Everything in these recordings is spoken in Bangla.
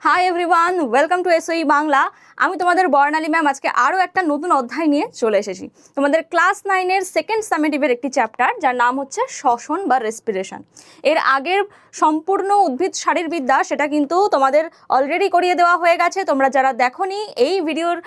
Hi everyone, welcome to এসওই Bangla. আমি তোমাদের বর্ণালী ম্যাম আজকে আরও একটা নতুন অধ্যায় নিয়ে চলে এসেছি। তোমাদের ক্লাস 9-এর সেকেন্ড সামেটিভের একটি চ্যাপ্টার, যার নাম হচ্ছে শ্বসন বা রেসপিরেশন। এর আগের সম্পূর্ণ উদ্ভিদ শারীরবিদ্যা সেটা কিন্তু তোমাদের অলরেডি করিয়ে দেওয়া হয়ে গেছে। তোমরা যারা দেখোনি এই ভিডিওর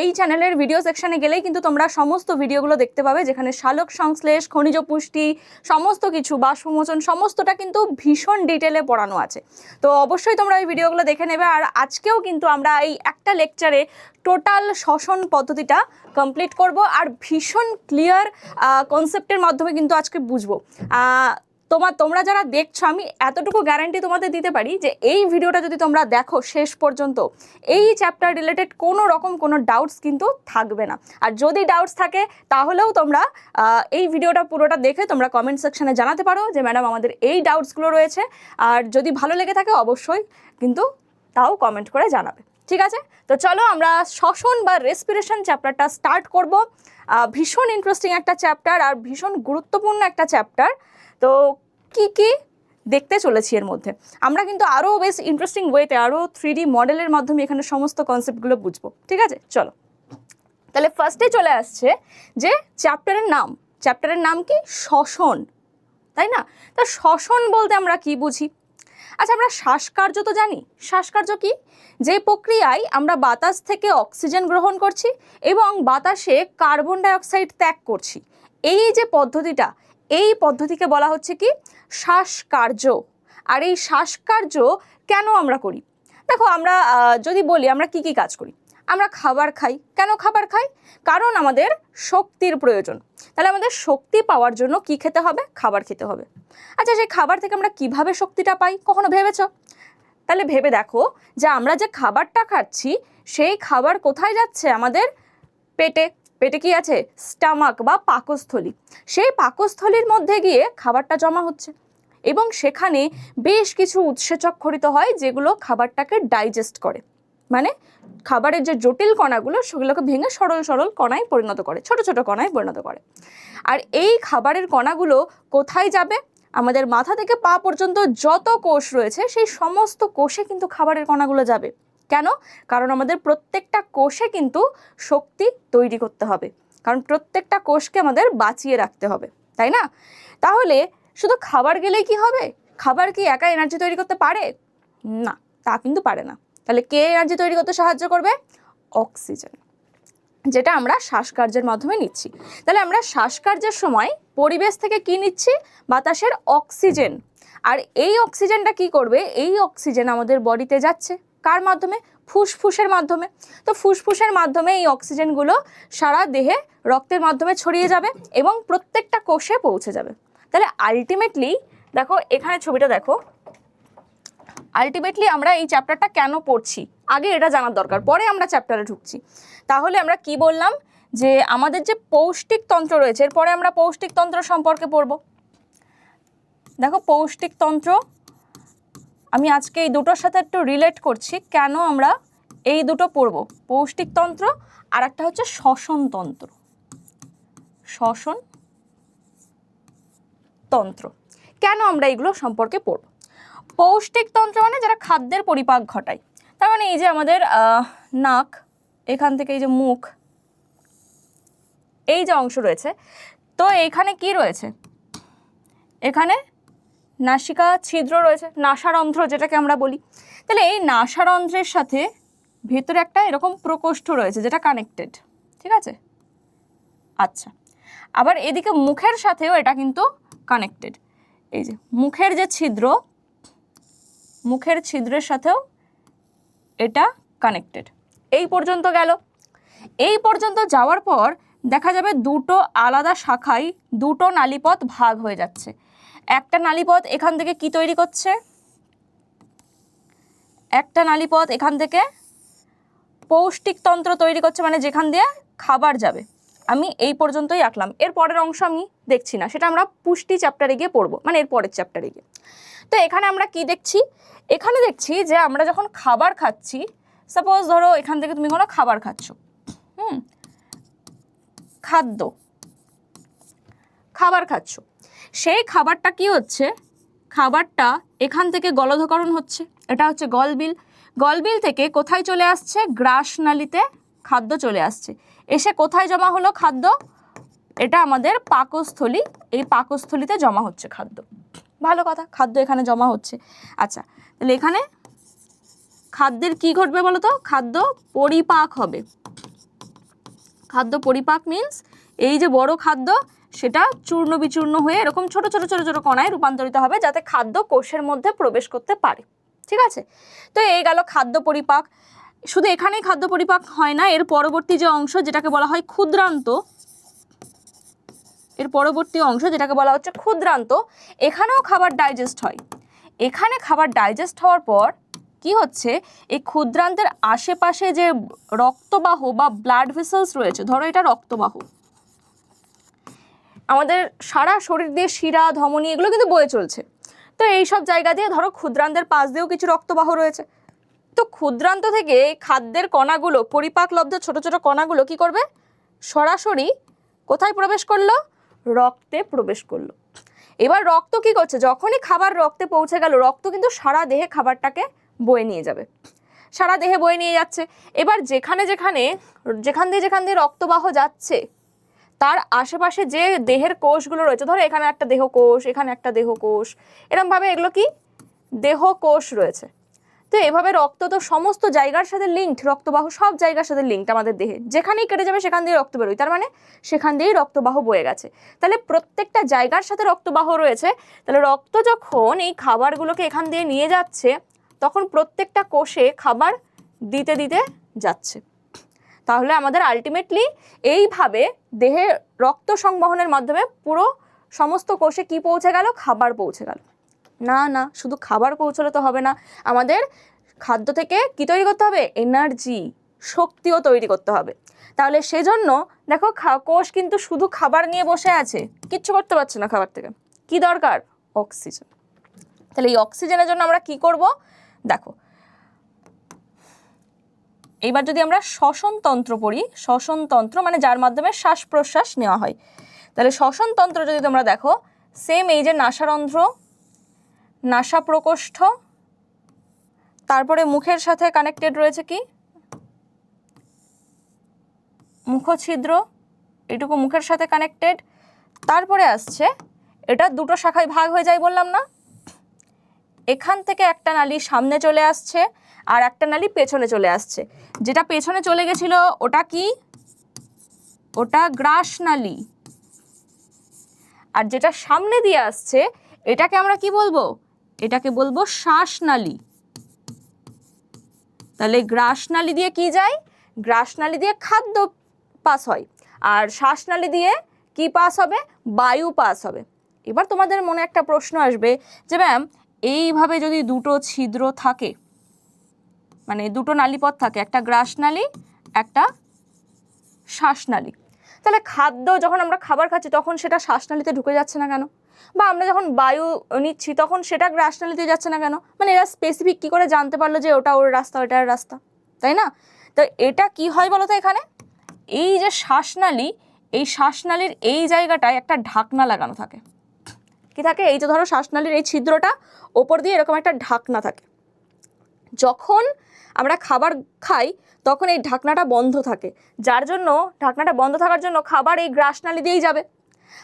এই চ্যানেলের ভিডিও সেকশনে গেলেই কিন্তু তোমরা সমস্ত ভিডিওগুলো দেখতে পাবে, যেখানে সালোক সংশ্লেষ, খনিজ পুষ্টি, সমস্ত কিছু, বাষ্পমোচন, সমস্তটা কিন্তু ভীষণ ডিটেলে পড়ানো আছে। তো অবশ্যই তোমরা এই ভিডিওগুলো দেখে নেবে। আর আজকেও কিন্তু আমরা এই একটা লেকচারে টোটাল শ্বসন পদ্ধতিটা কমপ্লিট করব, আর ভীষণ ক্লিয়ার কনসেপ্টের মাধ্যমে কিন্তু আজকে বুঝবো। তোমরা যারা দেখছো, আমি এতটুকু গ্যারান্টি তোমাদের দিতে পারি যে এই ভিডিওটা যদি তোমরা দেখো শেষ পর্যন্ত, এই চ্যাপ্টার রিলেটেড কোনো রকম কোনো ডাউটস কিন্তু থাকবে না। আর যদি ডাউটস থাকে তাহলেও তোমরা এই ভিডিওটা পুরোটা দেখে তোমরা কমেন্ট সেকশনে জানাতে পারো যে ম্যাডাম আমাদের এই ডাউটসগুলো রয়েছে। আর যদি ভালো লেগে থাকে অবশ্যই কিন্তু তাও কমেন্ট করে জানাবে, ঠিক আছে? তো চলো আমরা শ্বসন বা রেসপিরেশন চ্যাপ্টারটা স্টার্ট করব। ভীষণ ইন্টারেস্টিং একটা চ্যাপ্টার আর ভীষণ গুরুত্বপূর্ণ একটা চ্যাপ্টার। তো কি কি দেখতে চলেছি এর মধ্যে, আমরা কিন্তু আরও বেশ ইন্টারেস্টিং ওয়েতে, আরও 3D মডেলের মাধ্যমে এখানে সমস্ত কনসেপ্টগুলো বুঝবো, ঠিক আছে? চলো তাহলে ফার্স্টে চলে আসছে যে চ্যাপ্টারের নাম কি? শ্বসন, তাই না? তা শ্বসন বলতে আমরা কি বুঝি? আচ্ছা, আমরা শ্বাসকার্য তো জানি। শ্বাসকার্য কি? যে প্রক্রিয়ায় আমরা বাতাস থেকে অক্সিজেন গ্রহণ করছি এবং বাতাসে কার্বন ডাইঅক্সাইড ত্যাগ করছি, এই যে পদ্ধতিটা, এই পদ্ধতিকে বলা হচ্ছে কি? শ্বাসকার্য। আর এই শ্বাসকার্য কেন আমরা করি? দেখো, আমরা যদি বলি আমরা কি কি কাজ করি, আমরা খাবার খাই। কেন খাবার খাই? কারণ আমাদের শক্তির প্রয়োজন। তাহলে আমাদের শক্তি পাওয়ার জন্য কি খেতে হবে? খাবার খেতে হবে। আচ্ছা, সেই খাবার থেকে আমরা কিভাবে শক্তিটা পাই, কখনো ভেবেছো? তাহলে ভেবে দেখো যে আমরা যে খাবারটা খাচ্ছি সেই খাবার কোথায় যাচ্ছে? আমাদের পেটে। পেটে কি আছে? স্টামাক বা পাকস্থলী। সেই পাকস্থলীর মধ্যে গিয়ে খাবারটা জমা হচ্ছে এবং সেখানে বেশ কিছু উৎসেচক খরিত হয়, যেগুলো খাবারটাকে ডাইজেস্ট করে। মানে খাবারের যে জটিল কণাগুলো সেগুলোকে ভেঙে সরল সরল কণায় পরিণত করে, ছোট ছোট কণায় পরিণত করে। আর এই খাবারের কণাগুলো কোথায় যাবে? আমাদের মাথা থেকে পা পর্যন্ত যত কোষ রয়েছে সেই সমস্ত কোষে কিন্তু খাবারের কণাগুলো যাবে। কেন? কারণ আমাদের প্রত্যেকটা কোষে কিন্তু শক্তি তৈরি করতে হবে, কারণ প্রত্যেকটা কোষকে আমাদের বাঁচিয়ে রাখতে হবে, তাই না? তাহলে শুধু খাবার গেলেই কি হবে? খাবার কি একা এনার্জি তৈরি করতে পারে? না, তা কিন্তু পারে না। তাহলে কে এনার্জি তৈরি করতে সাহায্য করবে? অক্সিজেন, যেটা আমরা শ্বাসকার্যের মাধ্যমে নিচ্ছি। তাহলে আমরা শ্বাসকার্যের সময় পরিবেশ থেকে কি নিচ্ছি? বাতাসের অক্সিজেন। আর এই অক্সিজেনটা কি করবে? এই অক্সিজেন আমাদের বডিতে যাচ্ছে কার মাধ্যমে? ফুসফুসের মাধ্যমে। তো ফুসফুসের মাধ্যমে এই অক্সিজেনগুলো সারা দেহে রক্তের মাধ্যমে ছড়িয়ে যাবে এবং প্রত্যেকটা কোষে পৌঁছে যাবে। তাহলে আলটিমেটলি দেখো, এখানে ছবিটা দেখো, আলটিমেটলি আমরা এই চ্যাপ্টারটা কেন পড়ছি আগে এটা জানার দরকার, পরে আমরা চ্যাপ্টারে ঢুকছি। তাহলে আমরা কি বললাম? যে আমাদের যে পৌষ্টিক তন্ত্র রয়েছে, এরপরে আমরা পৌষ্টিক তন্ত্র সম্পর্কে পড়ব। দেখো, পৌষ্টিক তন্ত্র আমি আজকে এই দুটোর সাথে একটু রিলেট করছি, কেন আমরা এই দুটো পড়ব। পৌষ্টিক তন্ত্র আর একটা হচ্ছে শ্বসন তন্ত্র। শ্বসন তন্ত্র কেন আমরা এইগুলো সম্পর্কে পড়ব? পৌষ্টিক তন্ত্র মানে যারা খাদ্যের পরিপাক ঘটায়। তার মানে এই যে আমাদের নাক, এখান থেকে এই যে মুখ, এই যে অংশ রয়েছে, তো এইখানে কি রয়েছে? এখানে নাসিকা ছিদ্র রয়েছে, নাসারন্ধ্র যেটাকে আমরা বলি। তাহলে এই নাসারন্ধ্রের সাথে ভেতরে একটা এরকম প্রকোষ্ঠ রয়েছে যেটা কানেক্টেড, ঠিক আছে? আচ্ছা, আবার এদিকে মুখের সাথেও এটা কিন্তু কানেক্টেড। এই যে মুখের যে ছিদ্র, মুখের ছিদ্রের সাথেও এটা কানেক্টেড। এই পর্যন্ত গেল। এই পর্যন্ত যাওয়ার পর দেখা যাবে দুটো আলাদা শাখায় দুটো নালীপথ ভাগ হয়ে যাচ্ছে। একটা নালীপথ এখান থেকে কি তৈরি করছে? একটা নালীপথ এখান থেকে পৌষ্টিক তন্ত্র তৈরি করছে, মানে যেখান দিয়ে খাবার যাবে। আমি এই পর্যন্তই আঁকলাম, এর পরের অংশ আমি দেখছি না, সেটা আমরা পুষ্টি চ্যাপ্টারে গিয়ে পড়বো, মানে এর পরের চ্যাপ্টারে গিয়ে। তো এখানে আমরা কি দেখছি? এখানে দেখছি যে আমরা যখন খাবার খাচ্ছি, সাপোজ ধরো এখান থেকে তুমি কোনো খাবার খাচ্ছ, খাবার খাচ্ছ, সেই খাবারটা কি হচ্ছে? খাবারটা এখান থেকে গলধকরণ হচ্ছে, এটা হচ্ছে গলবিল। গলবিল থেকে কোথায় চলে আসছে? গ্রাসনালীতে খাদ্য চলে আসছে। এসে কোথায় জমা হলো খাদ্য? এটা আমাদের পাকস্থলী, এই পাকস্থলীতে জমা হচ্ছে খাদ্য। ভালো কথা, খাদ্য এখানে জমা হচ্ছে। আচ্ছা, তাহলে এখানে খাদ্যের কি ঘটবে বলো তো? খাদ্য পরিপাক হবে। খাদ্য পরিপাক মিন্স এই যে বড় খাদ্য সেটা চূর্ণ বিচূর্ণ হয়ে এরকম ছোট ছোট ছোট ছোট কণায় রূপান্তরিত হবে, যাতে খাদ্য কোষের মধ্যে প্রবেশ করতে পারে। ঠিক আছে, তো এই গেল খাদ্য পরিপাক। শুধু এখানেই খাদ্য পরিপাক হয় না, এর পরবর্তী যে অংশ যেটাকে বলা হয় ক্ষুদ্রান্ত, এর পরবর্তী অংশ যেটাকে বলা হচ্ছে ক্ষুদ্রান্ত, এখানেও খাবার ডাইজেস্ট হয়। এখানে খাবার ডাইজেস্ট হওয়ার পর কি হচ্ছে, এই ক্ষুদ্রান্তের আশেপাশে যে রক্তবাহ বা ব্লাড ভেসেলস রয়েছে, ধরো এটা রক্তবাহ, আমাদের সারা শরীর দিয়ে শিরা ধমনী এগুলো কিন্তু বয়ে চলছে। তো এই সব জায়গা দিয়ে ধরো ক্ষুদ্রান্তের পাশ দিয়েও কিছু রক্তবাহ রয়েছে। তো ক্ষুদ্রান্ত থেকে খাদ্যের কণাগুলো, পরিপাকলব্ধ ছোট ছোট কণাগুলো কি করবে? সরাসরি কোথায় প্রবেশ করলো? রক্তে প্রবেশ করলো। এবার রক্ত কি করছে? যখনই খাবার রক্তে পৌঁছে গেল, রক্ত কিন্তু সারা দেহে খাবারটাকে বয়ে নিয়ে যাবে, সারা দেহে বয়ে নিয়ে যাচ্ছে। এবার যেখান দিয়ে রক্তবাহ যাচ্ছে তার আশেপাশে যে দেহের কোষগুলো রয়েছে, ধরো এখানে একটা দেহ কোষ, এখানে একটা দেহ কোষ, এরকমভাবে এগুলো কি দেহ কোষ রয়েছে। তো এভাবে রক্ত তো সমস্ত জায়গার সাথে লিঙ্কড, রক্তবাহ সব জায়গার সাথে লিঙ্কড আমাদের দেহে, যেখানেই কেটে যাবে সেখান দিয়ে রক্ত বেরোয়, তার মানে সেখান দিয়েই রক্তবাহ বয়ে গেছে। তাহলে প্রত্যেকটা জায়গার সাথে রক্তবাহ রয়েছে। তাহলে রক্ত যখন এই খাবারগুলোকে এখান দিয়ে নিয়ে যাচ্ছে, তখন প্রত্যেকটা কোষে খাবার দিতে দিতে যাচ্ছে। তাহলে আমাদের আলটিমেটলি এইভাবে দেহে রক্ত সংবহনের মাধ্যমে পুরো সমস্ত কোষে কি পৌঁছে গেল? খাবার পৌঁছে গেল। না, শুধু খাবার পৌঁছলে তো হবে না, আমাদের খাদ্য থেকে কি তৈরি করতে হবে? এনার্জি, শক্তিও তৈরি করতে হবে। তাহলে সেজন্য দেখো কোষ কিন্তু শুধু খাবার নিয়ে বসে আছে, কিচ্ছু করতে পারছে না খাবার থেকে। কি দরকার? অক্সিজেন। তাহলে এই অক্সিজেনের জন্য আমরা কি করব? দেখো, এইবার যদি আমরা শ্বসনতন্ত্র পড়ি, শ্বসনতন্ত্র মানে যার মাধ্যমে শ্বাস প্রশ্বাস নেওয়া হয়, তাহলে শ্বসনতন্ত্র যদি তোমরা দেখো, সেম এই যে নাসারন্ধ্র, নাসা প্রকোষ্ঠ, তারপরে মুখের সাথে কানেক্টেড রয়েছে কি? মুখছিদ্র, এটুকু মুখের সাথে কানেক্টেড। তারপরে আসছে, এটা দুটো শাখায় ভাগ হয়ে যায় বললাম না? এখান থেকে একটা নালী সামনে চলে আসছে আর একটা নালী পেছনে চলে আসছে। যেটা পেছনে চলে গেছিল ওটা কি? ওটা গ্রাসনালী। আর যেটা সামনে দিয়ে আসছে এটাকে আমরা কি বলবো? এটাকে বলবো শ্বাসনালী। তাহলে গ্রাসনালী দিয়ে কি যায়? গ্রাসনালী দিয়ে খাদ্য পাস হয়, আর শ্বাসনালী দিয়ে কি পাস হবে? বায়ু পাস হবে। এবার তোমাদের মনে একটা প্রশ্ন আসবে যে ম্যাম, এইভাবে যদি দুটো ছিদ্র থাকে, মানে দুটো নালীপথ থাকে, একটা গ্রাসনালী একটা শ্বাসনালী, তাহলে খাদ্য যখন আমরা খাবার খাচ্ছি তখন সেটা শ্বাসনালীতে ঢুকে যাচ্ছে না কেন? বা আমরা যখন বায়ু নিচ্ছি তখন সেটা গ্রাসনালীতে যাচ্ছে না কেন? মানে এরা স্পেসিফিক কী করে জানতে পারলো যে ওটা ওর রাস্তা, ওটার রাস্তা, তাই না? তো এটা কি হয় বলো তো? এখানে এই যে শ্বাসনালী, এই শ্বাসনালীর এই জায়গাটায় একটা ঢাকনা লাগানো থাকে। কি থাকে? এই যে ধরো শ্বাসনালীর এই ছিদ্রটা, ওপর দিয়ে এরকম একটা ঢাকনা থাকে। যখন আমরা খাবার খাই তখন এই ঢাকনাটা বন্ধ থাকে, যার জন্য ঢাকনাটা বন্ধ থাকার জন্য খাবার এই গ্রাসনালী দিয়েই যাবে।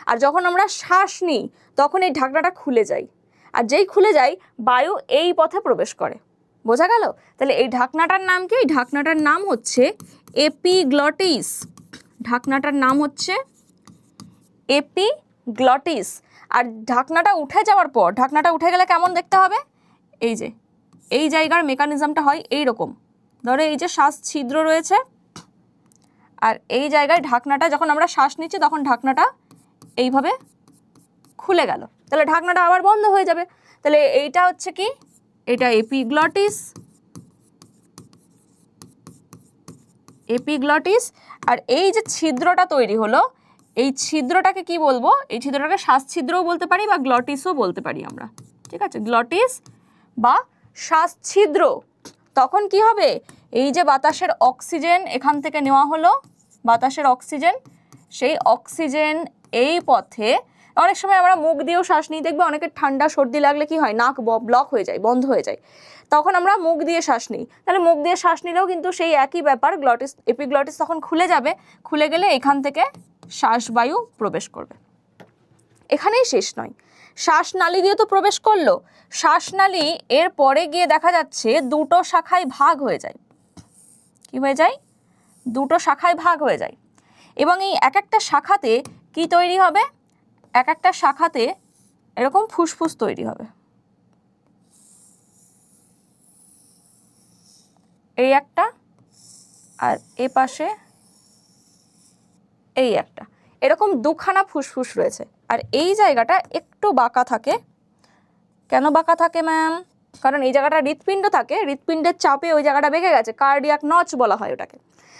আর যখন আমরা শ্বাস নিই তখন এই ঢাকনাটা খুলে যায়, আর যেই খুলে যায় বায়ু এই পথে প্রবেশ করে। বোঝা গেল? তাহলে এই ঢাকনাটার নাম কি? এই ঢাকনাটার নাম হচ্ছে এপিগ্লটিস। ঢাকনাটার নাম হচ্ছে এপিগ্লটিস। আর ঢাকনাটা উঠে যাওয়ার পর, ঢাকনাটা উঠে গেলে কেমন দেখতে হবে? এই যে এই জায়গার মেকানিজমটা হয় এই রকম। ধরো এই যে শ্বাস ছিদ্র রয়েছে, আর এই জায়গায় ঢাকনাটা, যখন আমরা শ্বাস নিচ্ছি তখন ঢাকনাটা এইভাবে খুলে গেল, তাহলে ঢাকনাটা আবার বন্ধ হয়ে যাবে। তাহলে এইটা হচ্ছে কি? এটা এপিগ্লটিস। এপিগ্লটিস। আর এই যে ছিদ্রটা তৈরি হলো, এই ছিদ্রটাকে কি বলবো? এই ছিদ্রটাকে শ্বাস ছিদ্রও বলতে পারি বা গ্লটিসও বলতে পারি আমরা। ঠিক আছে, গ্লটিস বা শ্বাস ছিদ্র। তখন কি হবে? এই যে বাতাসের অক্সিজেন এখান থেকে নেওয়া হলো, বাতাসের অক্সিজেন, সেই অক্সিজেন এই পথে অনেক সময় আমরা মুখ দিয়েও শ্বাস নিই, দেখবে অনেকের ঠান্ডা সর্দি লাগলে কি হয়, নাক ব্লক হয়ে যায়, বন্ধ হয়ে যায়, তখন আমরা মুখ দিয়ে শ্বাস নিই। তাহলে মুখ দিয়ে শ্বাস নিলেও কিন্তু সেই একই ব্যাপার, গ্লটিস এপিগ্লটিস তখন খুলে যাবে, খুলে গেলে এখান থেকে শ্বাসবায়ু প্রবেশ করবে। এখানেই শেষ নয়, শ্বাসনালী দিয়ে তো প্রবেশ করলো, শ্বাসনালী এর পরে গিয়ে দেখা যাচ্ছে দুটো শাখায় ভাগ হয়ে যায়। কি হয়ে যায়? দুটো শাখায় ভাগ হয়ে যায়। এবং এই এক একটা শাখাতে কি তৈরি হবে? এক একটা শাখাতে এরকম ফুসফুস তৈরি হবে। এই একটা, আর এ পাশে এই একটা, এরকম দুখানা ফুসফুস রয়েছে। আর এই জায়গাটা একটু বাঁকা থাকে। কেন বাঁকা থাকে ম্যাম? কারণ এই জায়গাটা হৃৎপিণ্ড থাকে, হৃৎপিণ্ডের চাপে ওই জায়গাটা বেঁকে গেছে, কার্ডিয়াক নচ বলা হয় ওটাকে।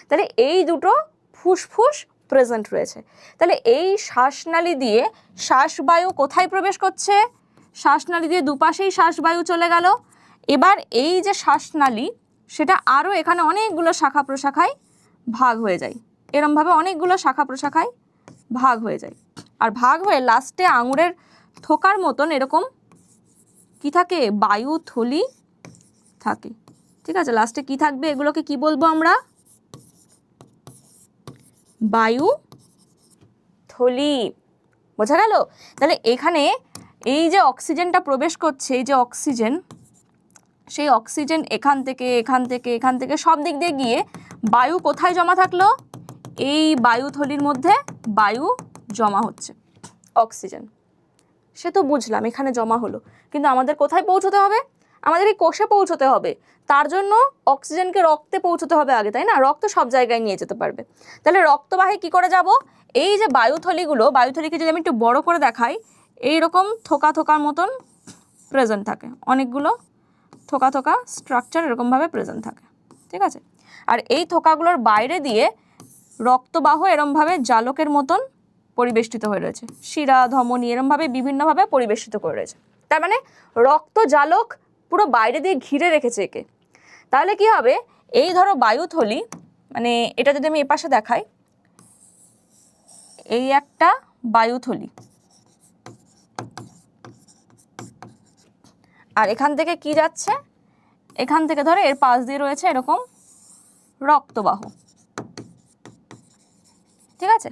তাহলে এই দুটো ফুসফুস প্রেজেন্ট রয়েছে। তাহলে এই শ্বাসনালী দিয়ে শ্বাসবায়ু কোথায় প্রবেশ করছে? শ্বাসনালী দিয়ে দুপাশেই শ্বাসবায়ু চলে গেল। এবার এই যে শ্বাসনালী, সেটা আরও এখানে অনেকগুলো শাখা প্রশাখায় ভাগ হয়ে যায়, এরমভাবে অনেকগুলো শাখা প্রশাখায় ভাগ হয়ে যায়। আর ভাগ হয়ে লাস্টে আঙুরের থোকার মতন এরকম কি থাকে? বায়ুথলি থাকে। ঠিক আছে, লাস্টে কি থাকবে? এগুলোকে কি বলবো আমরা? বায়ুথলি। বোঝা গেল? তাহলে এখানে এই যে অক্সিজেনটা প্রবেশ করছে, এই যে অক্সিজেন, সেই অক্সিজেন এখান থেকে এখান থেকে এখান থেকে সব দিক দিয়ে গিয়ে বায়ু কোথায় জমা থাকলো? এই বায়ুথলির মধ্যে বায়ু জমা হচ্ছে, অক্সিজেন। সে তো বুঝলাম এখানে জমা হলো, কিন্তু আমাদের কোথায় পৌঁছতে হবে? আমাদের এই কোষে পৌঁছতে হবে। তার জন্য অক্সিজেনকে রক্তে পৌঁছতে হবে আগে, তাই না? রক্ত সব জায়গায় নিয়ে যেতে পারবে। তাহলে রক্তবাহী কি করে যাব? এই যে বায়ুথলিগুলো, বায়ুথলিকে যদি আমি একটু বড় করে দেখাই, এইরকম থোকা থোকার মতন প্রেজেন্ট থাকে, অনেকগুলো থোকা থোকা স্ট্রাকচার এরকমভাবে প্রেজেন্ট থাকে। ঠিক আছে, আর এই থোকাগুলোর বাইরে দিয়ে রক্তবাহ এরমভাবে জালকের মতন পরিবেষ্টিত হয়ে রয়েছে, শিরা ধমনী এরমভাবে বিভিন্নভাবে পরিবেষ্টিত করে রয়েছে। তার মানে রক্ত জালক পুরো বাইরে দিয়ে ঘিরে রেখেছে একে। তাহলে কি হবে? এই ধরো বায়ুথলি, মানে এটা যদি আমি এপাশে দেখাই, এই একটা বায়ুথলি, আর এখান থেকে কি যাচ্ছে? এখান থেকে ধরো এর পাশ দিয়ে রয়েছে এরকম রক্তবাহ। ঠিক আছে,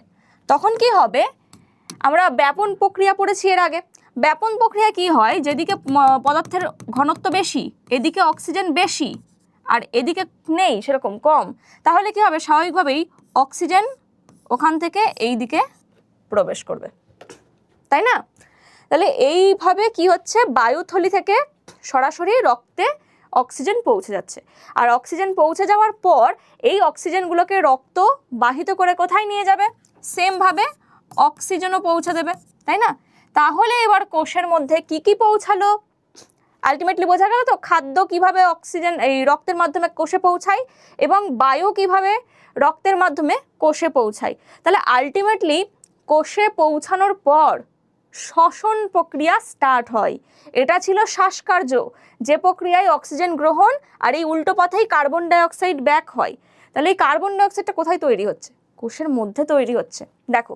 তখন কি হবে? আমরা ব্যাপন প্রক্রিয়া পড়েছি এর আগে। ব্যাপন প্রক্রিয়া কি হয়? যেদিকে পদার্থের ঘনত্ব বেশি, এদিকে অক্সিজেন বেশি, আর এদিকে নেই, সেরকম কম, তাহলে কি হবে? স্বাভাবিকভাবেই অক্সিজেন ওখান থেকে এই দিকে প্রবেশ করবে, তাই না? তাহলে এইভাবে কি হচ্ছে? বায়ুথলি থেকে সরাসরি রক্তে অক্সিজেন পৌঁছে যাচ্ছে। আর অক্সিজেন পৌঁছে যাওয়ার পর এই অক্সিজেনগুলোকে রক্ত বাহিত করে কোথায় নিয়ে যাবে? সেমভাবে অক্সিজেনও পৌঁছে দেবে, তাই না? তাহলে এবার কোষের মধ্যে কি কি পৌঁছালো? আলটিমেটলি বোঝা গেল তো খাদ্য কিভাবে অক্সিজেন এই রক্তের মাধ্যমে কোষে পৌঁছায়, এবং বায়ু কিভাবে রক্তের মাধ্যমে কোষে পৌঁছায়। তাহলে আলটিমেটলি কোষে পৌঁছানোর পর শ্বসন প্রক্রিয়া স্টার্ট হয়। এটা ছিল শ্বাসকার্য, যে প্রক্রিয়ায় অক্সিজেন গ্রহণ আর এই উল্টো পথেই কার্বন ডাইঅক্সাইড ব্যাক হয়। তাহলে এই কার্বন ডাইঅক্সাইডটা কোথায় তৈরি হচ্ছে? কোষের মধ্যে তৈরি হচ্ছে। দেখো,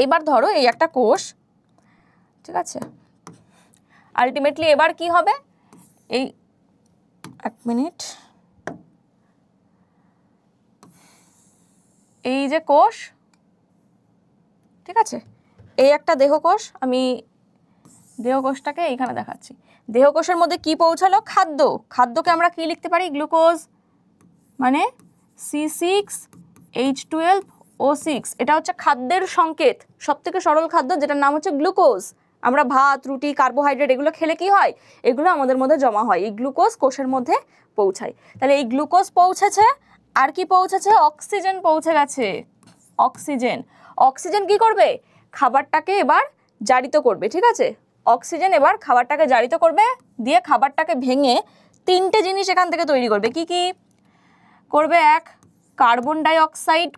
এইবার ধরো এই একটা কোষ, ঠিক আছে, আলটিমেটলি এবার কি হবে? এই এক মিনিট, এই যে কোষ, ঠিক আছে, এই একটা দেহকোষ, আমি দেহকোষটাকে এইখানে দেখাচ্ছি। দেহকোষের মধ্যে কি পৌঁছালো? খাদ্য। খাদ্যকে আমরা কি লিখতে পারি? গ্লুকোজ, মানে C6H12O6। এটা হচ্ছে খাদ্যের সংকেত, সব থেকে সরল খাদ্য যেটার নাম হচ্ছে গ্লুকোজ। আমরা ভাত, রুটি, কার্বোহাইড্রেট এগুলো খেলে কি হয়? এগুলো আমাদের মধ্যে জমা হয়, এই গ্লুকোজ কোষের মধ্যে পৌঁছায়। তাহলে এই গ্লুকোজ পৌঁছেছে, আর কি পৌঁছেছে? অক্সিজেন পৌঁছে গেছে। অক্সিজেন, অক্সিজেন কি করবে? খাবারটাকে এবার জারিত করবে। ঠিক আছে, অক্সিজেন এবার খাবারটাকে জারিত করবে, দিয়ে খাবারটাকে ভেঙে তিনটে জিনিস এখান থেকে তৈরি করবে। কি কি করবে? এক, কার্বন ডাইঅক্সাইড,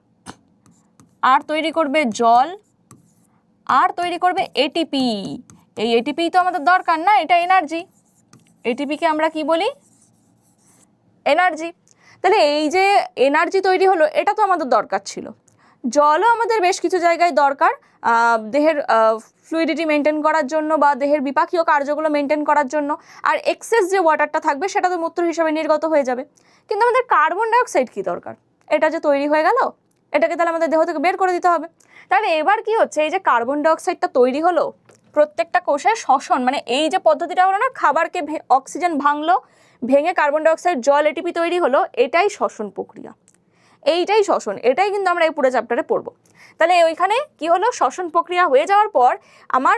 আর তৈরি করবে জল, আর তৈরি করবে এটিপি। এই এটিপি তো আমাদের দরকার না, এটা এনার্জি। এটিপিকে আমরা কি বলি? এনার্জি। তাহলে এই যে এনার্জি তৈরি হলো, এটা তো আমাদের দরকার ছিল। জলও আমাদের বেশ কিছু জায়গায় দরকার, দেহের ফ্লুইডিটি মেনটেন করার জন্য বা দেহের বিপাকীয় কার্যগুলো মেনটেন করার জন্য। আর এক্সেস যে ওয়াটারটা থাকবে সেটা তো মূত্র হিসাবে নির্গত হয়ে যাবে। কিন্তু আমাদের কার্বন ডাইঅক্সাইড কী দরকার? এটা যে তৈরি হয়ে গেল, এটাকে তাহলে আমাদের দেহ থেকে বের করে দিতে হবে। তাহলে এবার কি হচ্ছে, এই যে কার্বন ডাইঅক্সাইডটা তৈরি হলো, প্রত্যেকটা কোষের শ্বসন, মানে এই যে পদ্ধতিটা হলো না, খাবারকে অক্সিজেন ভাঙলো, ভেঙে কার্বন ডাইঅক্সাইড জল এটিপি তৈরি হলো, এটাই শ্বসন প্রক্রিয়া, এইটাই শ্বসন। এটাই কিন্তু আমরা এই পুরো চ্যাপ্টারে পড়বো। তাহলে ওইখানে কি হলো, শ্বসন প্রক্রিয়া হয়ে যাওয়ার পর আমার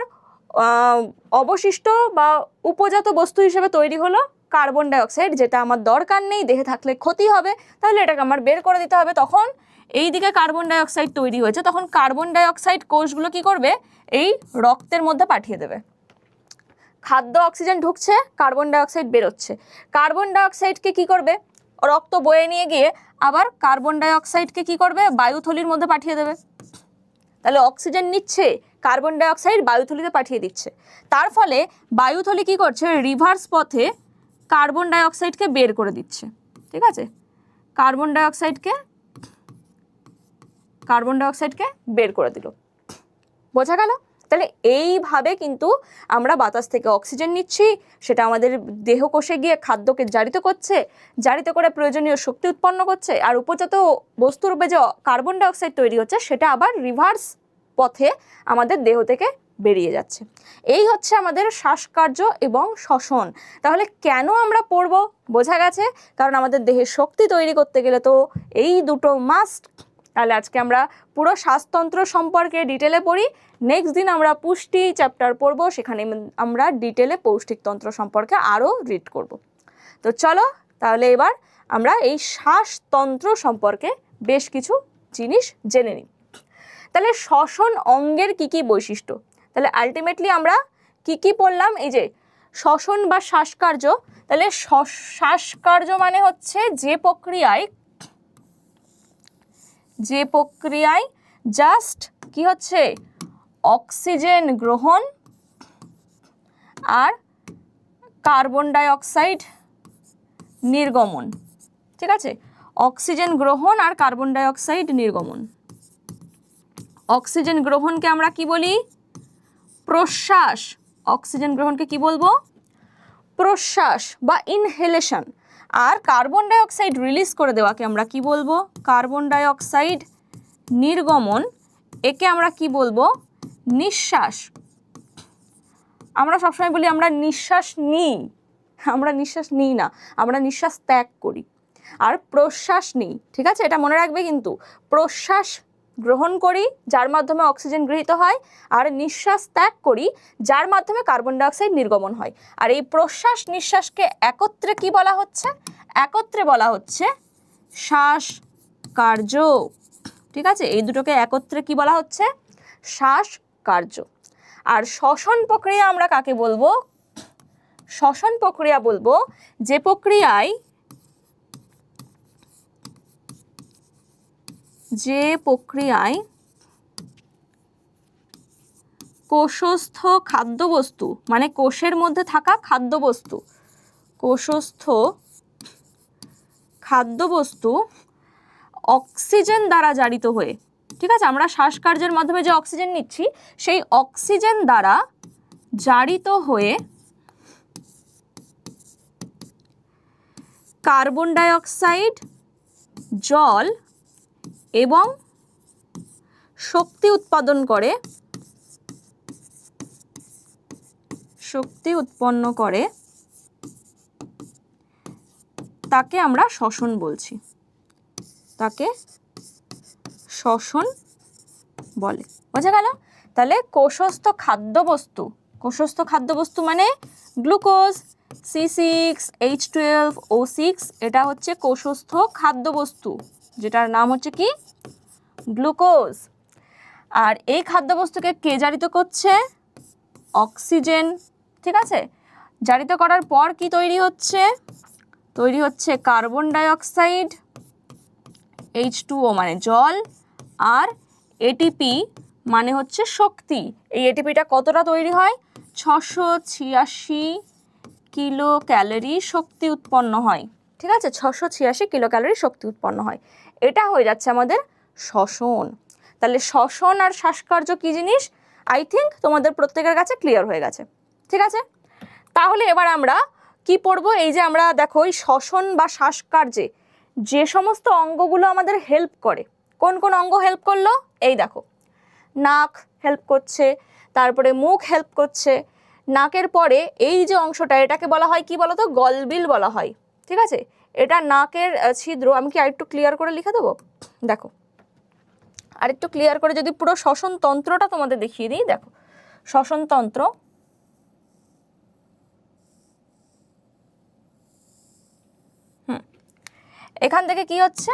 অবশিষ্ট বা উপজাত বস্তু হিসেবে তৈরি হলো কার্বন ডাইঅক্সাইড, যেটা আমার দরকার নেই, দেহে থাকলে ক্ষতি হবে, তাহলে এটাকে আমার বের করে দিতে হবে। তখন এই দিকে কার্বন ডাইঅক্সাইড তৈরি হয়েছে, তখন কার্বন ডাইঅক্সাইড কোষগুলো কি করবে, এই রক্তের মধ্যে পাঠিয়ে দেবে। খাদ্য অক্সিজেন ঢুকছে, কার্বন ডাইঅক্সাইড বেরোচ্ছে, কার্বন ডাইঅক্সাইডকে কি করবে, রক্ত বয়ে নিয়ে গিয়ে আবার কার্বন ডাইঅক্সাইডকে কি করবে, বায়ুথলির মধ্যে পাঠিয়ে দেবে। তাহলে অক্সিজেন নিচ্ছে, কার্বন ডাইঅক্সাইড বায়ুথলিতে পাঠিয়ে দিচ্ছে। তার ফলে বায়ুথলি কি করছে, রিভার্স পথে কার্বন ডাইঅক্সাইডকে বের করে দিচ্ছে। ঠিক আছে, কার্বন ডাইঅক্সাইডকে বের করে দিল। বোঝা গেল? তাহলে এইভাবে কিন্তু আমরা বাতাস থেকে অক্সিজেন নিচ্ছি, সেটা আমাদের দেহকোষে গিয়ে খাদ্যকে জারিত করছে, জারিত করে প্রয়োজনীয় শক্তি উৎপন্ন করছে, আর উপজাত বস্তুরূপে যে কার্বন ডাইঅক্সাইড তৈরি হচ্ছে সেটা আবার রিভার্স পথে আমাদের দেহ থেকে বেরিয়ে যাচ্ছে। এই হচ্ছে আমাদের শ্বাসকার্য এবং শ্বসন। তাহলে কেন আমরা পড়ব, বোঝা গেছে, কারণ আমাদের দেহের শক্তি তৈরি করতে গেলে তো এই দুটো মাস্ট। তাহলে আজকে আমরা পুরো শ্বাসতন্ত্র সম্পর্কে ডিটেলে পড়ি, নেক্সট দিন আমরা পুষ্টি চ্যাপ্টার পড়ব, সেখানে আমরা ডিটেলে পৌষ্টিকতন্ত্র সম্পর্কে আরও রিড করব। তো চলো তাহলে এবার আমরা এই শ্বাসতন্ত্র সম্পর্কে বেশ কিছু জিনিস জেনে নিই। তাহলে শ্বসন অঙ্গের কি কি বৈশিষ্ট্য, তাহলে আলটিমেটলি আমরা কি কি পড়লাম, এই যে শ্বসন বা শ্বাসকার্য। তাহলে শ্বাসকার্য মানে হচ্ছে যে প্রক্রিয়ায় জাস্ট কি হচ্ছে, অক্সিজেন গ্রহণ আর কার্বন ডাইঅক্সাইড নির্গমন। ঠিক আছে, অক্সিজেন গ্রহণ আর কার্বন ডাইঅক্সাইড নির্গমন। অক্সিজেন গ্রহণকে আমরা কি বলি, প্রশ্বাস। অক্সিজেন গ্রহণকে কি বলবো, প্রশ্বাস বা ইনহেলেশন। আর কার্বন ডাইঅক্সাইড রিলিজ করে দেওয়াকে আমরা কি বলবো, কার্বন ডাইঅক্সাইড নির্গমন। একে আমরা কি বলবো, নিঃশ্বাস। আমরা সবসময় বলি আমরা নিঃশ্বাস নিই, আমরা নিঃশ্বাস নিই না, আমরা নিঃশ্বাস ত্যাগ করি। আর প্রশ্বাস নিই, ঠিক আছে, এটা মনে রাখবে কিন্তু। প্রশ্বাস গ্রহণ করি, যার মাধ্যমে অক্সিজেন গৃহীত হয়, আর নিঃশ্বাস ত্যাগ করি, যার মাধ্যমে কার্বন ডাইঅক্সাইড নির্গমন হয়। আর এই প্রশ্বাস নিঃশ্বাসকে একত্রে কি বলা হচ্ছে, একত্রে বলা হচ্ছে শ্বাসকার্য। ঠিক আছে, এই দুটোকে একত্রে কি বলা হচ্ছে, শ্বাসকার্য। আর শ্বসন প্রক্রিয়া আমরা কাকে বলবো, শ্বসন প্রক্রিয়া বলবো যে প্রক্রিয়ায় কোষস্থ খাদ্যবস্তু, মানে কোষের মধ্যে থাকা খাদ্যবস্তু, কোষস্থ খাদ্যবস্তু অক্সিজেন দ্বারা জারিত হয়ে, ঠিক আছে, আমরা শ্বাসকার্যের মাধ্যমে যে অক্সিজেন নিচ্ছি, সেই অক্সিজেন দ্বারা জারিত হয়ে কার্বন ডাইঅক্সাইড, জল এবং শক্তি উৎপন্ন করে, তাকে আমরা শ্বসন বলছি, তাকে শ্বসন বলে। বোঝা গেল? তাহলে কোষস্থ খাদ্যবস্তু মানে গ্লুকোজ, C6H12O6, এটা হচ্ছে কোষস্থ খাদ্যবস্তু, যেটার নাম হচ্ছে কি, গ্লুকোজ। আর এই খাদ্যবস্তুকে কে জারিত করছে, অক্সিজেন। ঠিক আছে, জারিত করার পর কি তৈরি হচ্ছে কার্বন ডাইঅক্সাইড, H2O মানে জল, আর এটিপি মানে হচ্ছে শক্তি। এই এটিপিটা কতটা তৈরি হয়, 686 কিলো ক্যালোরি শক্তি উৎপন্ন হয়। ঠিক আছে, 686 কিলো ক্যালোরি শক্তি উৎপন্ন হয়। এটা হয়ে যাচ্ছে আমাদের শ্বসন। তাহলে শ্বসন আর শ্বাসকার্য কি জিনিস, আই থিঙ্ক তোমাদের প্রত্যেকের কাছে ক্লিয়ার হয়ে গেছে। ঠিক আছে, তাহলে এবার আমরা কি পড়বো, এই যে আমরা দেখো এই শ্বসন বা শ্বাসকার্যে যে সমস্ত অঙ্গগুলো আমাদের হেল্প করে, কোন কোন অঙ্গ হেল্প করলো, এই দেখো নাক হেল্প করছে, তারপরে মুখ হেল্প করছে, নাকের পরে এই যে অংশটা এটাকে বলা হয় কি বলতো, গলবিল বলা হয়। ঠিক আছে, এটা নাকের ছিদ্র। আমি কি আরেকটু ক্লিয়ার করে লিখে দেবো, দেখো আরেকটু ক্লিয়ার করে যদি পুরো শ্বসন তন্ত্রটা তোমাদের দেখিয়ে দিই, দেখো শ্বসন তন্ত্র, এখান থেকে কি হচ্ছে,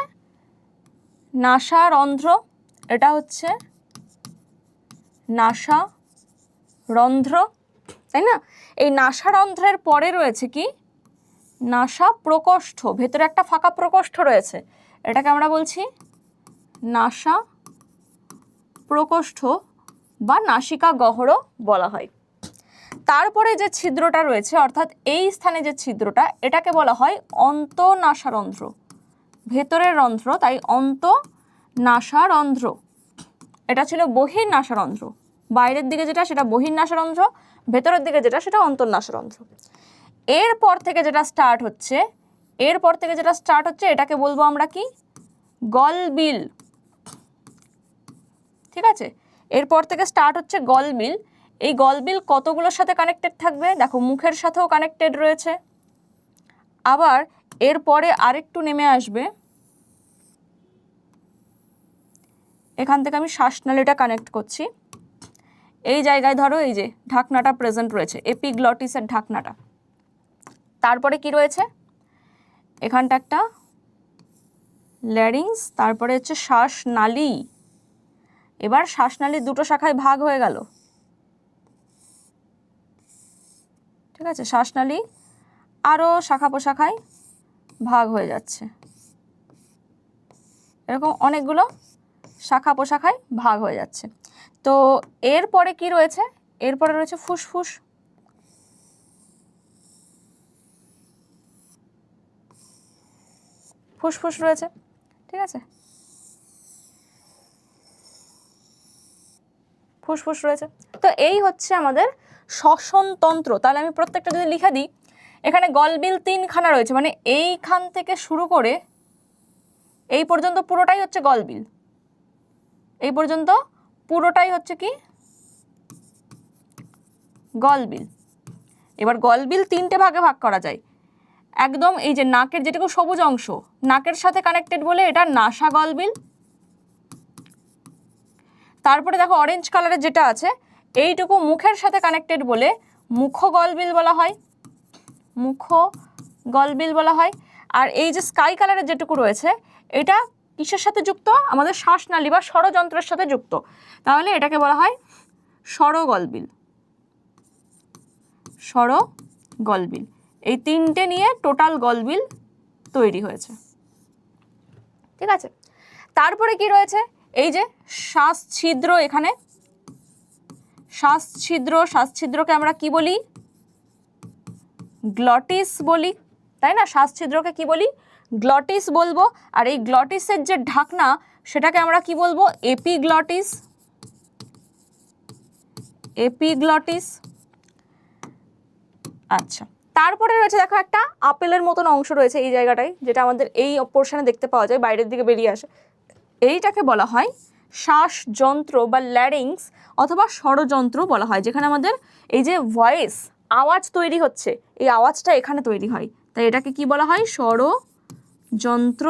নাসারন্ধ্র, এটা হচ্ছে নাসারন্ধ্র, তাই না? এই নাসারন্ধ্রের পরে রয়েছে কি, নাসা প্রকোষ্ঠ, ভেতরে একটা ফাঁকা প্রকোষ্ঠ রয়েছে, এটাকে আমরা বলছি নাসা প্রকোষ্ঠ বা নাসিকা গহ্বর বলা হয়। তারপরে যে ছিদ্রটা রয়েছে, অর্থাৎ এই স্থানে যে ছিদ্রটা, এটাকে বলা হয় অন্তনাসারন্ধ্র, ভেতরের রন্ধ্র, তাই অন্তনাসারন্ধ্র। এটা ছিল বহির্নাসারন্ধ্র, বাইরের দিকে যেটা সেটা বহির্নাসারন্ধ্র, ভেতরের দিকে যেটা সেটা অন্তর্নাসারন্ধ্র। এরপর থেকে যেটা স্টার্ট হচ্ছে, এটাকে বলবো আমরা কি, গলবিল। ঠিক আছে, এরপর থেকে স্টার্ট হচ্ছে গলবিল। এই গলবিল কতগুলোর সাথে কানেক্টেড থাকবে, দেখো মুখের সাথেও কানেক্টেড রয়েছে, আবার এরপরে আরেকটু নেমে আসবে, এখান থেকে আমি শ্বাসনালীটা কানেক্ট করছি, এই জায়গায় ধরো এই যে ঢাকনাটা প্রেজেন্ট রয়েছে, এপিগ্লটিসের ঢাকনাটা। তারপরে কি রয়েছে, এখানটা একটা ল্যারিংস, তারপরে হচ্ছে শ্বাসনালী। এবার শ্বাসনালী দুটো শাখায় ভাগ হয়ে গেল। ঠিক আছে, শ্বাসনালী আরও শাখা প্রশাখায় ভাগ হয়ে যাচ্ছে, এরকম অনেকগুলো শাখা প্রশাখায় ভাগ হয়ে যাচ্ছে। তো এরপরে কি রয়েছে, এরপরে রয়েছে ফুসফুস। ফুসফুস রয়েছে, ঠিক আছে, ফুসফুস রয়েছে। তো এই হচ্ছে আমাদের শ্বসন তন্ত্র। তাহলে আমি প্রত্যেকটা যদি লিখে দিই, এখানে গলবিল 3খানা রয়েছে, মানে এইখান থেকে শুরু করে এই পর্যন্ত পুরোটাই হচ্ছে গলবিল, এই পর্যন্ত পুরোটাই হচ্ছে কি, গলবিল। এবার গলবিল 3টে ভাগে ভাগ করা যায়। একদম এই যে নাকের যেটুকু সবুজ অংশ, নাকের সাথে কানেক্টেড বলে এটা নাসা গলবিল। তারপরে দেখো অরেঞ্জ কালারের যেটা আছে, এইটুকু মুখের সাথে কানেক্টেড বলে মুখ গলবিল বলা হয়, মুখ গলবিল বলা হয়। আর এই যে স্কাই কালারের যেটুকু রয়েছে, এটা কিসের সাথে যুক্ত, আমাদের শ্বাসনালী বা স্বরযন্ত্রের সাথে যুক্ত, তাহলে এটাকে বলা হয় স্বরগলবিল, স্বরগলবিল। এই 3টে নিয়ে টোটাল গলবিল তৈরি হয়েছে। ঠিক আছে, তারপরে কি রয়েছে, এই যে শ্বাস ছিদ্র, এখানে শ্বাস ছিদ্রকে আমরা কি বলি, গ্লটিস বলি, তাই না? শ্বাস ছিদ্রকে কি বলি, গ্লটিস বলবো। আর এই গ্লটিসের যে ঢাকনা সেটাকে আমরা কি বলবো, এপিগ্লটিস, এপিগ্লটিস। আচ্ছা, তারপরে রয়েছে দেখো একটা আপেলের মতন অংশ রয়েছে এই জায়গাটায়, যেটা আমাদের এই পোর্শনে দেখতে পাওয়া যায়, বাইরের দিকে বেরিয়ে আসে। এইটাকে বলা হয় শ্বাসযন্ত্র বা ল্যারিংস অথবা স্বরযন্ত্র বলা হয়, যেখানে আমাদের এই যে ভয়েস, আওয়াজ তৈরি হচ্ছে, এই আওয়াজটা এখানে তৈরি হয়, তাই এটাকে কি বলা হয়, স্বরযন্ত্র।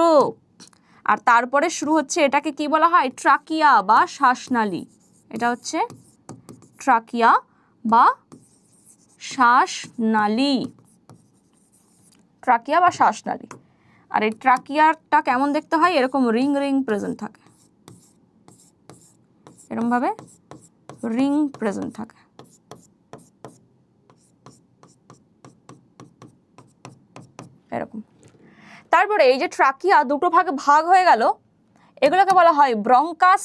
আর তারপরে শুরু হচ্ছে, এটাকে কি বলা হয়, ট্রাকিয়া বা শ্বাসনালী। এটা হচ্ছে ট্রাকিয়া বা শ্বাসনালী, ট্রাকিয়া বা শ্বাসনালী। আর এই ট্রাকিয়াটা কেমন দেখতে হয়, এরকম রিং রিং প্রেজেন্ট থাকে, এরকমভাবে রিং প্রেজেন্ট থাকে। এরকম। তারপরে এই যে ট্রাকিয়া দুটো ভাগে ভাগ হয়ে গেল, এগুলোকে বলা হয় ব্রঙ্কাস।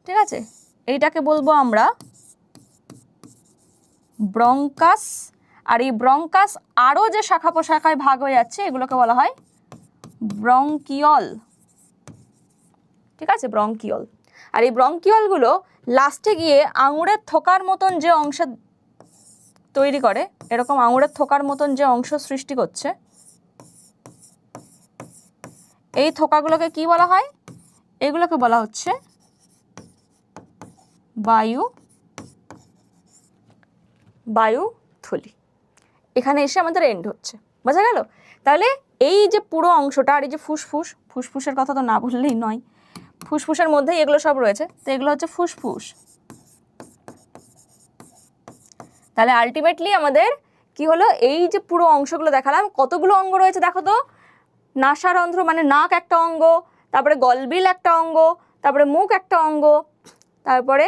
ঠিক আছে, এইটাকে বলবো আমরা ব্রঙ্কাস। আর এই ব্রঙ্কাস আরও যে শাখা প্রশাখায় ভাগ হয়ে যাচ্ছে, এগুলোকে বলা হয় ব্রঙ্কিয়ল। ঠিক আছে, ব্রঙ্কিয়ল। আর এই ব্রঙ্কিওলগুলো লাস্টে গিয়ে আঙুরের থোকার মতন যে অংশ তৈরি করে, এরকম আঙুরের থোকার মতন যে অংশ সৃষ্টি করছে, এই থোকাগুলোকে কি বলা হয়? এগুলোকে বলা হচ্ছে বায়ুথলি। এখানে এসে আমাদের এন্ড হচ্ছে, বোঝা গেল? তাহলে এই যে পুরো অংশটা, আর এই যে ফুসফুসের কথা তো না বললেই নয়, ফুসফুসের মধ্যেই এগুলো সব রয়েছে, তো এগুলো হচ্ছে ফুসফুস। তাহলে আলটিমেটলি আমাদের কি হলো, এই যে পুরো অংশগুলো দেখালাম, কতগুলো অঙ্গ রয়েছে দেখো তো। নাসারন্ধ্র মানে নাক একটা অঙ্গ, তারপরে গলবিল একটা অঙ্গ, তারপরে মুখ একটা অঙ্গ, তারপরে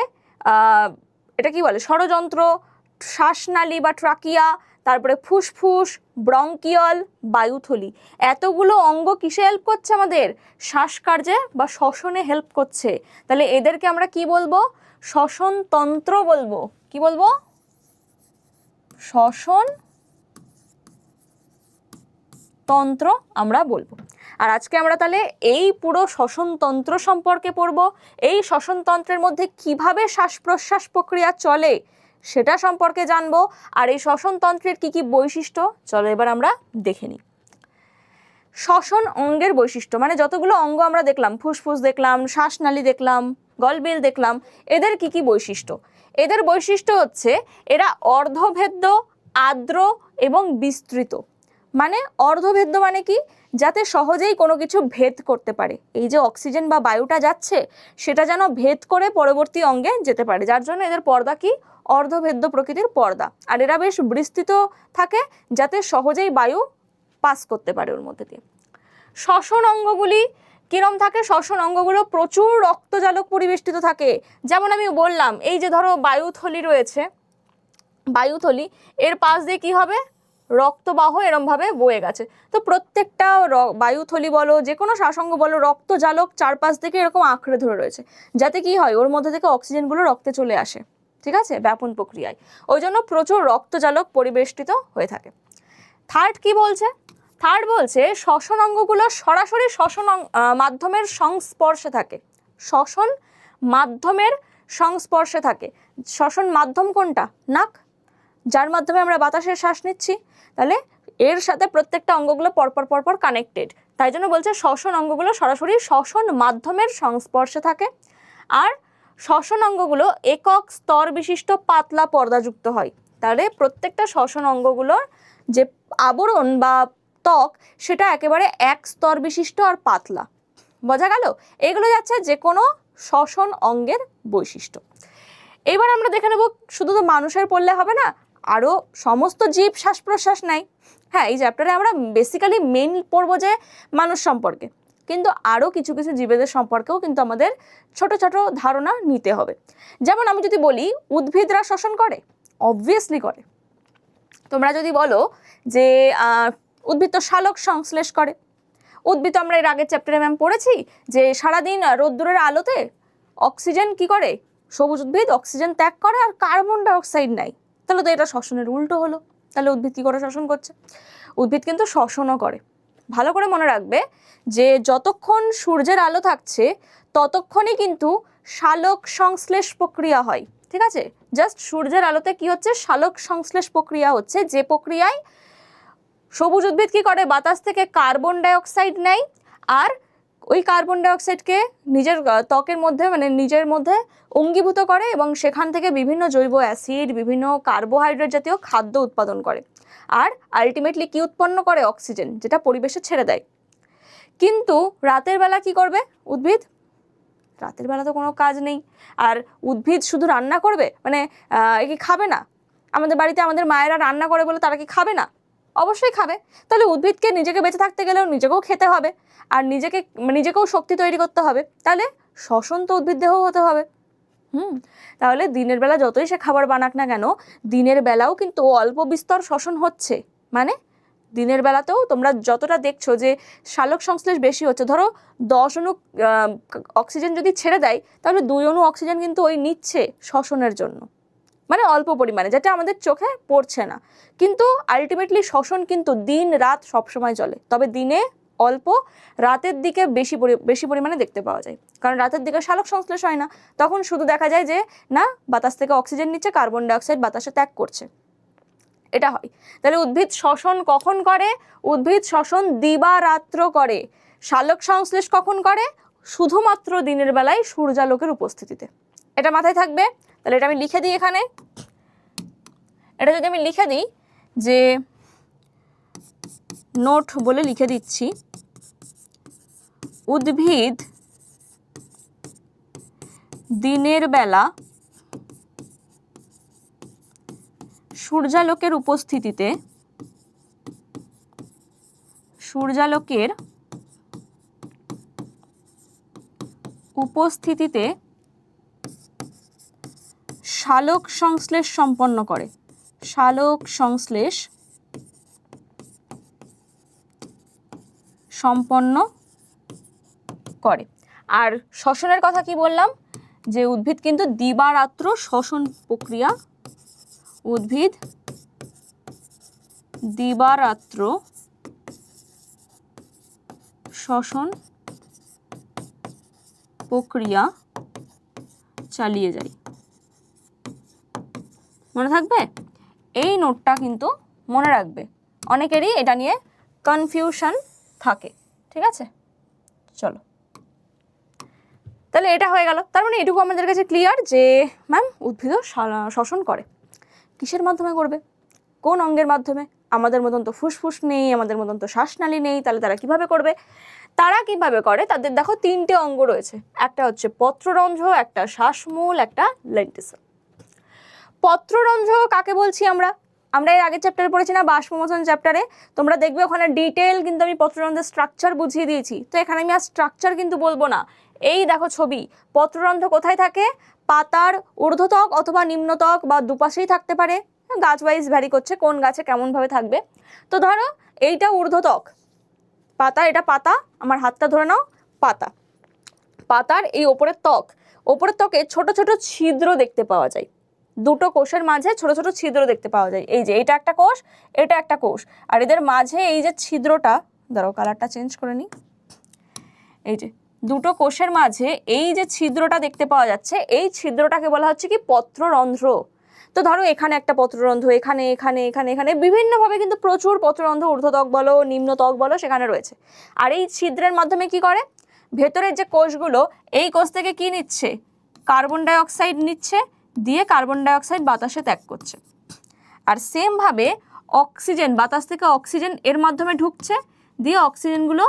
এটা কি বলে ষড়যন্ত্র, শ্বাসনালী বা ট্রাকিয়া, তারপরে ফুসফুস, ব্রঙ্কিয়ল, বায়ুথলি। এতগুলো অঙ্গ কিসে হেল্প করছে? আমাদের শ্বাসকার্যে বা শ্বসনে হেল্প করছে। তাহলে এদেরকে আমরা কি বলবো? শ্বসন তন্ত্র বলবো। কি বলবো? শ্বসন তন্ত্র আমরা বলবো। আর আজকে আমরা তাহলে এই পুরো শ্বসনতন্ত্র সম্পর্কে পড়ব। এই শ্বসনতন্ত্রের মধ্যে কিভাবে শ্বাস প্রশ্বাস প্রক্রিয়া চলে সেটা সম্পর্কে জানবো। আর এই শ্বসনতন্ত্রের কি কি বৈশিষ্ট্য, চলো এবার আমরা দেখে নিই। শ্বসন অঙ্গের বৈশিষ্ট্য মানে যতগুলো অঙ্গ আমরা দেখলাম, ফুসফুস দেখলাম, শ্বাসনালী দেখলাম, গলবিল দেখলাম, এদের কি কি বৈশিষ্ট্য? এদের বৈশিষ্ট্য হচ্ছে এরা অর্ধভেদ্য, আর্দ্র এবং বিস্তৃত। মানে অর্ধভেদ্য মানে কি? যাতে সহজেই কোনো কিছু ভেদ করতে পারে। এই যে অক্সিজেন বা বায়ুটা যাচ্ছে সেটা যেন ভেদ করে পরবর্তী অঙ্গে যেতে পারে, যার জন্য এদের পর্দা কি? অর্ধভেদ্য প্রকৃতির পর্দা। আর এরা বেশ বিস্তৃত থাকে যাতে সহজেই বায়ু পাস করতে পারে ওর মধ্যে দিয়ে। শ্বসন অঙ্গগুলি কিরম থাকে? শ্বসন অঙ্গগুলো প্রচুর রক্তজালক পরিবেষ্টিত থাকে। যেমন আমি বললাম, এই যে ধরো বায়ুথলি রয়েছে, বায়ুথলি এর পাশ দিয়ে কি হবে? রক্তবাহ এরমভাবে বয়ে গেছে। তো প্রত্যেকটা বায়ুথলি বলো, যে কোনো শ্বাসঙ্গ বলো, রক্তজালক চারপাশ থেকে এরকম আঁকড়ে ধরে রয়েছে, যাতে কি হয় ওর মধ্যে থেকে অক্সিজেনগুলো রক্তে চলে আসে, ঠিক আছে, ব্যাপন প্রক্রিয়ায়। ওই জন্য প্রচুর রক্তজালক পরিবেষ্টিত হয়ে থাকে। থার্ড কি বলছে? থার্ড বলছে শ্বসন অঙ্গগুলো সরাসরি শ্বসন মাধ্যমের সংস্পর্শে থাকে। শ্বসন মাধ্যমের সংস্পর্শে থাকে। শ্বসন মাধ্যম কোনটা? নাক, যার মাধ্যমে আমরা বাতাসের শ্বাস নিচ্ছি। তাহলে এর সাথে প্রত্যেকটা অঙ্গগুলো পরপর কানেক্টেড, তাই জন্য বলছে শ্বসন অঙ্গগুলো সরাসরি শ্বসন মাধ্যমের সংস্পর্শে থাকে। আর শ্বসন অঙ্গগুলো একক স্তর বিশিষ্ট পাতলা পর্দাযুক্ত হয়। তাহলে প্রত্যেকটা শ্বসন অঙ্গগুলোর যে আবরণ বা ত্বক সেটা একেবারে এক স্তর বিশিষ্ট আর পাতলা, বোঝা গেল? এগুলো যাচ্ছে যে কোনো শ্বসন অঙ্গের বৈশিষ্ট্য। এবার আমরা দেখে নেব, শুধু তো মানুষের পড়লে হবে না, আরও সমস্ত জীব শ্বাস প্রশ্বাস নেয়। হ্যাঁ, এই চ্যাপ্টারে আমরা বেসিক্যালি মেন পড়বো যে মানুষ সম্পর্কে, কিন্তু আরও কিছু কিছু জীবেদের সম্পর্কেও কিন্তু আমাদের ছোট ছোট ধারণা নিতে হবে। যেমন আমি যদি বলি উদ্ভিদরা শ্বসন করে, অবভিয়াসলি করে। তোমরা যদি বলো যে উদ্ভিদ তো শালক সংশ্লেষ করে, উদ্ভিদ আমরা এর আগের চ্যাপ্টারে ম্যাম পড়েছি যে সারাদিন রোদ্দুরের আলোতে অক্সিজেন কি করে, সবুজ উদ্ভিদ অক্সিজেন ত্যাগ করে আর কার্বন ডাইঅক্সাইড নেয়। তাহলে তো এটা শ্বসনের উল্টো হলো। তাহলে উদ্ভিদ কী করে শ্বসন করছে? উদ্ভিদ কিন্তু শ্বসনও করে। ভালো করে মনে রাখবে যে যতক্ষণ সূর্যের আলো থাকছে ততক্ষণই কিন্তু শালক সংশ্লেষ প্রক্রিয়া হয়, ঠিক আছে? জাস্ট সূর্যের আলোতে কি হচ্ছে? শালক সংশ্লেষ প্রক্রিয়া হচ্ছে, যে প্রক্রিয়ায় সবুজ উদ্ভিদ কী করে? বাতাস থেকে কার্বন ডাইঅক্সাইড নেয় আর ওই কার্বন ডাইঅক্সাইডকে নিজের ত্বকের মধ্যে মানে নিজের মধ্যে অঙ্গীভূত করে এবং সেখান থেকে বিভিন্ন জৈব অ্যাসিড, বিভিন্ন কার্বোহাইড্রেট জাতীয় খাদ্য উৎপাদন করে। আর আলটিমেটলি কি উৎপন্ন করে? অক্সিজেন, যেটা পরিবেশে ছেড়ে দেয়। কিন্তু রাতের বেলা কি করবে উদ্ভিদ? রাতের বেলা তো কোনো কাজ নেই, আর উদ্ভিদ শুধু রান্না করবে মানে এ কি খাবে না? আমাদের বাড়িতে আমাদের মায়েরা রান্না করে বলে তারা কি খাবে না? অবশ্যই খাবে। তাহলে উদ্ভিদকে নিজেকে বেঁচে থাকতে গেলেও নিজেকেও খেতে হবে আর নিজেকেও শক্তি তৈরি করতে হবে। তাহলে শ্বসন তো উদ্ভিদ দেহ হতে হবে। তাহলে দিনের বেলা যতই সে খাবার বানাক না কেন, দিনের বেলাও কিন্তু অল্প বিস্তর শ্বসন হচ্ছে। মানে দিনের বেলাতেও তোমরা যতটা দেখছো যে শালক সংশ্লেষ বেশি হচ্ছে, ধরো 10 অণু অক্সিজেন যদি ছেড়ে দেয় তাহলে 2 অণু অক্সিজেন কিন্তু ওই নিচ্ছে শ্বসনের জন্য, মানে অল্প পরিমাণে, যেটা আমাদের চোখে পড়ছে না। কিন্তু আলটিমেটলি শ্বসন কিন্তু দিন রাত সবসময় চলে, তবে দিনে অল্প, রাতের দিকে বেশি পরিমাণে দেখতে পাওয়া যায়, কারণ রাতের দিকে সালোক সংশ্লেষ হয় না, তখন শুধু দেখা যায় যে না বাতাস থেকে অক্সিজেন নিচ্ছে, কার্বন ডাইঅক্সাইড বাতাসে ত্যাগ করছে, এটা হয়। তাহলে উদ্ভিদ শ্বসন কখন করে? উদ্ভিদ শ্বসন দিবারাত্র করে। সালোক সংশ্লেষ কখন করে? শুধুমাত্র দিনের বেলায় সূর্যালোকের উপস্থিতিতে। এটা মাথায় থাকবে। তাহলে এটা আমি লিখে দিই এখানে, এটা যদি আমি লিখে দিই যে নোট বলে লিখে দিচ্ছি, উদ্ভিদ দিনের বেলা সূর্যালোকের উপস্থিতিতে সালোক সংশ্লেষ সম্পন্ন করে। সালোক সংশ্লেষ সম্পন্ন করে। আর শ্বসনের কথা কি বললাম? যে উদ্ভিদ কিন্তু দিবারাত্র শ্বসন প্রক্রিয়া, উদ্ভিদ দিবারাত্র শ্বসন প্রক্রিয়া চালিয়ে যায়। মনে থাকবে? এই নোটটা কিন্তু মনে রাখবে, অনেকেরই এটা নিয়ে কনফিউশন থাকে, ঠিক আছে? চলো, তাহলে এটা হয়ে গেল। তার মানে এটুকু আমাদের কাছে ক্লিয়ার যে ম্যাম উদ্ভিদও শ্বসন করে। কিসের মাধ্যমে করবে? কোন অঙ্গের মাধ্যমে? আমাদের মতন তো ফুসফুস নেই, আমাদের মতন তো শ্বাসনালী নেই, তাহলে তারা কিভাবে করবে? তারা কিভাবে করে? তাদের দেখো 3টে অঙ্গ রয়েছে, একটা হচ্ছে পত্ররন্ধ্র, একটা শ্বাসমূল, একটা লেন্টিসেল। পত্ররন্ধ্র কাকে বলছি আমরা? আমরা এর আগের চ্যাপ্টারে পড়েছি না, বাষ্পমোচন চ্যাপ্টারে, তোমরা দেখবে ওখানে ডিটেল কিন্তু আমি পত্ররন্ধ্রের স্ট্রাকচার বুঝিয়ে দিয়েছি। তো এখানে আমি আর স্ট্রাকচার কিন্তু বলবো না। এই দেখো ছবি, পত্ররন্ধ্র কোথায় থাকে? পাতার ঊর্ধ্বত্বক অথবা নিম্নত্বক বা দুপাশেই থাকতে পারে, গাছ ওয়াইজ ভ্যারি করছে কোন গাছে কেমনভাবে থাকবে। তো ধরো এইটা ঊর্ধ্বত্বক পাতা, এটা পাতা, আমার হাতটা ধরে নাও, পাতা, পাতার এই ওপরের ত্বকে ছোট ছোট ছিদ্র দেখতে পাওয়া যায়, দুটো কোষের মাঝে ছোট ছোট ছিদ্র দেখতে পাওয়া যায়। এই যে এটা একটা কোষ, এটা একটা কোষ, আর এদের মাঝে এই যে ছিদ্রটা, দাঁড়াও কালারটা চেঞ্জ করে নিই, এই যে দুটো কোষের মাঝে এই যে ছিদ্রটা দেখতে পাওয়া যাচ্ছে, এই ছিদ্রটাকে বলা হচ্ছে কি পত্ররন্ধ্র। তো ধরো এখানে একটা পত্ররন্ধ্র, এখানে এখানে এখানে এখানে বিভিন্নভাবে কিন্তু প্রচুর পত্ররন্ধ্র, ঊর্ধ্বত্বক বলো নিম্নত্বক বলো, সেখানে রয়েছে। আর এই ছিদ্রের মাধ্যমে কি করে? ভেতরের যে কোষগুলো, এই কোষ থেকে কি নিচ্ছে? কার্বন ডাইঅক্সাইড নিচ্ছে, দিয়ে কার্বন ডাইঅক্সাইড বাতাসে ত্যাগ করছে। আর সেমভাবে অক্সিজেন, বাতাস থেকে অক্সিজেন এর মাধ্যমে ঢুকছে, দিয়ে অক্সিজেনগুলো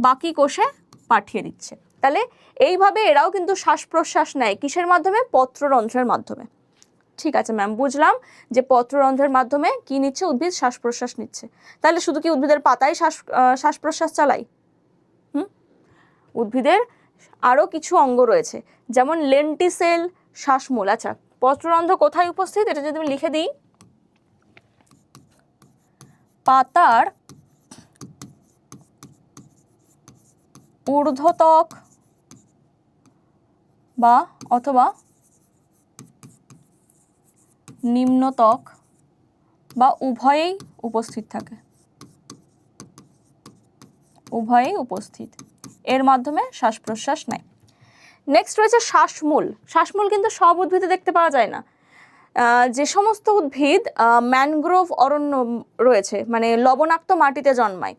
বাকি কোষে পাঠিয়ে দিচ্ছে। তাহলে এইভাবে এরাও কিন্তু শ্বাস প্রশ্বাস নেয়। কিসের মাধ্যমে? পত্ররন্ধ্রের মাধ্যমে। ঠিক আছে ম্যাম, বুঝলাম যে পত্ররন্ধ্রের মাধ্যমে কি নিচ্ছে? উদ্ভিদ শ্বাস প্রশ্বাস নিচ্ছে। তাহলে শুধু কি উদ্ভিদের পাতায় শ্বাস প্রশ্বাস চালায়? উদ্ভিদের আরও কিছু অঙ্গ রয়েছে, যেমন লেন্টিসেল, শ্বাসমূল। আচ্ছা, পত্ররন্ধ্র কোথায় উপস্থিত? এটা যদি আমি লিখে দিই, পাতার ঊর্ধ্বত্বক বা অথবা নিম্নত্বক বা উভয়েই উপস্থিত থাকে, উভয়েই উপস্থিত, এর মাধ্যমে শ্বাস প্রশ্বাস নেয়। নেক্সট রয়েছে শ্বাসমূল। শ্বাসমূল কিন্তু সব উদ্ভিদে দেখতে পাওয়া যায় না। যে সমস্ত উদ্ভিদ ম্যানগ্রোভ অরণ্য রয়েছে, মানে লবণাক্ত মাটিতে জন্মায়,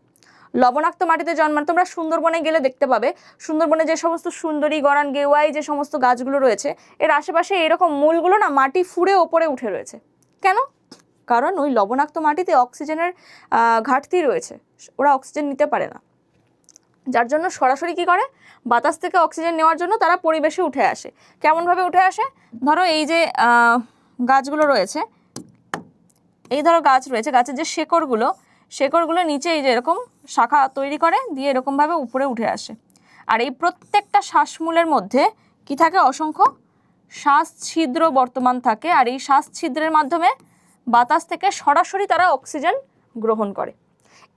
লবণাক্ত মাটিতে জন্মায়, তোমরা সুন্দরবনে গেলে দেখতে পাবে, সুন্দরবনে যে সমস্ত সুন্দরী, গরান, গেওয়াই যে সমস্ত গাছগুলো রয়েছে, এর আশেপাশে এরকম মূলগুলো না মাটি ফুঁড়ে ওপরে উঠে রয়েছে। কেন? কারণ ওই লবণাক্ত মাটিতে অক্সিজেনের ঘাটতি রয়েছে, ওরা অক্সিজেন নিতে পারে না, যার জন্য সরাসরি কি করে? বাতাস থেকে অক্সিজেন নেওয়ার জন্য তারা পরিবেশে উঠে আসে। কেমনভাবে উঠে আসে? ধরো এই যে গাছগুলো রয়েছে, এই ধরো গাছ রয়েছে, গাছের যে শেকড়গুলো নিচে এই যে এরকম শাখা তৈরি করে, দিয়ে এরকমভাবে উপরে উঠে আসে। আর এই প্রত্যেকটা শ্বাসমূলের মধ্যে কি থাকে? অসংখ্য শ্বাস ছিদ্র বর্তমান থাকে, আর এই শ্বাস ছিদ্রের মাধ্যমে বাতাস থেকে সরাসরি তারা অক্সিজেন গ্রহণ করে।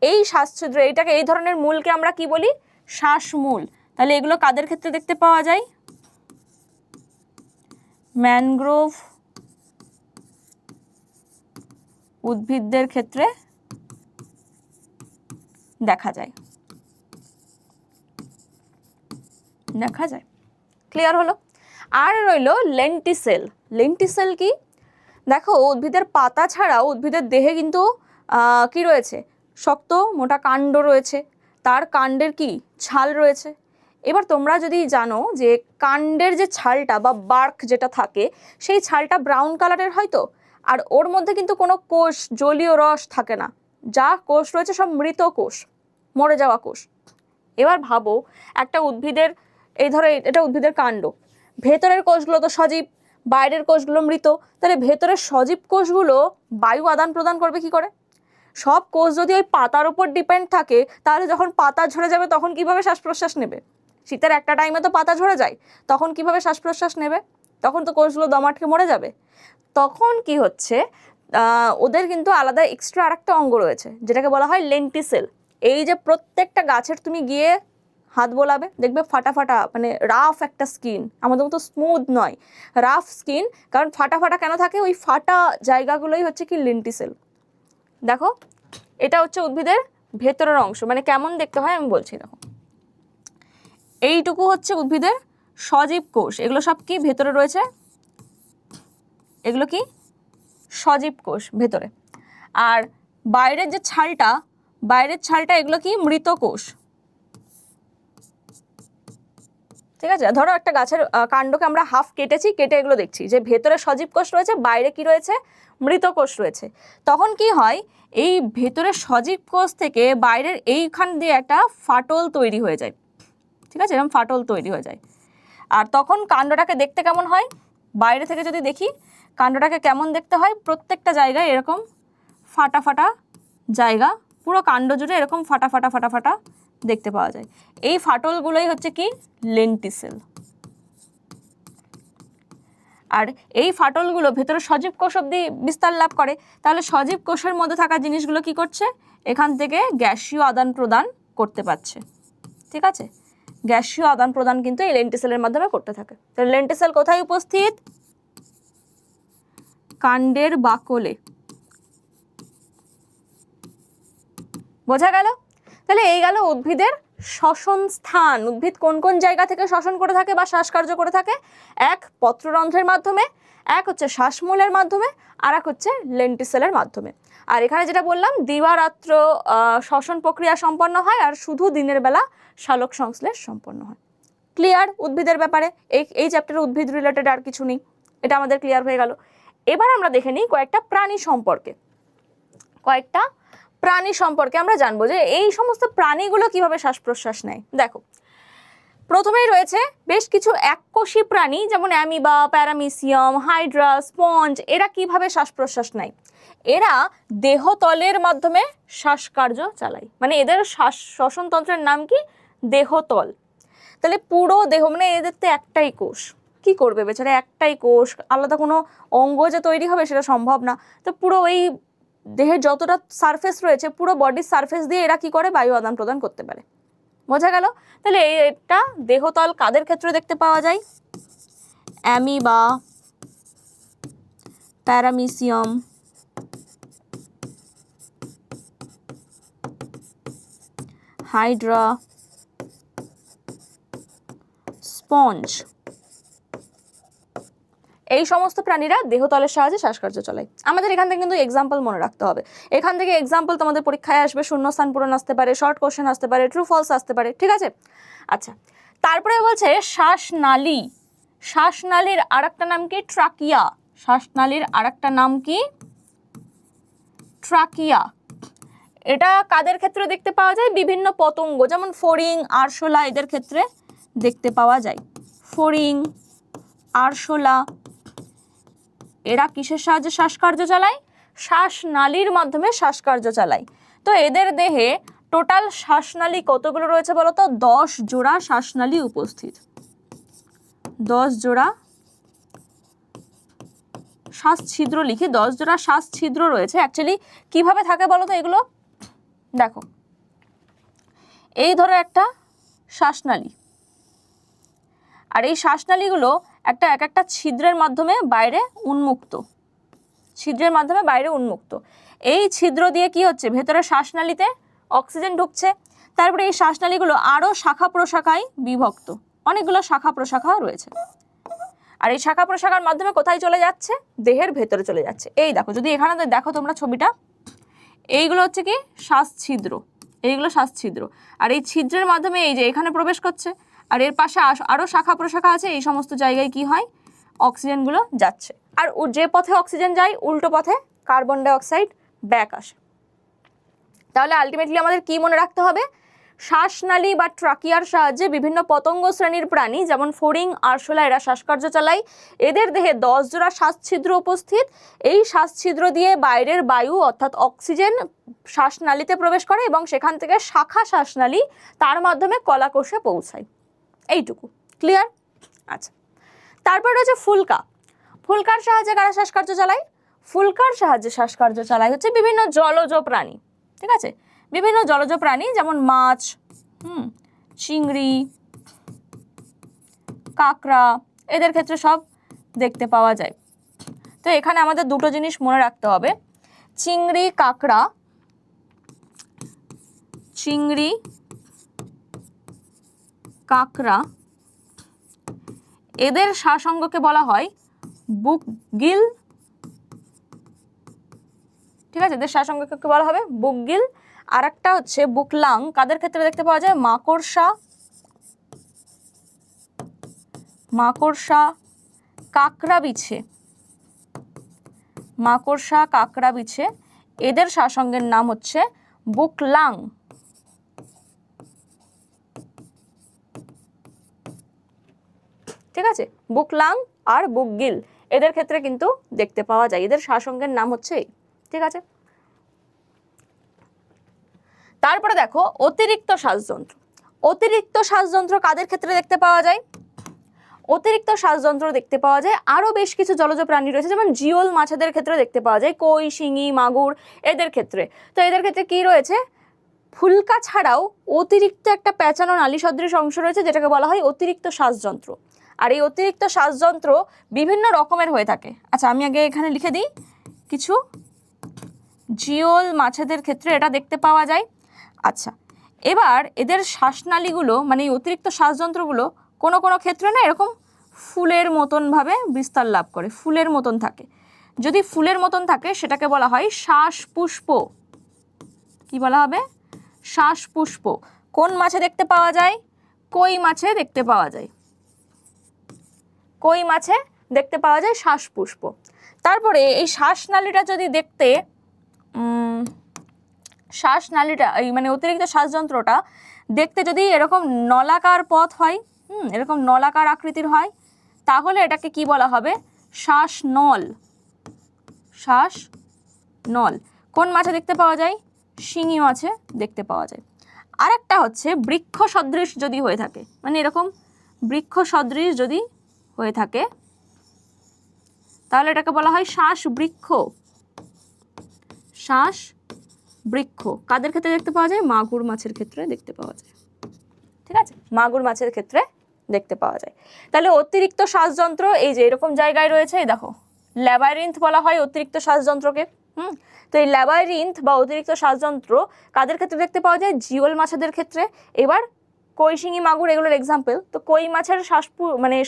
এই শ্বাস ছিদ্র, এইটাকে, এই ধরনের মূলকে আমরা কি বলি? শ্বাসমূল। তাহলে এগুলো কাদের ক্ষেত্রে দেখতে পাওয়া যায়? ম্যানগ্রোভ উদ্ভিদদের ক্ষেত্রে দেখা যায়। দেখা যায়। ক্লিয়ার হলো? আর রইল লেন্টিসেল। লেন্টিসেল কি? দেখো উদ্ভিদের পাতা ছাড়াও উদ্ভিদের দেহে কিন্তু কি রয়েছে, শক্ত মোটা কাণ্ড রয়েছে, তার কাণ্ডের কি ছাল রয়েছে। এবার তোমরা যদি জানো যে কাণ্ডের যে ছালটা বা বার্ক যেটা থাকে সেই ছালটা ব্রাউন কালারের হয় তো, আর ওর মধ্যে কিন্তু কোনো কোষ জলীয় রস থাকে না, যা কোষ রয়েছে সব মৃত কোষ, মরে যাওয়া কোষ। এবার ভাবো একটা উদ্ভিদের, এই ধরো এটা উদ্ভিদের কাণ্ড, ভেতরের কোষগুলো তো সজীব, বাইরের কোষগুলো মৃত, তাহলে ভেতরের সজীব কোষগুলো বায়ু আদান প্রদান করবে কি করে? সব কোষ যদি ওই পাতার উপর ডিপেন্ড থাকে তাহলে যখন পাতা ঝরে যাবে তখন কিভাবে শ্বাস প্রশ্বাস নেবে? শীতের একটা টাইমে তো পাতা ঝরে যায়, তখন কিভাবে শ্বাস প্রশ্বাস নেবে? তখন তো কোষগুলো দম আটকে মরে যাবে। তখন কি হচ্ছে, ওদের কিন্তু আলাদা এক্সট্রা আরেকটা অঙ্গ রয়েছে যেটাকে বলা হয় লেন্টিসেল। এই যে প্রত্যেকটা গাছের তুমি গিয়ে হাত বোলাবে, দেখবে ফাটা ফাটা, মানে রাফ একটা স্কিন, আমাদের মতো স্মুথ নয়, রাফ স্কিন। কারণ ফাটা ফাটা কেন থাকে? ওই ফাটা জায়গাগুলোই হচ্ছে কি লেন্টিসেল। দেখো এটা হচ্ছে উদ্ভিদের ভেতরের অংশ, মানে কেমন দেখতে হয় আমি বলছি। দেখো এইটুকু হচ্ছে উদ্ভিদের সজীব কোষ, এগুলো সব কি ভেতরে রয়েছে, এগুলো কি সজীব কোষ ভেতরে। আর বাইরের যে ছালটা, বাইরের ছালটা এগুলো কি মৃত কোষ। ঠিক আছে, ধরো একটা গাছের কাণ্ডকে আমরা হাফ কেটেছি, কেটে এগুলো দেখছি যে ভেতরে সজীব কোষ রয়েছে, বাইরে কি রয়েছে, মৃত কোষ রয়েছে। তখন কি হয়, এই ভেতরের সজীব কোষ থেকে বাইরের এইখান দিয়ে একটা ফাটল তৈরি হয়ে যায়। ঠিক আছে, এরকম ফাটল তৈরি হয়ে যায়। আর তখন কাণ্ডটাকে দেখতে কেমন হয়, বাইরে থেকে যদি দেখি কাণ্ডটাকে কেমন দেখতে হয়, প্রত্যেকটা জায়গায় এরকম ফাটা ফাটা জায়গা, পুরো কাণ্ড জুড়ে এরকম ফাটা ফাটা ফাটা ফাটা দেখতে পাওয়া যায়। এই ফাটলগুলোই হচ্ছে কি লেন্টিসেল। আর এই ফাটলগুলো ভেতরে সজীব কোষ অবধি বিস্তার লাভ করে। তাহলে সজীব কোষের মধ্যে থাকা জিনিসগুলো কি করছে, এখান থেকে গ্যাসীয় আদান প্রদান করতে পারছে। ঠিক আছে, গ্যাসীয় আদান প্রদান কিন্তু এই লেন্টিসেলের মাধ্যমে করতে থাকে। তাহলে লেন্টিসেল কোথায় উপস্থিত? কাণ্ডের বাকলে। বোঝা গেল? তাহলে এই গেল উদ্ভিদের শ্বসন স্থান। উদ্ভিদ কোন কোন জায়গা থেকে শ্বসন করে থাকে বা শ্বাসকার্য করে থাকে? এক পত্ররন্ধ্রের মাধ্যমে, এক হচ্ছে শ্বাসমূলের মাধ্যমে, আর এক হচ্ছে লেন্টিসেলের মাধ্যমে। আর এখানে যেটা বললাম দিবারাত্র শ্বসন প্রক্রিয়া সম্পন্ন হয়, আর শুধু দিনের বেলা সালোক সংশ্লেষ সম্পন্ন হয়। ক্লিয়ার উদ্ভিদের ব্যাপারে? এই চ্যাপ্টারে উদ্ভিদ রিলেটেড আর কিছু নেই, এটা আমাদের ক্লিয়ার হয়ে গেল। এবার আমরা দেখে নিই কয়েকটা প্রাণী সম্পর্কে। কয়েকটা প্রাণী সম্পর্কে আমরা জানবো যে এই সমস্ত প্রাণীগুলো কিভাবে শ্বাস প্রশ্বাস নেয়। দেখো প্রথমেই রয়েছে বেশ কিছু এককোষী প্রাণী, যেমন অ্যামিবা, প্যারামিসিয়াম, হাইড্রা, স্পঞ্জ। এরা কিভাবে শ্বাস প্রশ্বাস নেয়? এরা দেহতলের মাধ্যমে শ্বাসকার্য চালায়, মানে এদের শ্বসনতন্ত্রের নাম কি? দেহতল। তাহলে পুরো দেহ, মানে এদের তো একটাই কোষ, কি করবে বেচারা, একটাই কোষ, আলাদা কোনো অঙ্গ যে তৈরি হবে সেটা সম্ভব না। তো পুরো এই দেহের যতটা সারফেস রয়েছে, পুরো বডির সারফেস দিয়ে এরা কি করে, বায়ু আদান প্রদান করতে পারে। বোঝা গেল? তাহলে এটা দেহতল কাদের ক্ষেত্রে দেখতে পাওয়া যায়? অ্যামিবা, প্যারামিসিয়াম, হাইড্রা, স্পঞ্জ, এই সমস্ত প্রাণীরা দেহতলের সাহায্যে শ্বাসকার্য চালায়। আমাদের এখান থেকে কিন্তু এক্সাম্পল মনে রাখতে হবে। এখান থেকে এক্সাম্পল তোমাদের পরীক্ষায় আসবে, শূন্যস্থান পূরণ আসতে পারে, শর্ট কোশ্চেন আসতে পারে, ট্রু ফলস আসতে পারে। ঠিক আছে, আচ্ছা তারপরে বলছে শ্বাসনালী। শ্বাসনালীর আরেকটা নাম কি? ট্রাকিয়া। শ্বাসনালীর আরেকটা নাম কি? ট্রাকিয়া। এটা কাদের ক্ষেত্রে দেখতে পাওয়া যায়? বিভিন্ন পতঙ্গ, যেমন ফড়িং, আরশোলা, এদের ক্ষেত্রে দেখতে পাওয়া যায়। ফড়িং, আরশোলা, এরা কিসের সাহায্যে শ্বাসকার্য চালায়? শ্বাসনালীর মাধ্যমে শ্বাসকার্য চালায়। তো এদের দেহে টোটাল শ্বাসনালী কতগুলো রয়েছে বলো তো? 10 জোড়া শ্বাসনালী উপস্থিত। 10 জোড়া শ্বাস ছিদ্র লিখি, 10 জোড়া শ্বাস ছিদ্র রয়েছে। অ্যাকচুয়ালি কিভাবে থাকে বলো তো এগুলো? দেখো এই ধরো একটা শ্বাসনালী, আর এই শ্বাসনালীগুলো এক একটা ছিদ্রের মাধ্যমে বাইরে উন্মুক্ত, ছিদ্রের মাধ্যমে বাইরে উন্মুক্ত। এই ছিদ্র দিয়ে কি হচ্ছে? ভেতরে শ্বাসনালীতে অক্সিজেন ঢুকছে। তারপরে এই শ্বাসনালীগুলো আরও শাখা প্রশাখায় বিভক্ত। অনেকগুলো শাখা প্রশাখা রয়েছে। আর এই শাখা প্রশাখার মাধ্যমে কোথায় চলে যাচ্ছে? দেহের ভেতরে চলে যাচ্ছে। এই দেখো, যদি এখানে দেখো তোমরা ছবিটা, এইগুলো হচ্ছে কি শ্বাস ছিদ্র, এইগুলো শ্বাস ছিদ্র। আর এই ছিদ্রের মাধ্যমে এই যে এখানে প্রবেশ করছে, আর এর পাশে আরও শাখা প্রশাখা আছে। এই সমস্ত জায়গায় কি হয়? অক্সিজেনগুলো যাচ্ছে। আর যে পথে অক্সিজেন যায় উল্টো পথে কার্বন ডাই অক্সাইড ব্যাক আসে। তাহলে আলটিমেটলি আমাদের কি মনে রাখতে হবে? শ্বাসনালী বা ট্রাকিয়ার সাহায্যে বিভিন্ন পতঙ্গ শ্রেণীর প্রাণী যেমন ফড়িং, আরশোলা এরা শ্বাসকার্য চালায়। এদের দেহে 10 জোড়া শ্বাসছিদ্র উপস্থিত। এই শ্বাসছিদ্র দিয়ে বাইরের বায়ু অর্থাৎ অক্সিজেন শ্বাসনালীতে প্রবেশ করে এবং সেখান থেকে শাখা শ্বাসনালী তার মাধ্যমে কলাকোষে পৌঁছায়। এইটুকু ক্লিয়ার? আচ্ছা, তারপর রয়েছে ফুলকা। ফুলকার সাহায্যে কারা শ্বাসকার্য চালায়? ফুলকার সাহায্যে শ্বাসকার্য চালায় হচ্ছে বিভিন্ন জলজ প্রাণী। ঠিক আছে, বিভিন্ন জলজ প্রাণী যেমন মাছ, চিংড়ি, কাঁকড়া, এদের ক্ষেত্রে সব দেখতে পাওয়া যায়। তো এখানে আমাদের দুটো জিনিস মনে রাখতে হবে। চিংড়ি, কাঁকড়া, চিংড়ি, কাঁকড়া এদের শ্বাসঅঙ্গকে বলা হয় বুকগিল। ঠিক আছে, এদের শ্বাসঅঙ্গকে বলা হবে বুকগিল। আর একটা হচ্ছে বুকলাং। কাদের ক্ষেত্রে দেখতে পাওয়া যায়? মাকড়সা, মাকড়সা, কাঁকড়া বিছে, মাকড়সা, কাঁকড়া বিছে এদের শ্বাসঅঙ্গের নাম হচ্ছে বুকলাং। ঠিক আছে, বুকলাং আর বুকগিল এদের ক্ষেত্রে কিন্তু দেখতে পাওয়া যায়। এদের শ্বাসঅঙ্গের নাম হচ্ছে এই। ঠিক আছে, তারপরে দেখো অতিরিক্ত শ্বাসযন্ত্র। অতিরিক্ত শ্বাসযন্ত্র কাদের ক্ষেত্রে দেখতে পাওয়া যায়? অতিরিক্ত শ্বাসযন্ত্র দেখতে পাওয়া যায় আরও বেশ কিছু জলজ প্রাণী রয়েছে, যেমন জিওল মাছেদের ক্ষেত্রে দেখতে পাওয়া যায়, কই, শিঙি, মাগুর এদের ক্ষেত্রে। তো এদের ক্ষেত্রে কি রয়েছে? ফুলকা ছাড়াও অতিরিক্ত একটা প্যাঁচানো নালী সদৃশ অংশ রয়েছে যেটাকে বলা হয় অতিরিক্ত শ্বাসযন্ত্র। আর এই অতিরিক্ত শ্বাসযন্ত্র বিভিন্ন রকমের হয়ে থাকে। আচ্ছা, আমি আগে এখানে লিখে দিই কিছু। জিওল মাছেদের ক্ষেত্রে এটা দেখতে পাওয়া যায়। আচ্ছা, এবার এদের শ্বাসনালীগুলো মানে এই অতিরিক্ত শ্বাসযন্ত্রগুলো কোনো কোনো ক্ষেত্রে না এরকম ফুলের মতনভাবে বিস্তার লাভ করে, ফুলের মতন থাকে। যদি ফুলের মতন থাকে সেটাকে বলা হয় শ্বাসপুষ্প। কি বলা হবে? শ্বাসপুষ্প। কোন মাছে দেখতে পাওয়া যায়? কই মাছে দেখতে পাওয়া যায়। কই মাছে দেখতে পাওয়া যায় শ্বাসপুষ্প। তারপরে এই শ্বাসনালীটা যদি দেখতে শ্বাসনালীটা এই মানে অতিরিক্ত শ্বাসযন্ত্রটা দেখতে যদি এরকম নলাকার পথ হয়, এরকম নলাকার আকৃতির হয়, তাহলে এটাকে কি বলা হবে? শ্বাসনল। শ্বাসনল। কোন মাছে দেখতে পাওয়া যায়? শিঙি মাছে দেখতে পাওয়া যায়। আরেকটা হচ্ছে বৃক্ষ সদৃশ যদি হয়ে থাকে, মানে এরকম বৃক্ষ সদৃশ যদি হয়ে থাকে তাহলে এটাকে বলা হয় শ্বাসবৃক্ষ। শ্বাসবৃক্ষ কাদের ক্ষেত্রে দেখতে পাওয়া যায়? মাগুর মাছের ক্ষেত্রে দেখতে পাওয়া যায়। ঠিক আছে, মাগুর মাছের ক্ষেত্রে দেখতে পাওয়া যায়। তাহলে অতিরিক্ত শ্বাসযন্ত্র এই যে এরকম জায়গায় রয়েছে, এই দেখো ল্যাবাইরিন্থ বলা হয় অতিরিক্ত শ্বাসযন্ত্রকে। তো এই ল্যাবাইরিন্থ বা অতিরিক্ত শ্বাসযন্ত্র কাদের ক্ষেত্রে দেখতে পাওয়া যায়? জিওল মাছেদের ক্ষেত্রে। এবার কই, শিঙি, মাগুর এগুলোর এক্সাম্পল। তো কই মাছের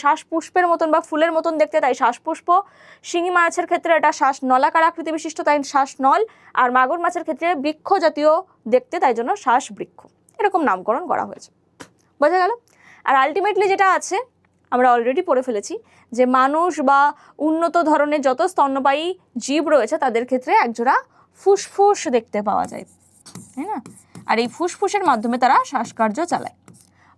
শ্বাসপুষ্পের মতন বা ফুলের মতন দেখতে, তাই শ্বাসপুষ্প। শিঙি মাছের ক্ষেত্রে এটা শ্বাস নলাকার আকৃতি বিশিষ্ট, তাই শ্বাসনল। আর মাগুর মাছের ক্ষেত্রে বৃক্ষ জাতীয় দেখতে, তাই জন্য শ্বাসবৃক্ষ। এরকম নামকরণ করা হয়েছে। বোঝা গেল? আর আলটিমেটলি যেটা আছে আমরা অলরেডি পড়ে ফেলেছি যে মানুষ বা উন্নত ধরনের যত স্তন্যপায়ী জীব রয়েছে তাদের ক্ষেত্রে একজোড়া ফুসফুস দেখতে পাওয়া যায়, তাই না? আর এই ফুসফুসের মাধ্যমে তারা শ্বাসকার্য চালায়।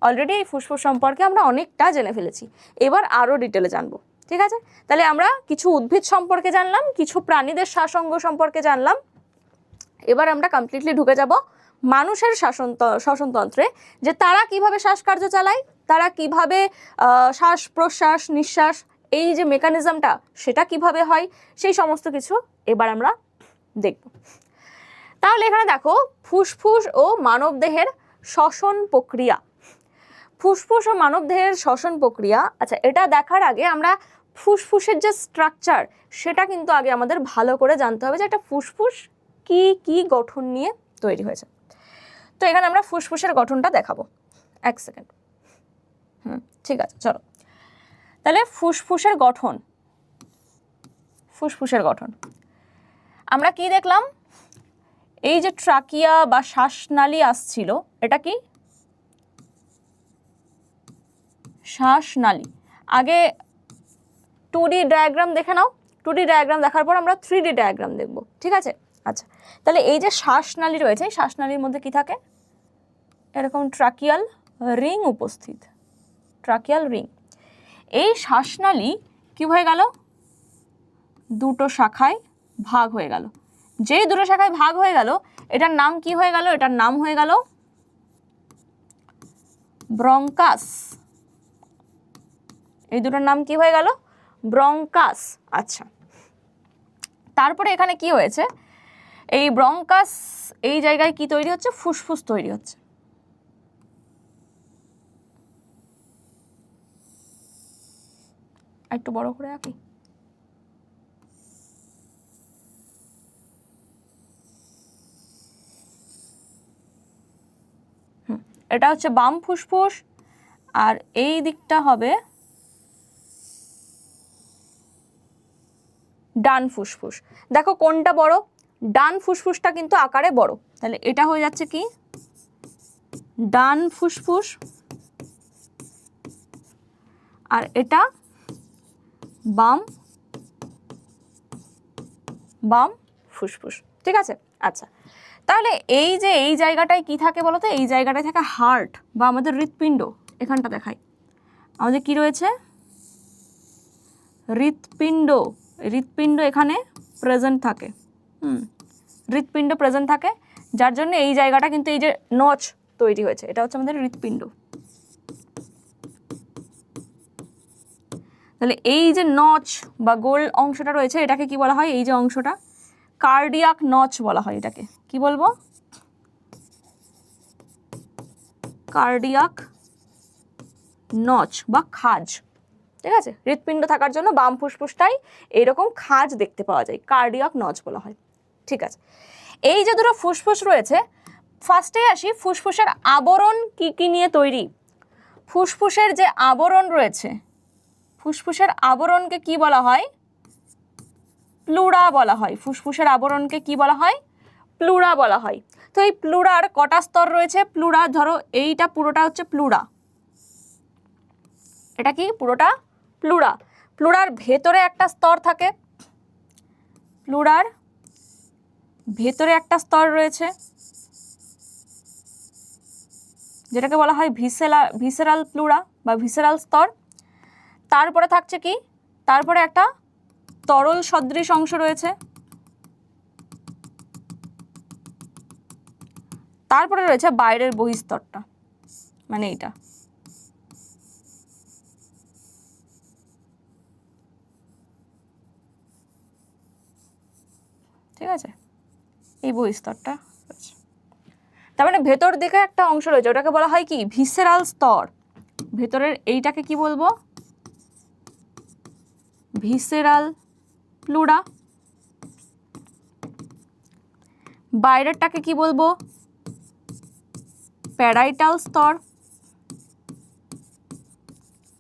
অলরেডি এই ফুসফুস সম্পর্কে আমরা অনেকটা জেনে ফেলেছি, এবার আরও ডিটেলে জানবো। ঠিক আছে, তাহলে আমরা কিছু উদ্ভিদ সম্পর্কে জানলাম, কিছু প্রাণীদের শ্বাসঅঙ্গ সম্পর্কে জানলাম। এবার আমরা কমপ্লিটলি ঢুকে যাব মানুষের শ্বসনতন্ত্রে, যে তারা কিভাবে শ্বাসকার্য চালায়, তারা কিভাবে শ্বাস প্রশ্বাস নিঃশ্বাস এই যে মেকানিজমটা সেটা কিভাবে হয়, সেই সমস্ত কিছু এবার আমরা দেখব। তাহলে এখানে দেখো ফুসফুস ও মানবদেহের শ্বসন প্রক্রিয়া। ফুসফুস ও মানবদেহের শ্বসন প্রক্রিয়া, আচ্ছা এটা দেখার আগে আমরা ফুসফুসের যে স্ট্রাকচার সেটা কিন্তু আগে আমাদের ভালো করে জানতে হবে যে একটা ফুসফুস কি কি গঠন নিয়ে তৈরি হয়েছে। তো এখানে আমরা ফুসফুসের গঠনটা দেখাবো। এক সেকেন্ড। ঠিক আছে, চলো তাহলে ফুসফুসের গঠন। ফুসফুসের গঠন আমরা কি দেখলাম, এই যে ট্রাকিয়া বা শ্বাসনালী আসছিল, এটা কি শ্বাসনালী। আগে 2D ডায়াগ্রাম দেখে নাও, 2D ডায়াগ্রাম দেখার পর আমরা 3D ডায়াগ্রাম দেখব, ঠিক আছে। আচ্ছা, তাহলে এই যে শ্বাসনালী রয়েছে, এই শ্বাসনালীর মধ্যে কি থাকে, এরকম ট্রাকিয়াল রিং উপস্থিত, ট্রাকিয়াল রিং। এই শ্বাসনালী কি হয়ে গেল, দুটো শাখায় ভাগ হয়ে গেল। যেই দুটো শাখায় ভাগ হয়ে গেল, এটার নাম কি হয়ে গেল, এটার নাম হয়ে গেল ব্রঙ্কাস। এই দুটোর নাম কি হয়ে গেল, ব্রঙ্কাস। আচ্ছা, তারপরে এখানে কি হয়েছে, এই ব্রঙ্কাস এই জায়গায় কি তৈরি হচ্ছে, ফুসফুস তৈরি হচ্ছে। একটু বড় করে আঁকি। এটা হচ্ছে বাম ফুসফুস, আর এই দিকটা হবে ডান ফুসফুস। দেখো কোনটা বড়, ডান ফুসফুসটা কিন্তু আকারে বড়, তাহলে এটা হয়ে যাচ্ছে কি ডান ফুসফুস, আর এটা বাম বাম ফুসফুস, ঠিক আছে। আচ্ছা, তাহলে এই যে এই জায়গাটায় কি থাকে বলো তো, এই জায়গাটায় থাকে হার্ট বা আমাদের হৃৎপিণ্ড। এখানটা দেখাই, আমাদের কি রয়েছে, হৃৎপিণ্ড। হৃৎপিণ্ড এখানে প্রেজেন্ট থাকে, হৃৎপিণ্ড প্রেজেন্ট থাকে, যার জন্য এই জায়গাটা কিন্তু এই যে নচ তৈরি হয়েছে, এটা হচ্ছে আমাদের হৃৎপিণ্ড। তাহলে এই যে নচ বা গোল অংশটা রয়েছে, এটাকে কি বলা হয়, এই যে অংশটা কার্ডিয়াক নচ বলা হয়। এটাকে কি বলবো, কার্ডিয়াক নচ বা খাজ, ঠিক আছে। হৃৎপিণ্ড থাকার জন্য বাম ফুসফুসটাই এইরকম খাজ দেখতে পাওয়া যায়, কার্ডিয়াক নচ বলা হয়, ঠিক আছে। এই যে দুটো ফুসফুস রয়েছে, ফার্স্টে আসি ফুসফুসের আবরণ কি কি নিয়ে তৈরি। ফুসফুসের যে আবরণ রয়েছে, ফুসফুসের আবরণকে কি বলা হয়, প্লুরা বলা হয়। ফুসফুসের আবরণকে কি বলা হয়, প্লুরা বলা হয়। তো এই প্লুরার কটা স্তর রয়েছে, প্লুরা ধরো এইটা পুরোটা হচ্ছে প্লুরা, এটা কি পুরোটা প্লুরা। প্লুরার ভেতরে একটা স্তর থাকে, প্লুরার ভেতরে একটা স্তর রয়েছে যেটাকে বলা হয় ভিসেরাল প্লুরা বা ভিসেরাল স্তর। তারপরে থাকছে কি, তারপরে একটা তরল সদৃশ অংশ রয়েছে, তারপরে রয়েছে বাইরের বহিস্তরটা, মানে এইটা। ঠিক আছে, এই বহিস্তরটা রয়েছে। তার মানে ভেতর দিকে একটা অংশ রয়েছে, ওটাকে বলা হয় কি ভিসেরাল স্তর। ভেতরের এইটাকে কি বলবো, ভিসেরাল প্লুরা। বাইরেরটাকে কি বলবো, প্যারাইটাল স্তর।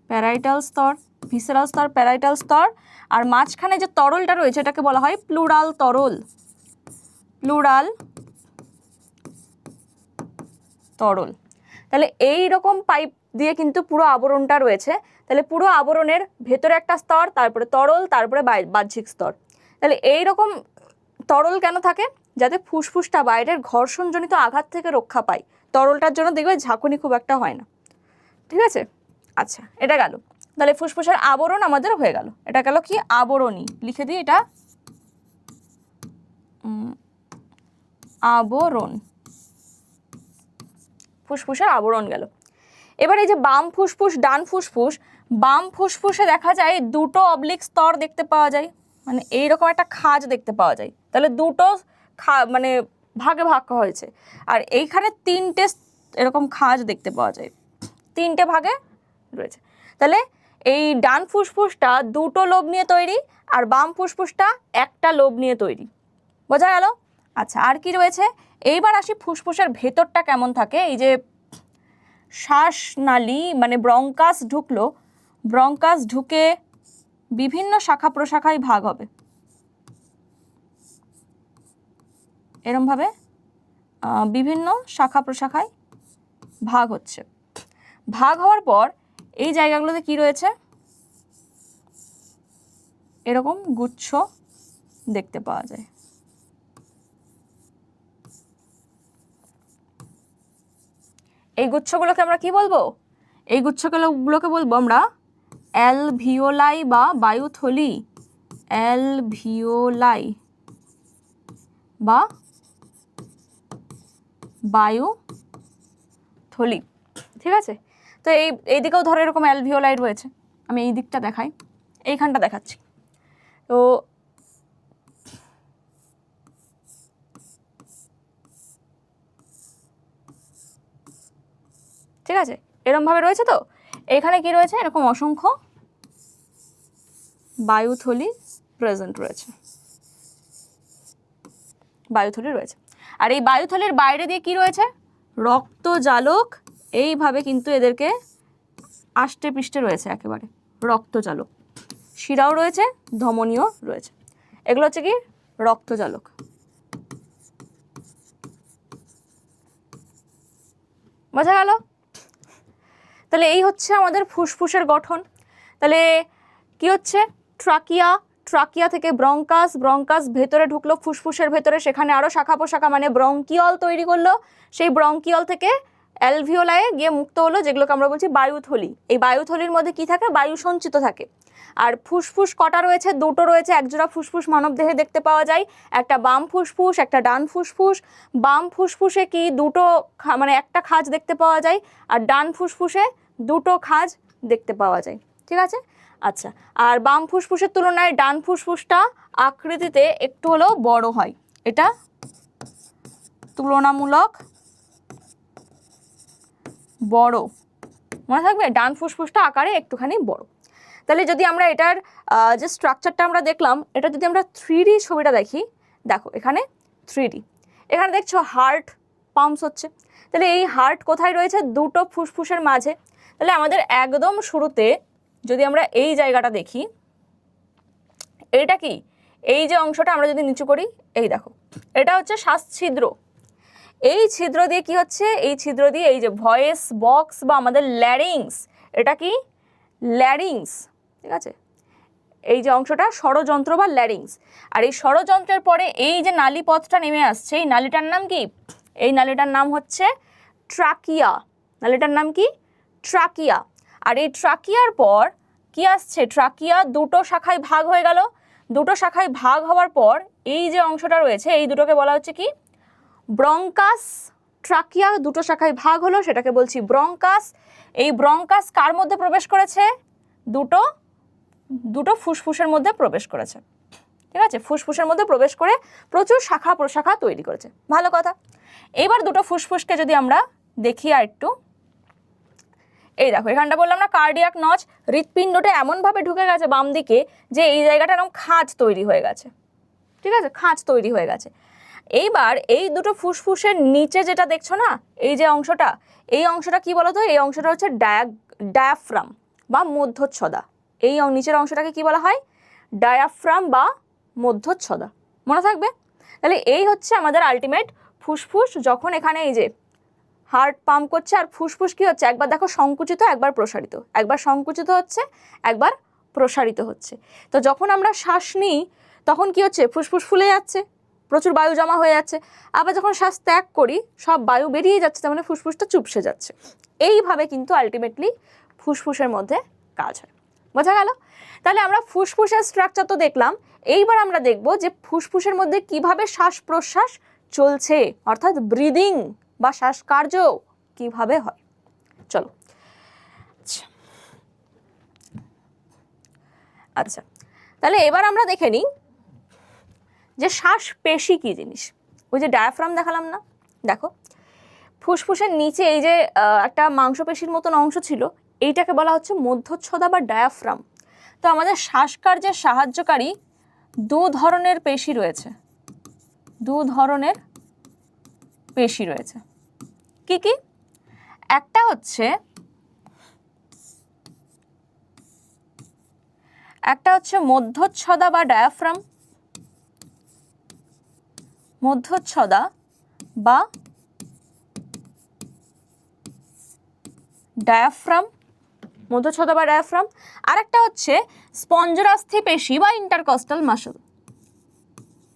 প্যারাইটাল স্তর, ভিসেরাল স্তর, প্যারাইটাল স্তর। আর মাঝখানে যে তরলটা রয়েছে এটাকে বলা হয় প্লুরাল তরল। প্লুরাল তরল। তাহলে এই রকম পাইপ দিয়ে কিন্তু পুরো আবরণটা রয়েছে। তাহলে পুরো আবরণের ভেতরে একটা স্তর, তারপরে তরল, তারপরে বাহ্যিক স্তর। তাহলে এই রকম তরল কেন থাকে, যাতে ফুসফুসটা বাইরের ঘর্ষণজনিত আঘাত থেকে রক্ষা পায়। তরলটার জন্য দেখবে ঝাঁকুনি খুব একটা হয় না, ঠিক আছে। আচ্ছা, এটা গেল। তাহলে ফুসফুসের আবরণ আমাদের হয়ে গেল। এটা গেল কি আবরণী, লিখে দিই এটা আবরণ, ফুসফুসের আবরণ গেল। এবার এই যে বাম ফুসফুস ডান ফুসফুস, বাম ফুসফুসে দেখা যায় দুটো অবলিক স্তর দেখতে পাওয়া যায়, মানে এইরকম একটা খাঁজ দেখতে পাওয়া যায়। তাহলে দুটো মানে ভাগে ভাগ হয়েছে, আর এইখানে তিনটে এরকম খাঁজ দেখতে পাওয়া যায়, তিনটে ভাগে রয়েছে। তাহলে এই ডান ফুসফুসটা দুটো লোব নিয়ে তৈরি, আর বাম ফুসফুসটা একটা লোব নিয়ে তৈরি, বোঝা গেল। আচ্ছা, আর কি রয়েছে, এইবার আসি ফুসফুসের ভেতরটা কেমন থাকে। এই যে শ্বাসনালী মানে ব্রঙ্কাস ঢুকলো, ব্রঙ্কাস ঢুকে বিভিন্ন শাখা প্রশাখায় ভাগ হবে, এরমভাবে বিভিন্ন শাখা প্রশাখায় ভাগ হচ্ছে। ভাগ হওয়ার পর এই জায়গাগুলোতে কি রয়েছে, এরকম গুচ্ছ দেখতে পাওয়া যায়। এই গুচ্ছগুলোকে আমরা কি বলবো, এই গুচ্ছগুলোকে বলবো আমরা অ্যালভিওলাই বা বায়ুথলি, অ্যালভিওলাই বা বায়ুথলি, ঠিক আছে। তো এই দিকেও ধরো এরকম অ্যালভিওলাই রয়েছে, আমি এই দিকটা দেখাই, এইখানটা দেখাচ্ছি। তো ঠিক আছে, এরকমভাবে রয়েছে। তো এখানে কি রয়েছে, এরকম অসংখ্য বায়ুথলি প্রেজেন্ট রয়েছে, বায়ুথলি রয়েছে। আর এই বায়ুথলির বাইরে দিয়ে কি রয়েছে, রক্তজালক, এইভাবে কিন্তু এদেরকে আষ্টে পৃষ্ঠে রয়েছে একেবারে রক্তজালক, শিরাও রয়েছে, ধমনীও রয়েছে, এগুলো হচ্ছে কি রক্তজালক। বোঝা গেল? তাহলে এই হচ্ছে আমাদের ফুসফুসের গঠন। তাহলে কি হচ্ছে, ট্রাকিয়া, ট্রাকিয়া থেকে ব্রঙ্কাস, ব্রঙ্কাস ভেতরে ঢুকলো ফুসফুসের ভেতরে, সেখানে আরও শাখা প্রশাখা মানে ব্রঙ্কিয়ল তৈরি করলো, সেই ব্রঙ্কিয়ল থেকে অ্যালভিওলায়ে গিয়ে মুক্ত হলো, যেগুলোকে আমরা বলছি বায়ুথলি। এই বায়ুথলির মধ্যে কি থাকে, বায়ু সঞ্চিত থাকে। আর ফুসফুস কটা রয়েছে, দুটো রয়েছে, একজোড়া ফুসফুস মানবদেহে দেখতে পাওয়া যায়, একটা বাম ফুসফুস, একটা ডান ফুসফুস। বাম ফুসফুসে কি দুটো মানে একটা খাঁজ দেখতে পাওয়া যায়, আর ডান ফুসফুসে দুটো খাঁজ দেখতে পাওয়া যায়, ঠিক আছে। আচ্ছা, আর বাম ফুসফুসের তুলনায় ডান ফুসফুসটা আকৃতিতে একটু হলেও বড় হয়, এটা তুলনামূলক বড়, মনে থাকবে, ডান ফুসফুসটা আকারে একটুখানি বড়। তাহলে যদি আমরা এটার যে স্ট্রাকচারটা আমরা দেখলাম, এটা যদি আমরা 3D ছবিটা দেখি, দেখো এখানে 3D, এখানে দেখছো হার্ট পাম্পস হচ্ছে। তাহলে এই হার্ট কোথায় রয়েছে, দুটো ফুসফুসের মাঝে। তাহলে আমাদের একদম শুরুতে যদি আমরা এই জায়গাটা দেখি, এইটা কি, এই যে অংশটা আমরা যদি নিচু করি, এই দেখো এটা হচ্ছে শ্বাসছিদ্র। এই ছিদ্র দিয়ে কি হচ্ছে, এই ছিদ্র দিয়ে এই যে ভয়েস বক্স বা আমাদের ল্যারিংস, এটা কি ল্যারিংস, ঠিক আছে। এই যে অংশটা ষড়যন্ত্র বা ল্যারিংস। আর এই ষড়যন্ত্রের পরে এই যে নালীপথটা নেমে আসছে, এই নালীটার নাম কি, এই নালীটার নাম হচ্ছে ট্রাকিয়া, নালীটার নাম কি ট্রাকিয়া। আর এই ট্রাকিয়ার পর কি আসছে, ট্রাকিয়া দুটো শাখায় ভাগ হয়ে গেল, দুটো শাখায় ভাগ হওয়ার পর এই যে অংশটা রয়েছে, এই দুটোকে বলা হচ্ছে কি ব্রঙ্কাস। ট্রাকিয়া দুটো শাখায় ভাগ হলো, সেটাকে বলছি ব্রঙ্কাস। এই ব্রঙ্কাস কার মধ্যে প্রবেশ করেছে, দুটো ফুসফুসের মধ্যে প্রবেশ করেছে, ঠিক আছে। ফুসফুসের মধ্যে প্রবেশ করে প্রচুর শাখা প্রশাখা তৈরি করেছে, ভালো কথা। এবার দুটো ফুসফুসকে যদি আমরা দেখি আর একটু, এই দেখো এখানটা বললাম না কার্ডিয়াক নচ, হৃৎপিণ্ডটা এমনভাবে ঢুকে গেছে বাম দিকে যে এই জায়গাটা এরকম খাঁজ তৈরি হয়ে গেছে, ঠিক আছে, খাঁজ তৈরি হয়ে গেছে। এইবার এই দুটো ফুসফুসের নিচে যেটা দেখছো না, এই যে অংশটা, এই অংশটা কি বলতো, এই অংশটা হচ্ছে ডায়াফ্রাম বা মধ্যচ্ছদা। এই নিচের অংশটাকে কি বলা হয়, ডায়াফ্রাম বা মধ্যচ্ছদা, মনে থাকবে। তাহলে এই হচ্ছে আমাদের আলটিমেট ফুসফুস। যখন এখানে এই যে হার্ট পাম্প করছে, আর ফুসফুস কি হচ্ছে, একবার দেখো সংকুচিত, একবার প্রসারিত, একবার সংকুচিত হচ্ছে, একবার প্রসারিত হচ্ছে। তো যখন আমরা শ্বাস নিই তখন কি হচ্ছে, ফুসফুস ফুলে যাচ্ছে, প্রচুর বায়ু জমা হয়ে যাচ্ছে। আবার যখন শ্বাস ত্যাগ করি সব বায়ু বেরিয়ে যাচ্ছে, তার মানে ফুসফুসটা চুপসে যাচ্ছে। এইভাবে কিন্তু আলটিমেটলি ফুসফুসের মধ্যে কাজ হয়, বোঝা গেল। তাহলে আমরা ফুসফুসের স্ট্রাকচার তো দেখলাম, এইবার আমরা দেখব যে ফুসফুসের মধ্যে কিভাবে শ্বাস প্রশ্বাস চলছে, অর্থাৎ ব্রিদিং বা শ্বাসকার্য কিভাবে হয়। চলো, আচ্ছা তাহলে এবার আমরা দেখে নিই যে শ্বাস পেশি কি জিনিস। ওই যে ডায়াফ্রাম দেখালাম না, দেখো ফুসফুসের নিচে এই যে একটা মাংসপেশির মতন অংশ ছিল, এইটাকে বলা হচ্ছে মধ্যচ্ছদা বা ডায়াফ্রাম। তো আমাদের শ্বাসকার্যে সাহায্যকারী দু ধরনের পেশি রয়েছে, দু ধরনের পেশি রয়েছে। কি কি, একটা হচ্ছে মধ্যচ্ছদা বা ডায়াফ্রাম, মধ্যচ্ছদা বা ডায়াফ্রাম, মধ্যচ্ছদা বা ডায়াফ্রাম। আর একটা হচ্ছে স্পঞ্জরাস্থি পেশি বা ইন্টারকস্টাল মাসল,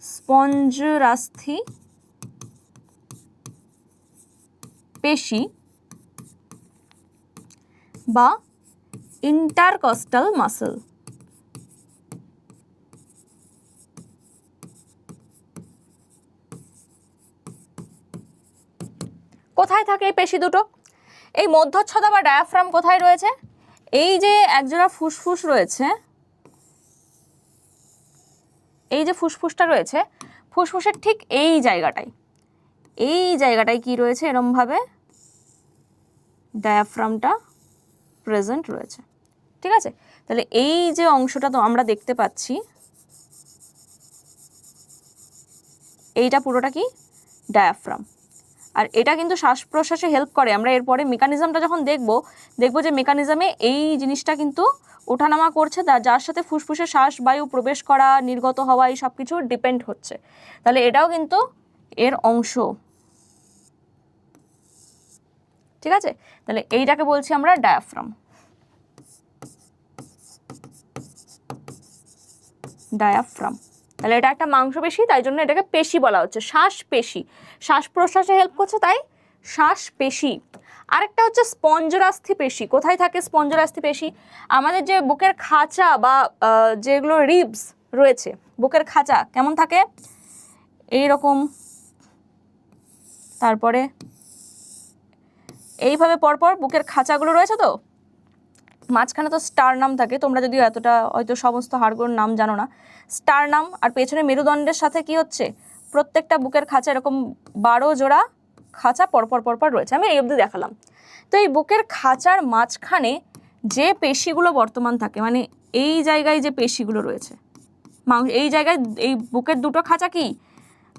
স্পঞ্জরাস্থি পেশি বা ইন্টারকস্টাল মাসল। কোথায় থাকে এই পেশি দুটো? এই মধ্যচ্ছদা বা ডায়াফ্রাম কোথায় রয়েছে? এই যে একজোড়া ফুসফুস রয়েছে, এই যে ফুসফুসটা রয়েছে, ফুসফুসের ঠিক এই জায়গাটায় কি রয়েছে, এরম ভাবে ডায়াফ্রামটা প্রেজেন্ট রয়েছে। ঠিক আছে, তাহলে এই যে অংশটা তো আমরা দেখতে পাচ্ছি, এইটা পুরোটা কি ডায়াফ্রাম। আর এটা কিন্তু শ্বাস প্রশ্বাসে হেল্প করে। আমরা এরপরে মেকানিজমটা যখন দেখব যে মেকানিজমে এই জিনিসটা কিন্তু ওঠানামা করছে, যার সাথে ফুসফুসে শ্বাস বায়ু প্রবেশ করা নির্গত হওয়া এই সব কিছু ডিপেন্ড হচ্ছে। তাহলে এটাও কিন্তু এর অংশ। ঠিক আছে, তাহলে এইটাকে বলছি আমরা ডায়াফ্রাম। ডায়াফ্রাম, তাহলে এটা একটা মাংসপেশি, তাই জন্য এটাকে পেশি বলা হচ্ছে, শ্বাস পেশি। শ্বাস প্রশ্বাসে হেল্প করছে, তাই শ্বাস পেশি। আরেকটা হচ্ছে স্পঞ্জরাস্থি পেশি। কোথায় থাকে স্পঞ্জরাস্থি পেশি? আমাদের যে বুকের খাঁচা বা যেগুলো রিবস রয়েছে, বুকের খাঁচা কেমন থাকে, এইরকম, তারপরে এইভাবে পরপর বুকের খাঁচাগুলো রয়েছে, তো মাঝখানে তো স্টারনাম থাকে। তোমরা যদিও এতটা হয়তো সমস্ত হাড়গুলোর নাম জানো না। স্টারনাম আর পেছনে মেরুদণ্ডের সাথে কি হচ্ছে, প্রত্যেকটা বুকের খাঁচা এরকম 12 জোড়া খাঁচা পরপর রয়েছে। আমি এই অবধি দেখালাম। তো এই বুকের খাঁচার মাঝখানে যে পেশিগুলো বর্তমান থাকে, মানে এই জায়গায় যে পেশিগুলো রয়েছে, এই জায়গায় এই বুকের দুটো খাঁচা কি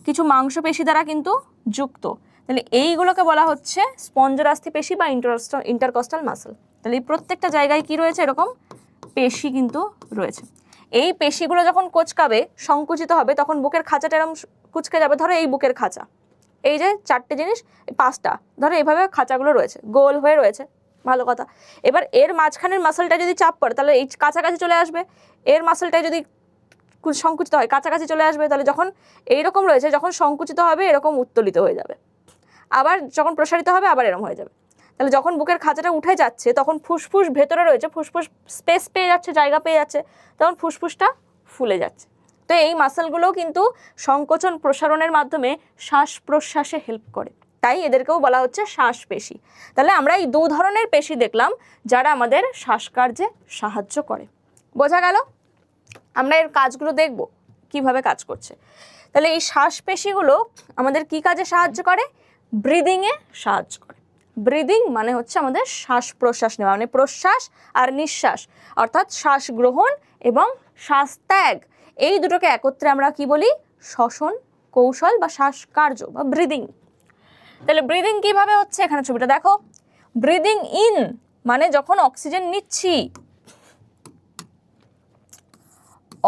কিছু মাংসপেশি দ্বারা কিন্তু যুক্ত। তাহলে এইগুলোকে বলা হচ্ছে স্পঞ্জরাস্থি পেশি বা ইন্টারকস্টাল মাসল। তাহলে এই প্রত্যেকটা জায়গায় কি রয়েছে, এরকম পেশি কিন্তু রয়েছে। এই পেশিগুলো যখন কোঁচকাবে, সংকুচিত হবে, তখন বুকের খাঁচাটা এরকম কুচকে যাবে। ধরো এই বুকের খাঁচা, এই যে 4টে জিনিস, 5টা, ধরো এইভাবে খাঁচাগুলো রয়েছে, গোল হয়ে রয়েছে, ভালো কথা। এবার এর মাঝখানের মাসলটা যদি চাপ পড়ে, তাহলে এই কাছাকাছি চলে আসবে। এর মাসলটাই যদি সংকুচিত হয়, কাছাকাছি চলে আসবে। তাহলে যখন এইরকম রয়েছে, যখন সংকুচিত হবে এরকম উত্তোলিত হয়ে যাবে, আবার যখন প্রসারিত হবে আবার এরকম হয়ে যাবে। তাহলে যখন বুকের খাঁচাটা উঠে যাচ্ছে, তখন ফুসফুস ভেতরে রয়েছে, ফুসফুস স্পেস পেয়ে যাচ্ছে, জায়গা পেয়ে যাচ্ছে, তখন ফুসফুসটা ফুলে যাচ্ছে। তো এই মাসলগুলোও কিন্তু সংকোচন প্রসারণের মাধ্যমে শ্বাস প্রশ্বাসে হেল্প করে, তাই এদেরকেও বলা হচ্ছে শ্বাসপেশি। তাহলে আমরা এই 2 ধরনের পেশি দেখলাম যারা আমাদের শ্বাসকার্যে সাহায্য করে। বোঝা গেল? আমরা এর কাজগুলো দেখব কিভাবে কাজ করছে। তাহলে এই শ্বাসপেশিগুলো আমাদের কি কাজে সাহায্য করে? ব্রিদিংয়ে সাহায্য করে। ব্রিদিং মানে হচ্ছে আমাদের শ্বাস প্রশ্বাস নেওয়া, মানে প্রশ্বাস আর নিঃশ্বাস, অর্থাৎ শ্বাস গ্রহণ এবং শ্বাস ত্যাগ, এই দুটোকে একত্রে আমরা কি বলি? শ্বসন কৌশল বা শ্বাসকার্য বা ব্রিদিং। তাহলে ব্রিদিং কিভাবে হচ্ছে, এখানে ছবিটা দেখো। ব্রিদিং ইন মানে যখন অক্সিজেন নিচ্ছি,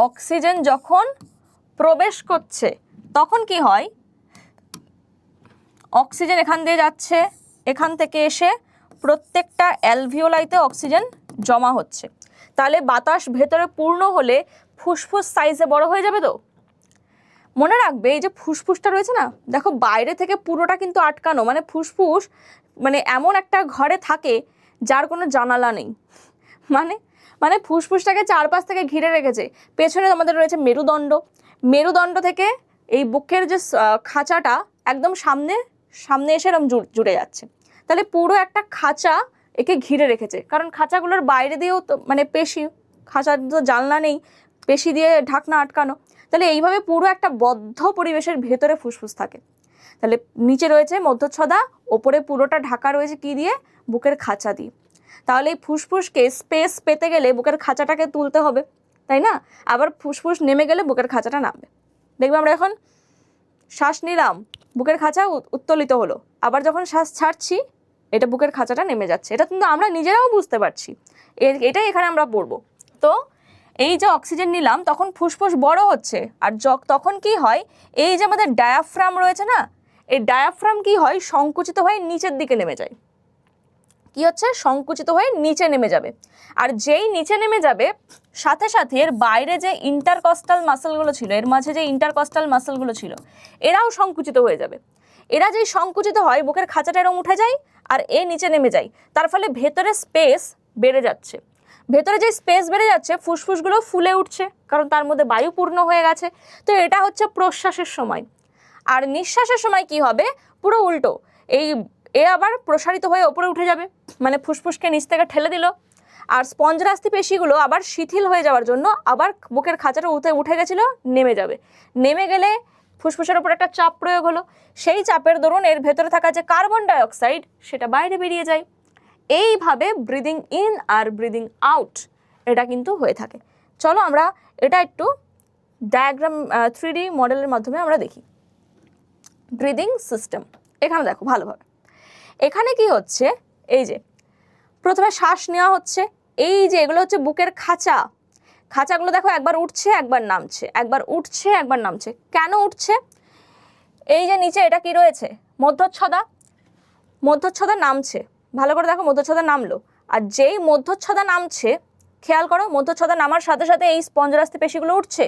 অক্সিজেন যখন প্রবেশ করছে তখন কি হয়, অক্সিজেন এখান দিয়ে যাচ্ছে, এখান থেকে এসে প্রত্যেকটা অ্যালভিওলাইতে অক্সিজেন জমা হচ্ছে। তাহলে বাতাস ভেতরে পূর্ণ হলে ফুসফুস সাইজে বড় হয়ে যাবে। তো মনে রাখবে, এই যে ফুসফুসটা রয়েছে না, দেখো বাইরে থেকে পুরোটা কিন্তু আটকানো, মানে ফুসফুস মানে এমন একটা ঘরে থাকে যার কোনো জানালা নেই, মানে ফুসফুসটাকে চারপাশ থেকে ঘিরে রেখেছে। পেছনে আমাদের রয়েছে মেরুদণ্ড, মেরুদণ্ড থেকে এই বুকের যে খাঁচাটা একদম সামনে এসে এরকম জুড়ে যাচ্ছে। তাহলে পুরো একটা খাঁচা একে ঘিরে রেখেছে, কারণ খাঁচাগুলোর বাইরে দিয়েও তো মানে পেশি, খাঁচার তো জানলা নেই, পেশি দিয়ে ঢাকনা আটকানো। তাহলে এইভাবে পুরো একটা বদ্ধ পরিবেশের ভেতরে ফুসফুস থাকে। তাহলে নিচে রয়েছে মধ্যচ্ছদা, ওপরে পুরোটা ঢাকা রয়েছে কি দিয়ে? বুকের খাঁচা দিয়ে। তাহলে এই ফুসফুসকে স্পেস পেতে গেলে বুকের খাঁচাটাকে তুলতে হবে, তাই না? আবার ফুসফুস নেমে গেলে বুকের খাঁচাটা নামবে। দেখবে আমরা এখন শ্বাস নিলাম, বুকের খাঁচা উত্তোলিত হলো, আবার যখন শ্বাস ছাড়ছি এটা বুকের খাঁচাটা নেমে যাচ্ছে, এটা কিন্তু আমরা নিজেরাও বুঝতে পারছি, এটাই এখানে আমরা পড়বো। তো এই যে অক্সিজেন নিলাম তখন ফুসফুস বড় হচ্ছে, আর তখন কি হয়, এই যে আমাদের ডায়াফ্রাম রয়েছে না, এই ডায়াফ্রাম কি হয়, সংকুচিত হয়ে নিচের দিকে নেমে যায়। কি হচ্ছে, সংকুচিত হয়ে নিচে নেমে যাবে। আর যেই নিচে নেমে যাবে সাথে সাথে এর বাইরে যে ইন্টারকস্টাল মাসলগুলো ছিল, এর মাঝে যে ইন্টারকস্টাল মাসলগুলো ছিল, এরাও সংকুচিত হয়ে যাবে। এরা যেই সংকুচিত হয় বুকের খাঁচাটা এরকম উঠে যায় আর এ নিচে নেমে যায়, তার ফলে ভেতরে স্পেস বেড়ে যাচ্ছে। ভেতরে যে স্পেস বেড়ে যাচ্ছে ফুসফুসগুলো ফুলে উঠছে, কারণ তার মধ্যে বায়ু পূর্ণ হয়ে গেছে। তো এটা হচ্ছে প্রশ্বাসের সময়। আর নিঃশ্বাসের সময় কি হবে, পুরো উল্টো, এ আবার প্রসারিত হয়ে ওপরে উঠে যাবে, মানে ফুসফুসকে নিচ থেকে ঠেলে দিল। আর স্পঞ্জরাস্থি পেশিগুলো আবার শিথিল হয়ে যাওয়ার জন্য আবার বুকের খাঁচাটা উঠে গেছিলো, নেমে যাবে। নেমে গেলে ফুসফুসের উপর একটা চাপ প্রয়োগ হলো, সেই চাপের দরুন এর ভেতরে থাকা যে কার্বন ডাইঅক্সাইড সেটা বাইরে বেরিয়ে যায়। এইভাবে ব্রিদিং ইন আর ব্রিদিং আউট এটা কিন্তু হয়ে থাকে। চলো আমরা এটা একটু ডায়াগ্রাম 3D মডেলের মাধ্যমে আমরা দেখি। ব্রিদিং সিস্টেম এখানে দেখো ভালোভাবে, এখানে কি হচ্ছে, এই যে প্রথমে শ্বাস নেওয়া হচ্ছে, এই যে এগুলো হচ্ছে বুকের খাঁচা, খাঁচাগুলো দেখো একবার উঠছে একবার নামছে, একবার উঠছে একবার নামছে। কেন উঠছে, এই যে নিচে এটা কি রয়েছে, মধ্যচ্ছদা, মধ্যচ্ছদা নামছে, ভালো করে দেখো মধ্যচ্ছদা নামলো। আর যেই মধ্যচ্ছদা নামছে, খেয়াল করো মধ্যচ্ছদা নামার সাথে সাথে এই স্পঞ্জরাস্থি পেশিগুলো উঠছে,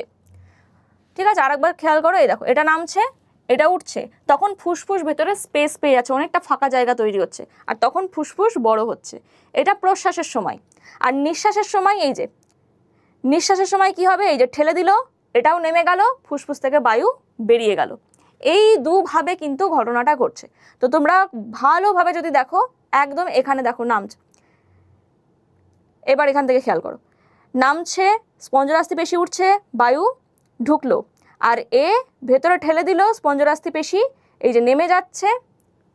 ঠিক আছে। আরেকবার খেয়াল করো, এই দেখো এটা নামছে এটা উঠছে, তখন ফুসফুস ভেতরে স্পেস পেয়ে যাচ্ছে, অনেকটা ফাঁকা জায়গা তৈরি হচ্ছে, আর তখন ফুসফুস বড় হচ্ছে। এটা প্রশ্বাসের সময়। আর নিঃশ্বাসের সময়, এই যে নিঃশ্বাসের সময় কি হবে, এই যে ঠেলে দিল, এটাও নেমে গেল, ফুসফুস থেকে বায়ু বেরিয়ে গেল। এই দুভাবে কিন্তু ঘটনাটা ঘটছে। তো তোমরা ভালোভাবে যদি দেখো, একদম এখানে দেখো নামছে, এবার এখান থেকে খেয়াল করো, নামছে, স্পঞ্জরাস্থি পেশি উঠছে, বায়ু ঢুকলো, আর এ ভেতরে ঠেলে দিল স্পঞ্জরাস্থি পেশি, এই যে নেমে যাচ্ছে,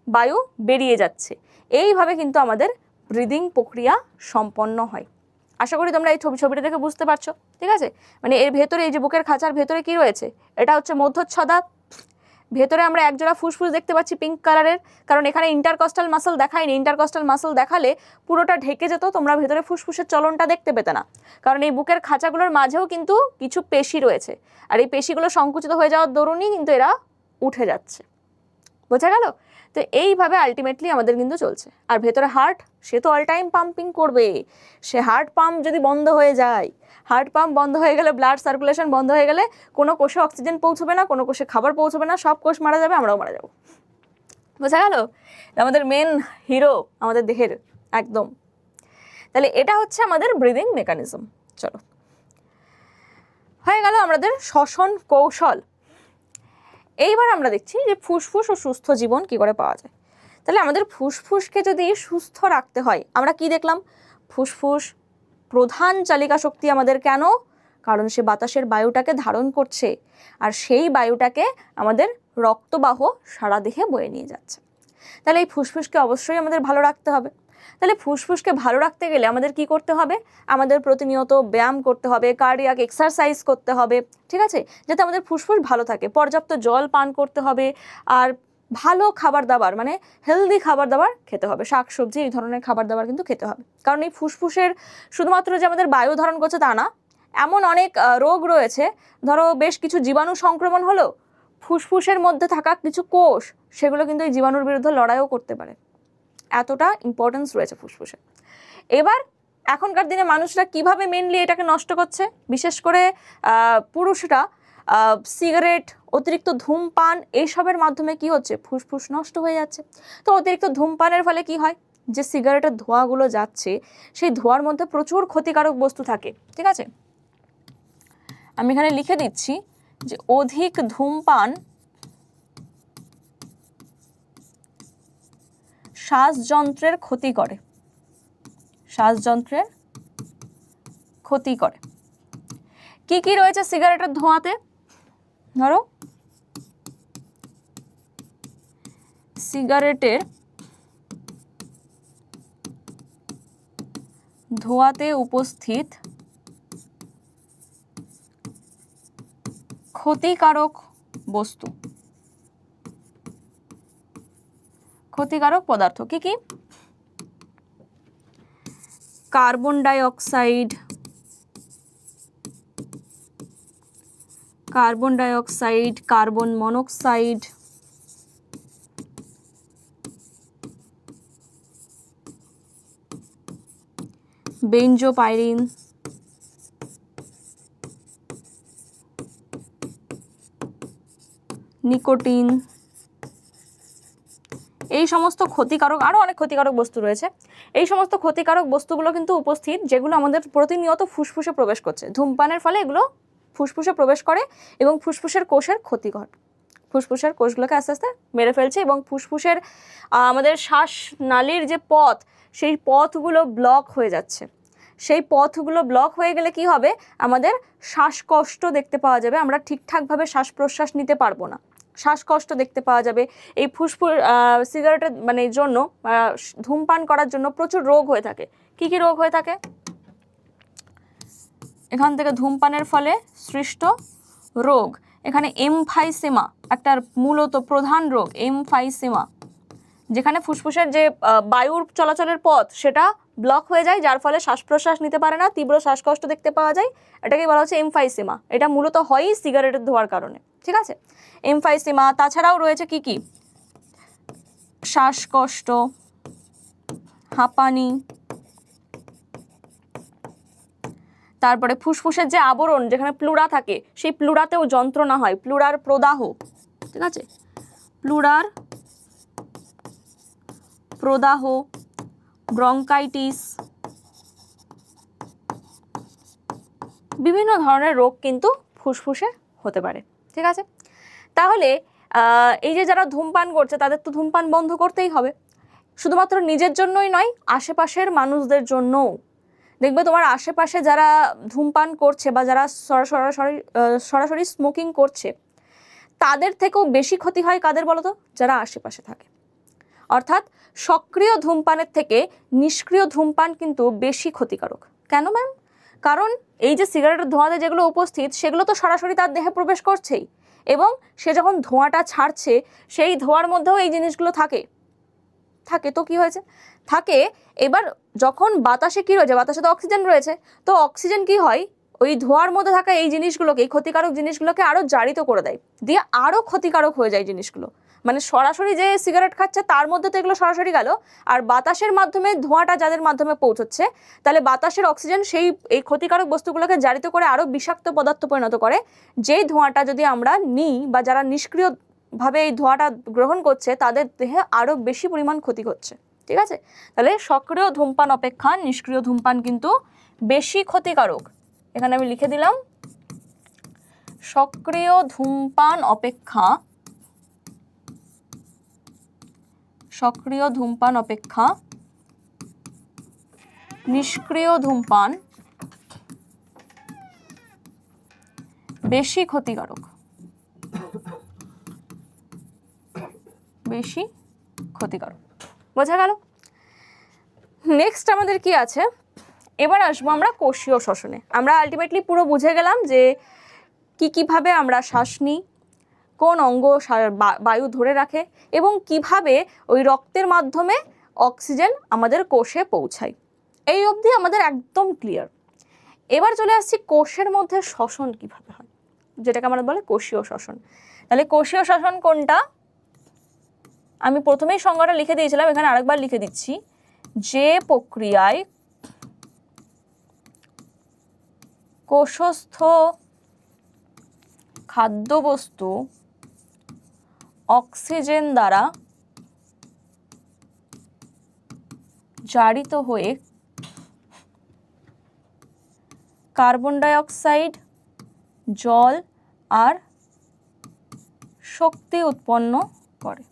বায়ু বেরিয়ে যাচ্ছে। এইভাবে কিন্তু আমাদের ব্রিদিং প্রক্রিয়া সম্পন্ন হয়। আশা করি তোমরা এই ছবিটা দেখে বুঝতে পারছো, ঠিক আছে। মানে এর ভেতরে এই যে বুকের খাঁচার ভেতরে কি রয়েছে, এটা হচ্ছে মধ্যচ্ছদা, ভেতরে আমরা একজোড়া ফুসফুস দেখতে পাচ্ছি পিঙ্ক কালারের, কারণ এখানে ইন্টারকস্টাল মাসল দেখায়নি, ইন্টারকস্টাল মাসল দেখালে পুরোটা ঢেকে যেত, তোমরা ভেতরে ফুসফুসের চলনটা দেখতে পেতে না। কারণ এই বুকের খাঁচাগুলোর মাঝেও কিন্তু কিছু পেশি রয়েছে, আর এই পেশিগুলো সংকুচিত হয়ে যাওয়ার দরুনই কিন্তু এরা উঠে যাচ্ছে। বোঝা গেল? তো এইভাবে আলটিমেটলি আমাদের কিন্তু চলছে। আর ভেতরে হার্ট, সে তো অল টাইম পাম্পিং করবে, সে হার্ট পাম্প যদি বন্ধ হয়ে যায়, হার্ট পাম্প বন্ধ হয়ে গেলে, ব্লাড সার্কুলেশন বন্ধ হয়ে গেলে কোনো কোষে অক্সিজেন পৌঁছবে না, কোনো কোষে খাবার পৌঁছবে না, সব কোষ মারা যাবে, আমরাও মারা যাবো। বোঝা গেল? আমাদের মেন হিরো আমাদের দেহের একদম। তাহলে এটা হচ্ছে আমাদের ব্রিদিং মেকানিজম। চলো, হয়ে গেল আমাদের শ্বসন কৌশল। এইবার আমরা দেখছি যে ফুসফুস ও সুস্থ জীবন কি করে পাওয়া যায়। তাহলে আমাদের ফুসফুসকে যদি সুস্থ রাখতে হয়, আমরা কি দেখলাম, ফুসফুস প্রধান চালিকা শক্তি আমাদের। কেন? কারণ সে বাতাসের বায়ুটাকে ধারণ করছে, আর সেই বায়ুটাকে আমাদের রক্তবাহ সারা দেহে বয়ে নিয়ে যাচ্ছে। তাহলে এই ফুসফুসকে অবশ্যই আমাদের ভালো রাখতে হবে। তাহলে ফুসফুসকে ভালো রাখতে গেলে আমাদের কি করতে হবে, আমাদের প্রতিনিয়ত ব্যায়াম করতে হবে, কার্ডিয়াক এক্সারসাইজ করতে হবে, ঠিক আছে, যাতে আমাদের ফুসফুস ভালো থাকে। পর্যাপ্ত জল পান করতে হবে, আর ভালো খাবার দাবার, মানে হেলদি খাবার দাবার খেতে হবে, শাকসবজি এই ধরনের খাবার দাবার কিন্তু খেতে হবে। কারণ এই ফুসফুসের শুধুমাত্র যে আমাদের বায়ু ধারণ করছে তা না, এমন অনেক রোগ রয়েছে, ধরো বেশ কিছু জীবাণু সংক্রমণ হলো, ফুসফুসের মধ্যে থাকা কিছু কোষ সেগুলো কিন্তু এই জীবাণুর বিরুদ্ধে লড়াইও করতে পারে। এতটা ইম্পর্টেন্স রয়েছে ফুসফুসে। এবার এখনকার দিনে মানুষরা কিভাবে মেনলি এটাকে নষ্ট করছে, বিশেষ করে পুরুষরা সিগারেট, অতিরিক্ত ধূমপান এইসবের মাধ্যমে কি হচ্ছে, ফুসফুস নষ্ট হয়ে যাচ্ছে। তো অতিরিক্ত ধূমপানের ফলে কি হয়, যে সিগারেটের ধোঁয়াগুলো যাচ্ছে সেই ধোঁয়ার মধ্যে প্রচুর ক্ষতিকারক বস্তু থাকে, ঠিক আছে। আমি এখানে লিখে দিচ্ছি যে অধিক ধূমপান শ্বাসযন্ত্রের ক্ষতি করে, শ্বাসযন্ত্রের ক্ষতি করে। কি কি রয়েছে সিগারেটের ধোঁয়াতে, ধরো সিগারেটের ধোঁয়াতে উপস্থিত ক্ষতিকারক বস্তু, ক্ষতিকারক পদার্থ কি কি? Carbon dioxide, carbon monoxide, benzopyrene, nicotine, এই সমস্ত ক্ষতিকারক, আরও অনেক ক্ষতিকারক বস্তু রয়েছে। এই সমস্ত ক্ষতিকারক বস্তুগুলো কিন্তু উপস্থিত, যেগুলো আমাদের প্রতিনিয়ত ফুসফুসে প্রবেশ করছে। ধূমপানের ফলে এগুলো ফুসফুসে প্রবেশ করে এবং ফুসফুসের কোষের ক্ষতি করে, ফুসফুসের কোষগুলোকে আস্তে আস্তে মেরে ফেলছে এবং ফুসফুসের আমাদের শ্বাসনালীর যে পথ, সেই পথগুলো ব্লক হয়ে যাচ্ছে। সেই পথগুলো ব্লক হয়ে গেলে কি হবে, আমাদের শ্বাসকষ্ট দেখতে পাওয়া যাবে, আমরা ঠিকঠাকভাবে শ্বাস প্রশ্বাস নিতে পারবো না, শ্বাসকষ্ট দেখতে পাওয়া যাবে। এই ফুসফুস সিগারেটের মানে জন্য ধূমপান করার জন্য প্রচুর রোগ হয়ে থাকে। কি কি রোগ হয়ে থাকে? এখান থেকে ধূমপানের ফলে সৃষ্ট রোগ, এখানে এমফাইসেমা একটা মূলত প্রধান রোগ, এমফাইসেমা, যেখানে ফুসফুসের যে বায়ুর চলাচলের পথ সেটা ব্লক হয়ে যায়, যার ফলে শ্বাস প্রশ্বাস নিতে পারে না, তীব্র শ্বাসকষ্ট দেখতে পাওয়া যায়। এটাকে বলা হচ্ছে এমফাইসেমা। এটা মূলত হয়ই সিগারেটের ধোঁয়ার কারণে, ঠিক আছে? এমফাইসেমা। তাছাড়াও রয়েছে কি কি? শ্বাসকষ্ট, হাঁপানি, তারপরে ফুসফুসের যে আবরণ, যেখানে প্লুরা থাকে, সেই প্লুরাতেও যন্ত্রণা হয়, প্লুরার প্রদাহ, ঠিক আছে? প্লুরার প্রদাহ, ব্রঙ্কাইটিস, বিভিন্ন ধরনের রোগ কিন্তু ফুসফুসে হতে পারে, ঠিক আছে? তাহলে এই যে যারা ধূমপান করছে তাদের তো ধূমপান বন্ধ করতেই হবে, শুধুমাত্র নিজের জন্যই নয়, আশেপাশের মানুষদের জন্যও। দেখবে তোমার আশেপাশে যারা ধূমপান করছে বা যারা সরাসরি স্মোকিং করছে, তাদের থেকেও বেশি ক্ষতি হয় কাদের বলো তো? যারা আশেপাশে থাকে। অর্থাৎ সক্রিয় ধূমপানের থেকে নিষ্ক্রিয় ধূমপান কিন্তু বেশি ক্ষতিকারক। কেন ম্যাম? কারণ এই যে সিগারেটের ধোঁয়াতে যেগুলো উপস্থিত, সেগুলো তো সরাসরি তার দেহে প্রবেশ করছেই, এবং সে যখন ধোঁয়াটা ছাড়ছে সেই ধোঁয়ার মধ্যেও এই জিনিসগুলো থাকে। তো কি হয়েছে? থাকে। এবার যখন বাতাসে কি রয়েছে, বাতাসে তো অক্সিজেন রয়েছে, তো অক্সিজেন কি হয়, ওই ধোঁয়ার মধ্যে থাকা এই জিনিসগুলোকে, এই ক্ষতিকারক জিনিসগুলোকে আরও জারিত করে দেয়, দিয়ে আরও ক্ষতিকারক হয়ে যায় জিনিসগুলো। মানে সরাসরি যে সিগারেট খাচ্ছে তার মধ্যে তো এগুলো সরাসরি গেল, আর বাতাসের মাধ্যমে ধোঁয়াটা যাদের মাধ্যমে পৌঁছচ্ছে, তাহলে বাতাসের অক্সিজেন এই ক্ষতিকারক বস্তুগুলোকে জারিত করে আরও বিষাক্ত পদার্থ পরিণত করে, যেই ধোঁয়াটা যদি আমরা নিই বা যারা নিষ্ক্রিয়ভাবে এই ধোঁয়াটা গ্রহণ করছে তাদের দেহে আরও বেশি পরিমাণ ক্ষতি হচ্ছে, ঠিক আছে? তাহলে সক্রিয় ধূমপান অপেক্ষা নিষ্ক্রিয় ধূমপান কিন্তু বেশি ক্ষতিকারক। এখানে আমি লিখে দিলাম, সক্রিয় ধূমপান অপেক্ষা নিষ্ক্রিয় ধূমপান বেশি ক্ষতিকারক। বোঝা গেল? নেক্সট আমাদের কি আছে? এবার আসবো আমরা কোষীয় শ্বসনে। আমরা আলটিমেটলি পুরো বুঝে গেলাম যে কিভাবে আমরা শ্বাস নিই, কোন অঙ্গ বায়ু ধরে রাখে, এবং কিভাবে ওই রক্তের মাধ্যমে অক্সিজেন আমাদের কোষে পৌঁছায়। এই অবধি আমাদের একদম ক্লিয়ার। এবার চলে আসছি কোষের মধ্যে শ্বসন কিভাবে হয়, যেটাকে আমরা বলে কোষীয় শ্বসন। তাহলে কোষীয় শ্বসন কোনটা? আমি প্রথমেই সংজ্ঞাটা লিখে দিয়েছিলাম, এখানে আরেকবার লিখে দিচ্ছি। যে প্রক্রিয়ায় কোষস্থ খাদ্যবস্তু অক্সিজেন দ্বারা জারিত হয়ে কার্বন ডাইঅক্সাইড, জল আর শক্তি উৎপন্ন করে,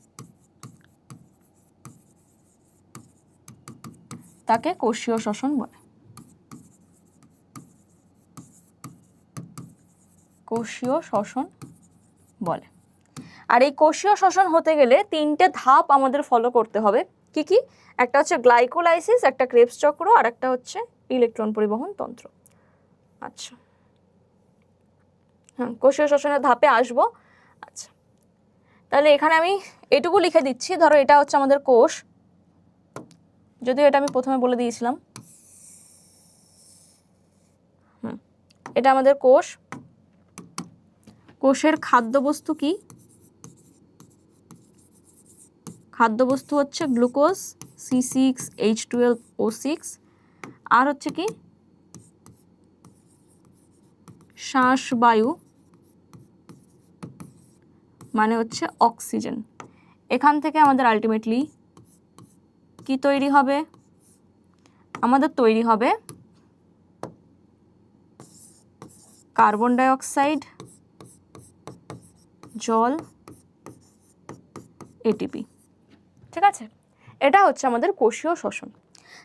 তাকে কোষীয় শ্বসন বলে। আর এই কোষীয় শ্বসন হতে গেলে 3টে ধাপ আমাদের ফলো করতে হবে। কি কি? একটা হচ্ছে গ্লাইকোলাইসিস, একটা ক্রেবস চক্র, আর একটা হচ্ছে ইলেকট্রন পরিবহন তন্ত্র। আচ্ছা, হ্যাঁ, কোষীয় শ্বসনের ধাপে আসবো। আচ্ছা, তাহলে এখানে আমি এটুকু লিখে দিচ্ছি, ধরো এটা হচ্ছে আমাদের কোষ, যদিও এটা আমি প্রথমে বলে দিয়েছিলাম। এটা আমাদের কোষ, কোষের খাদ্যবস্তু কি? খাদ্যবস্তু হচ্ছে গ্লুকোজ C6H12O6, আর হচ্ছে কি শ্বাসবায়ু মানে হচ্ছে অক্সিজেন। এখান থেকে আমাদের আলটিমেটলি কি তৈরি হবে? আমাদের তৈরি হবে কার্বন ডাই অক্সাইড, জল, এটিপি। ঠিক আছে, এটা হচ্ছে আমাদের কোষীয় শ্বসন।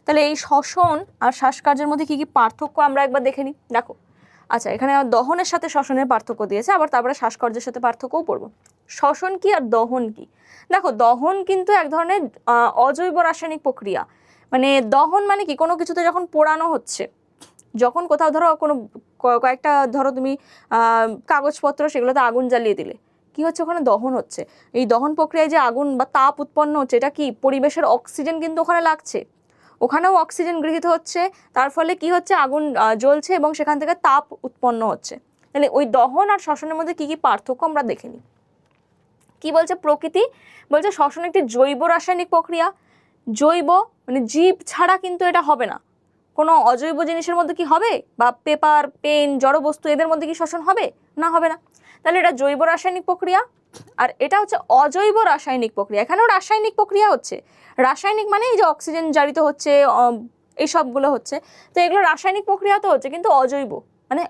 তাহলে এই শ্বসন আর শ্বাসকার্যের মধ্যে কি কি পার্থক্য আমরা একবার দেখে নিই। দেখো, আচ্ছা এখানে দহনের সাথে শ্বসনের পার্থক্য দিয়েছে, আবার তারপরে শ্বাসকার্যের সাথে পার্থক্যও পড়বো। শ্বসন কি আর দহন কি? দেখো, দহন কিন্তু এক ধরনের অজৈব রাসায়নিক প্রক্রিয়া। মানে দহন মানে কি, কোনো কিছুতে যখন পোড়ানো হচ্ছে, যখন কোথাও ধরো কোনো কয়েকটা ধরো তুমি কাগজপত্র, সেগুলোতে আগুন জ্বালিয়ে দিলে কি হচ্ছে, ওখানে দহন হচ্ছে। এই দহন প্রক্রিয়ায় যে আগুন বা তাপ উৎপন্ন হচ্ছে, এটা কি পরিবেশের অক্সিজেন কিন্তু ওখানে লাগছে, ওখানেও অক্সিজেন গৃহীত হচ্ছে, তার ফলে কি হচ্ছে, আগুন জ্বলছে এবং সেখান থেকে তাপ উৎপন্ন হচ্ছে। তাহলে ওই দহন আর শ্বসনের মধ্যে কি কি পার্থক্য আমরা দেখে নিই। কি বলছে প্রকৃতি? বলছে শ্বসন একটি জৈব রাসায়নিক প্রক্রিয়া। জৈব মানে জীব ছাড়া কিন্তু এটা হবে না। কোনো অজৈব জিনিসের মধ্যে কি হবে, বা পেপার, পেন, জড়বস্তু, এদের মধ্যে কি শ্বসন হবে? না, হবে না। তাহলে এটা জৈব রাসায়নিক প্রক্রিয়া, আর এটা হচ্ছে অজৈব রাসায়নিক প্রক্রিয়া। এখানেও রাসায়নিক প্রক্রিয়া হচ্ছে। রাসায়নিক মানে এই যে অক্সিজেন জারিত হচ্ছে, এই সবগুলো হচ্ছে, তো এগুলো রাসায়নিক প্রক্রিয়া তো হচ্ছে, কিন্তু অজৈব মানে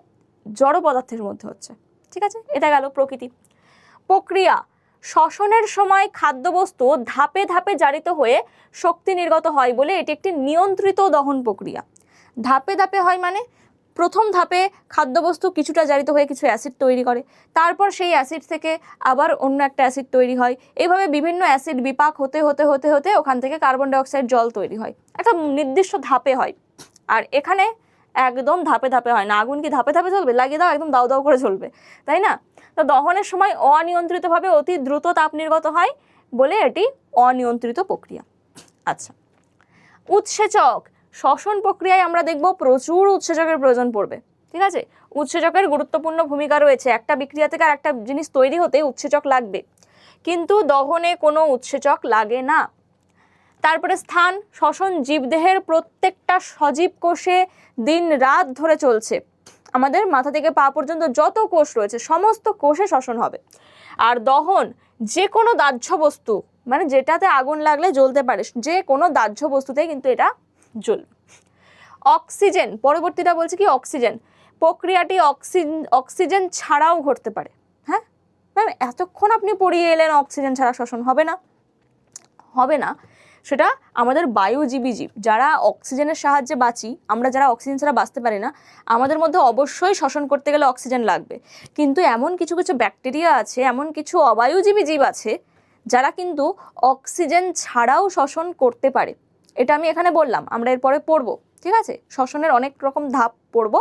জড় পদার্থের মধ্যে হচ্ছে। ঠিক আছে, এটা গেল প্রকৃতি। প্রক্রিয়া: শ্বসনের সময় খাদ্যবস্তু ধাপে ধাপে জারিত হয়ে শক্তি নির্গত হয় বলে এটি একটি নিয়ন্ত্রিত দহন প্রক্রিয়া। ধাপে ধাপে হয় মানে প্রথম ধাপে খাদ্যবস্তু কিছুটা জারিত হয়ে কিছু অ্যাসিড তৈরি করে, তারপর সেই অ্যাসিড থেকে আবার অন্য একটা অ্যাসিড তৈরি হয়, এইভাবে বিভিন্ন অ্যাসিড বিপাক হতে হতে হতে হতে ওখান থেকে কার্বন ডাইঅক্সাইড, জল তৈরি হয়। একটা নির্দিষ্ট ধাপে হয়। আর এখানে একদম ধাপে ধাপে হয় না। আগুন কি ধাপে ধাপে চলবে? লাগিয়ে দাও, একদম দাউ দাউ করে চলবে, তাই না? তো দহনের সময় অনিয়ন্ত্রিতভাবে অতি দ্রুত তাপ নির্গত হয় বলে এটি অনিয়ন্ত্রিত প্রক্রিয়া। আচ্ছা, উৎসেচক: শ্বসন প্রক্রিয়ায় আমরা দেখব প্রচুর উৎসেচকের প্রয়োজন পড়বে। ঠিক আছে, উৎসেচকের গুরুত্বপূর্ণ ভূমিকা রয়েছে। একটা বিক্রিয়া থেকে আর একটা জিনিস তৈরি হতে উৎসেচক লাগবে, কিন্তু দহনে কোনো উৎসেচক লাগে না। তারপরে স্থান: শ্বসন জীবদেহের প্রত্যেকটা সজীব কোষে দিন রাত ধরে চলছে। আমাদের মাথা থেকে পা পর্যন্ত যত কোষ রয়েছে সমস্ত কোষে শ্বসন হবে। আর দহন যে কোনো দাহ্য বস্তু, মানে যেটাতে আগুন লাগলে জ্বলতে পারে, যে কোনো দাহ্য বস্তুতেই কিন্তু এটা জ্বলবে। অক্সিজেন, পরবর্তীটা বলছে কি অক্সিজেন। প্রক্রিয়াটি অক্সিজেন ছাড়াও ঘটতে পারে। হ্যাঁ ম্যাম, এতক্ষণ আপনি পড়িয়ে এলেন অক্সিজেন ছাড়া শ্বসন হবে না? হবে না। সেটা আমাদের বায়ুজীবী জীব যারা অক্সিজেনের সাহায্যে বাঁচি, আমরা যারা অক্সিজেন ছাড়া বাঁচতে পারি না, আমাদের মধ্যে অবশ্যই শ্বসন করতে গেলে অক্সিজেন লাগবে। কিন্তু এমন কিছু কিছু ব্যাকটেরিয়া আছে, এমন কিছু অবায়ুজীবী জীব আছে যারা কিন্তু অক্সিজেন ছাড়াও শ্বসন করতে পারে। এটা আমি এখানে বললাম, আমরা এরপরে পড়বো। ঠিক আছে, শ্বসনের অনেক রকম ধাপ পড়বো,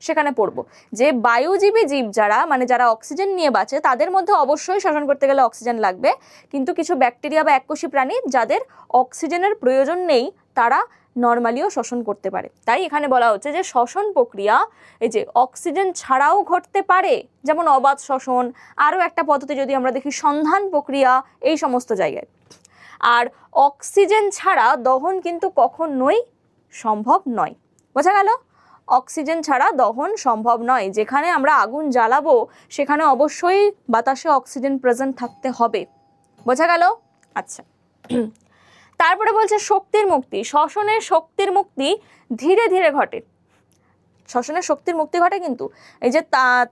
সেখানে পড়বো যে বায়ুজীবী জীব যারা, মানে যারা অক্সিজেন নিয়ে বাঁচে, তাদের মধ্যে অবশ্যই শ্বসন করতে গেলে অক্সিজেন লাগবে। কিন্তু কিছু ব্যাকটেরিয়া বা এককোষী প্রাণী যাদের অক্সিজেনের প্রয়োজন নেই, তারা নর্মালিও শ্বসন করতে পারে। তাই এখানে বলা হচ্ছে যে শ্বসন প্রক্রিয়া এই যে অক্সিজেন ছাড়াও ঘটতে পারে, যেমন অবাত শ্বসন, আরও একটা পদ্ধতি যদি আমরা দেখি সন্ধান প্রক্রিয়া, এই সমস্ত জায়গায়। আর অক্সিজেন ছাড়া দহন কিন্তু কখনোই সম্ভব নয়। বোঝা গেল? অক্সিজেন ছাড়া দহন সম্ভব নয়। যেখানে আমরা আগুন জ্বালাবো সেখানে অবশ্যই বাতাসে অক্সিজেন প্রেজেন্ট থাকতে হবে। বোঝা গেল? আচ্ছা, তারপরে বলছে শক্তির মুক্তি। শ্বসনের শক্তির মুক্তি ধীরে ধীরে ঘটে। শ্বসনের শক্তির মুক্তি ঘটে কিন্তু এই যে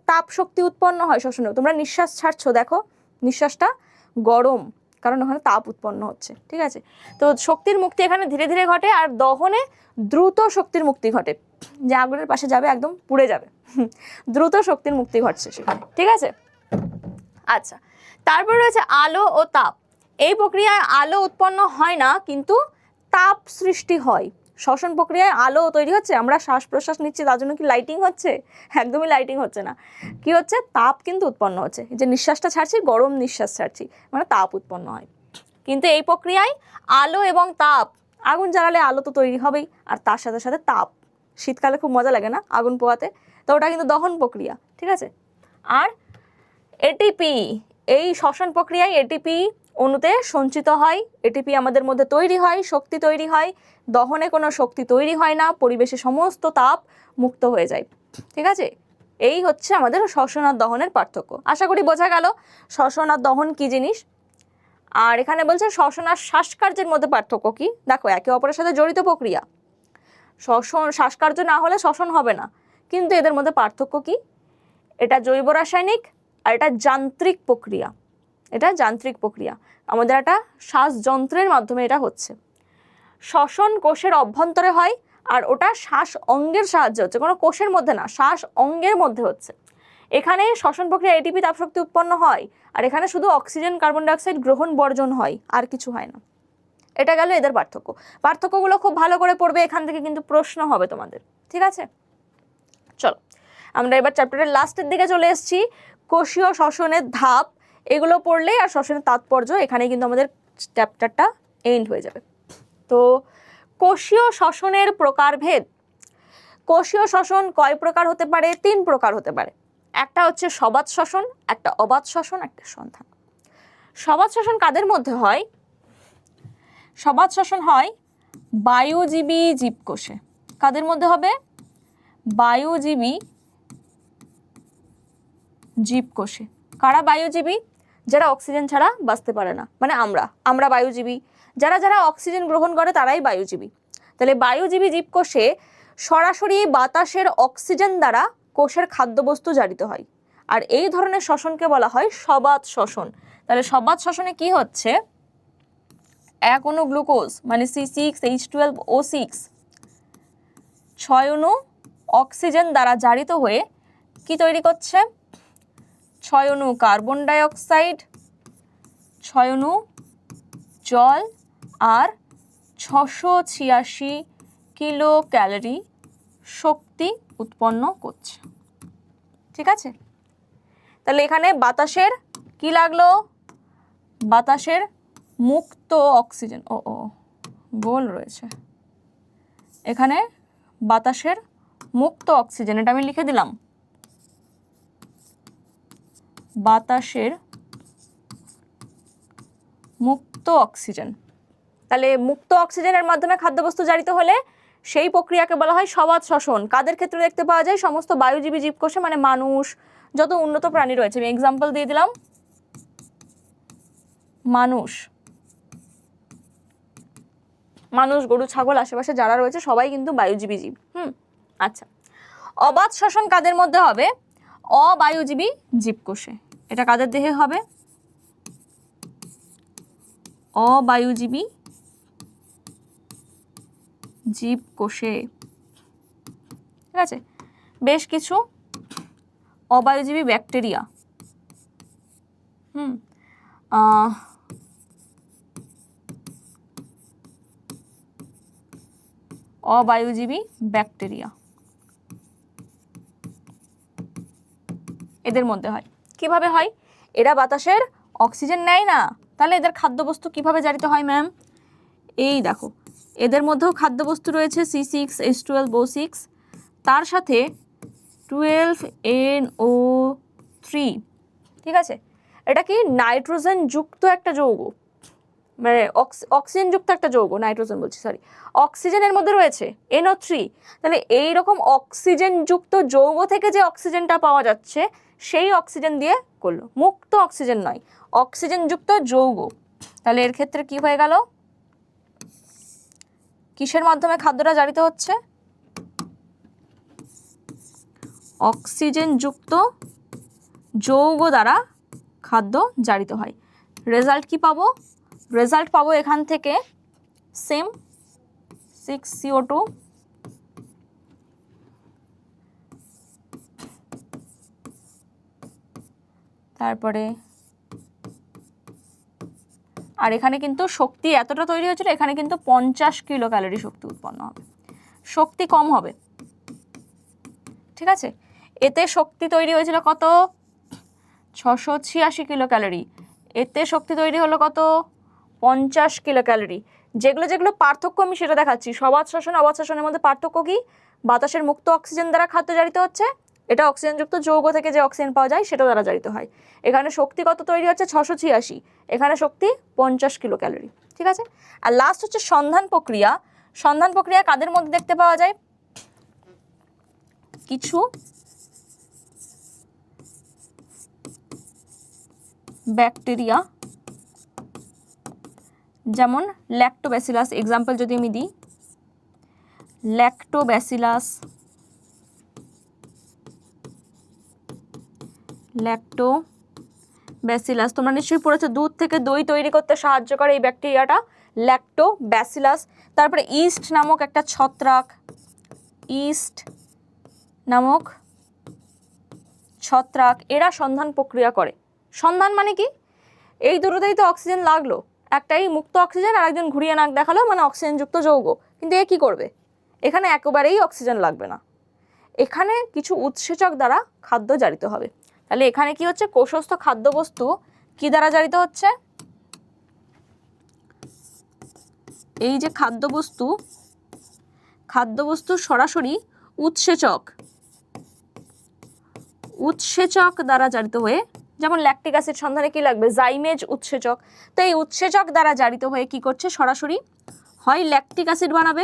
তাপ শক্তি উৎপন্ন হয় শ্বসনেও। তোমরা নিঃশ্বাস ছাড়ছো, দেখো নিঃশ্বাসটা গরম, কারণ ওখানে তাপ উৎপন্ন হচ্ছে। ঠিক আছে, তো শক্তির মুক্তি এখানে ধীরে ধীরে ঘটে। আর দহনে দ্রুত শক্তির মুক্তি ঘটে, যে আগুনের পাশে যাবে একদম পুড়ে যাবে, দ্রুত শক্তির মুক্তি ঘটছে সেখানে। ঠিক আছে, আচ্ছা, তারপরে রয়েছে আলো ও তাপ। এই প্রক্রিয়ায় আলো উৎপন্ন হয় না, কিন্তু তাপ সৃষ্টি হয়। শ্বসন প্রক্রিয়ায় আলো তৈরি হচ্ছে, আমরা শ্বাস প্রশ্বাস নিচ্ছি, তার জন্য কি লাইটিং হচ্ছে? একদমই লাইটিং হচ্ছে না। কি হচ্ছে? তাপ কিন্তু উৎপন্ন হচ্ছে। যে নিঃশ্বাসটা ছাড়ছি, গরম নিঃশ্বাস ছাড়ছি, মানে তাপ উৎপন্ন হয়। কিন্তু এই প্রক্রিয়ায় আলো এবং তাপ, আগুন জ্বালালে আলো তো তৈরি হবেই, আর তার সাথে সাথে তাপ। শীতকালে খুব মজা লাগে না আগুন পোয়াতে? তো ওটা কিন্তু দহন প্রক্রিয়া, ঠিক আছে। আর এটিপি, এই শ্বসন প্রক্রিয়ায় এটিপি অণুতে সঞ্চিত হয়, এটিপি আমাদের মধ্যে তৈরি হয়, শক্তি তৈরি হয়। দহনে কোনো শক্তি তৈরি হয় না, পরিবেশে সমস্ত তাপ মুক্ত হয়ে যায়, ঠিক আছে। এই হচ্ছে আমাদের শ্বসন আর দহনের পার্থক্য। আশা করি বোঝা গেল শ্বসন আর দহন কি জিনিস। আর এখানে বলছে শ্বসন আর শ্বাসকার্যের মধ্যে পার্থক্য কি। দেখো, একে অপরের সাথে জড়িত প্রক্রিয়া। শ্বাসকার্য না হলে শ্বসন হবে না, কিন্তু এদের মধ্যে পার্থক্য কি? এটা জৈব রাসায়নিক আর এটা যান্ত্রিক প্রক্রিয়া। এটা যান্ত্রিক প্রক্রিয়া, আমাদের একটা শ্বাসযন্ত্রের মাধ্যমে এটা হচ্ছে। শ্বসন কোষের অভ্যন্তরে হয়, আর ওটা শ্বাস অঙ্গের সাহায্যে হচ্ছে, কোনো কোষের মধ্যে না, শ্বাস অঙ্গের মধ্যে হচ্ছে। এখানে শ্বসন প্রক্রিয়া এটিপি তাপশক্তি উৎপন্ন হয়, আর এখানে শুধু অক্সিজেন কার্বন ডাইঅক্সাইড গ্রহণ বর্জন হয়, আর কিছু হয় না। এটা গেল এদের পার্থক্য। পার্থক্যগুলো খুব ভালো করে পড়বে, এখান থেকে কিন্তু প্রশ্ন হবে তোমাদের, ঠিক আছে। চলো আমরা এবার চ্যাপ্টারের লাস্টের দিকে চলে এসেছি। কোষীয় শ্বসনের ধাপ, এগুলো পড়লেই আর শ্বসনের তাৎপর্য, এখানে কিন্তু আমাদের চ্যাপ্টারটা এন্ড হয়ে যাবে। তো কোষীয় শ্বসনের প্রকারভেদ। কোষীয় শ্বসন কয় প্রকার হতে পারে? 3 প্রকার হতে পারে। একটা হচ্ছে সবাত শ্বসন, একটা অবাত শ্বসন, একটা সন্ধান। সবাত শ্বসন কাদের মধ্যে হয়? সবাত শ্বসন হয় বায়ুজীবী জীবকোষে। কাদের মধ্যে হবে? বায়ুজীবী জীবকোষে। কারা বায়ুজীবী? যারা অক্সিজেন ছাড়া বাঁচতে পারে না, মানে আমরা বায়ুজীবী। যারা যারা অক্সিজেন গ্রহণ করে তারাই বায়ুজীবী। তাহলে বায়ুজীবী জীবকোষে সরাসরি বাতাসের অক্সিজেন দ্বারা কোষের খাদ্যবস্তু জারিত হয়, আর এই ধরনের শ্বসনকে বলা হয় সবাত শ্বসন। তাহলে সবাত শ্বসনে কি হচ্ছে? এক অণু গ্লুকোজ মানে C6H12O6 6 অণু অক্সিজেন দ্বারা জারিত হয়ে কি তৈরি করছে? 6 অণু কার্বন ডাইঅক্সাইড, 6 অণু জল, আর 686 কিলো ক্যালোরি শক্তি উৎপন্ন করছে, ঠিক আছে। তাহলে এখানে বাতাসের কি লাগলো? বাতাসের মুক্ত অক্সিজেন, গোল রয়েছে এখানে, বাতাসের মুক্ত অক্সিজেন, এটা আমি লিখে দিলাম, বাতাসের মুক্ত অক্সিজেন। তাহলে মুক্ত অক্সিজেনের মাধ্যমে খাদ্যবস্তু জারিত হলে সেই প্রক্রিয়াকে বলা হয় সবাত শ্বসন। কাদের ক্ষেত্রে দেখতে পাওয়া যায়? সমস্ত বায়ুজীবী জীবকোষে, মানে মানুষ, যত উন্নত প্রাণী রয়েছে। আমি এক্সাম্পল দিয়ে দিলাম, মানুষ, গরু, ছাগল, আশেপাশে যারা রয়েছে সবাই কিন্তু বায়ুজীবী জীব। আচ্ছা, অবাত শ্বসন কাদের মধ্যে হবে? অবায়ুজীবী জীবকোষে। এটা কাদের দেহে হবে? অবায়ুজীবী জীবকোষে, ঠিক আছে। বেশ কিছু অবায়ুজীবী ব্যাকটেরিয়া, অবায়ুজীবী ব্যাকটেরিয়া এদের মধ্যে হয়। কিভাবে হয়? এরা বাতাসের অক্সিজেন নেয় না, তাহলে এদের খাদ্যবস্তু কিভাবে জারিত হয় ম্যাম? এই দেখো, এদের মধ্যেও খাদ্যবস্তু রয়েছে C6H12O6, তার সাথে 12NO3, ঠিক আছে। এটা কি? নাইট্রোজেন যুক্ত একটা যৌগ, মানে অক্সিজেন যুক্ত একটা যৌগ, নাইট্রোজেন বলছি, সরি, অক্সিজেনের মধ্যে রয়েছে NO3। তাহলে এইরকম অক্সিজেন যুক্ত যৌগ থেকে যে অক্সিজেনটা পাওয়া যাচ্ছে সেই অক্সিজেন দিয়ে করলো, মুক্ত অক্সিজেন নয়, অক্সিজেন যুক্ত যৌগ। তাহলে এর ক্ষেত্রে কি হয়ে গেল? কিসের মাধ্যমে খাদ্যটা জারিত হচ্ছে? অক্সিজেন যুক্ত যৌগ দ্বারা খাদ্য জারিত হয়। রেজাল্ট কি পাবো? রেজাল্ট পাবো এখান থেকে সেম 6CO2, তারপরে আর এখানে কিন্তু শক্তি এতটা তৈরি হয়েছিল, এখানে কিন্তু 50 কিলো ক্যালোরি শক্তি উৎপন্ন হবে, শক্তি কম হবে। ঠিক আছে, এতে শক্তি তৈরি হয়েছিল কত? 686 কিলো ক্যালোরি। এতে শক্তি তৈরি হলো কত? 50 কিলো ক্যালোরি। যেগুলো যেগুলো পার্থক্য আমি সেটা দেখাচ্ছি। সবাত শ্বসন অবাত শ্বসনের মধ্যে পার্থক্য কি? বাতাসের মুক্ত অক্সিজেন দ্বারা খাদ্য জারিত হচ্ছে, এটা অক্সিজেনযুক্ত যৌগ থেকে যে অক্সিজেন পাওয়া যায় সেটা দ্বারা জারিত হয়। এখানে শক্তি কত তৈরি হচ্ছে? 686, এখানে শক্তি 50 কিলো ক্যালোরি। ঠিক আছে, আর লাস্ট হচ্ছে সন্ধান প্রক্রিয়া। সন্ধান প্রক্রিয়া কাদের মধ্যে দেখতে পাওয়া যায়? কিছু ব্যাকটেরিয়া, যেমন ল্যাক্টোব্যাসিলাস, এক্সাম্পল যদি আমি দিই, ল্যাক্টোব্যাসিলাস, তোমরা নিশ্চয়ই পড়েছো, দুধ থেকে দই তৈরি করতে সাহায্য করে এই ব্যাকটেরিয়াটা, ল্যাক্টোব্যাসিলাস। তারপরে ইস্ট নামক একটা ছত্রাক, ইস্ট নামক ছত্রাক, এরা সন্ধান প্রক্রিয়া করে। সন্ধান মানে কি? এই দুটোতেই তো অক্সিজেন লাগলো, একটাই মুক্ত অক্সিজেন আর একজন ঘুরিয়ে নাক দেখালো, মানে অক্সিজেনযুক্ত যৌগ, কিন্তু এ কি করবে? এখানে একেবারেই অক্সিজেন লাগবে না, এখানে কিছু উৎসেচক দ্বারা খাদ্য জারিত হবে। তাহলে এখানে কি হচ্ছে? কোষস্থ খাদ্যবস্তু কি দ্বারা জারিত হচ্ছে? এই যে খাদ্যবস্তু সরাসরি উৎসেচক দ্বারা জারিত হয়ে, যেমন ল্যাকটিক অ্যাসিড সন্ধানে কি লাগবে? জাইমেজ উৎসেচক। তো এই উৎসেচক দ্বারা জারিত হয়ে কি করছে? সরাসরি হয় ল্যাকটিক অ্যাসিড বানাবে,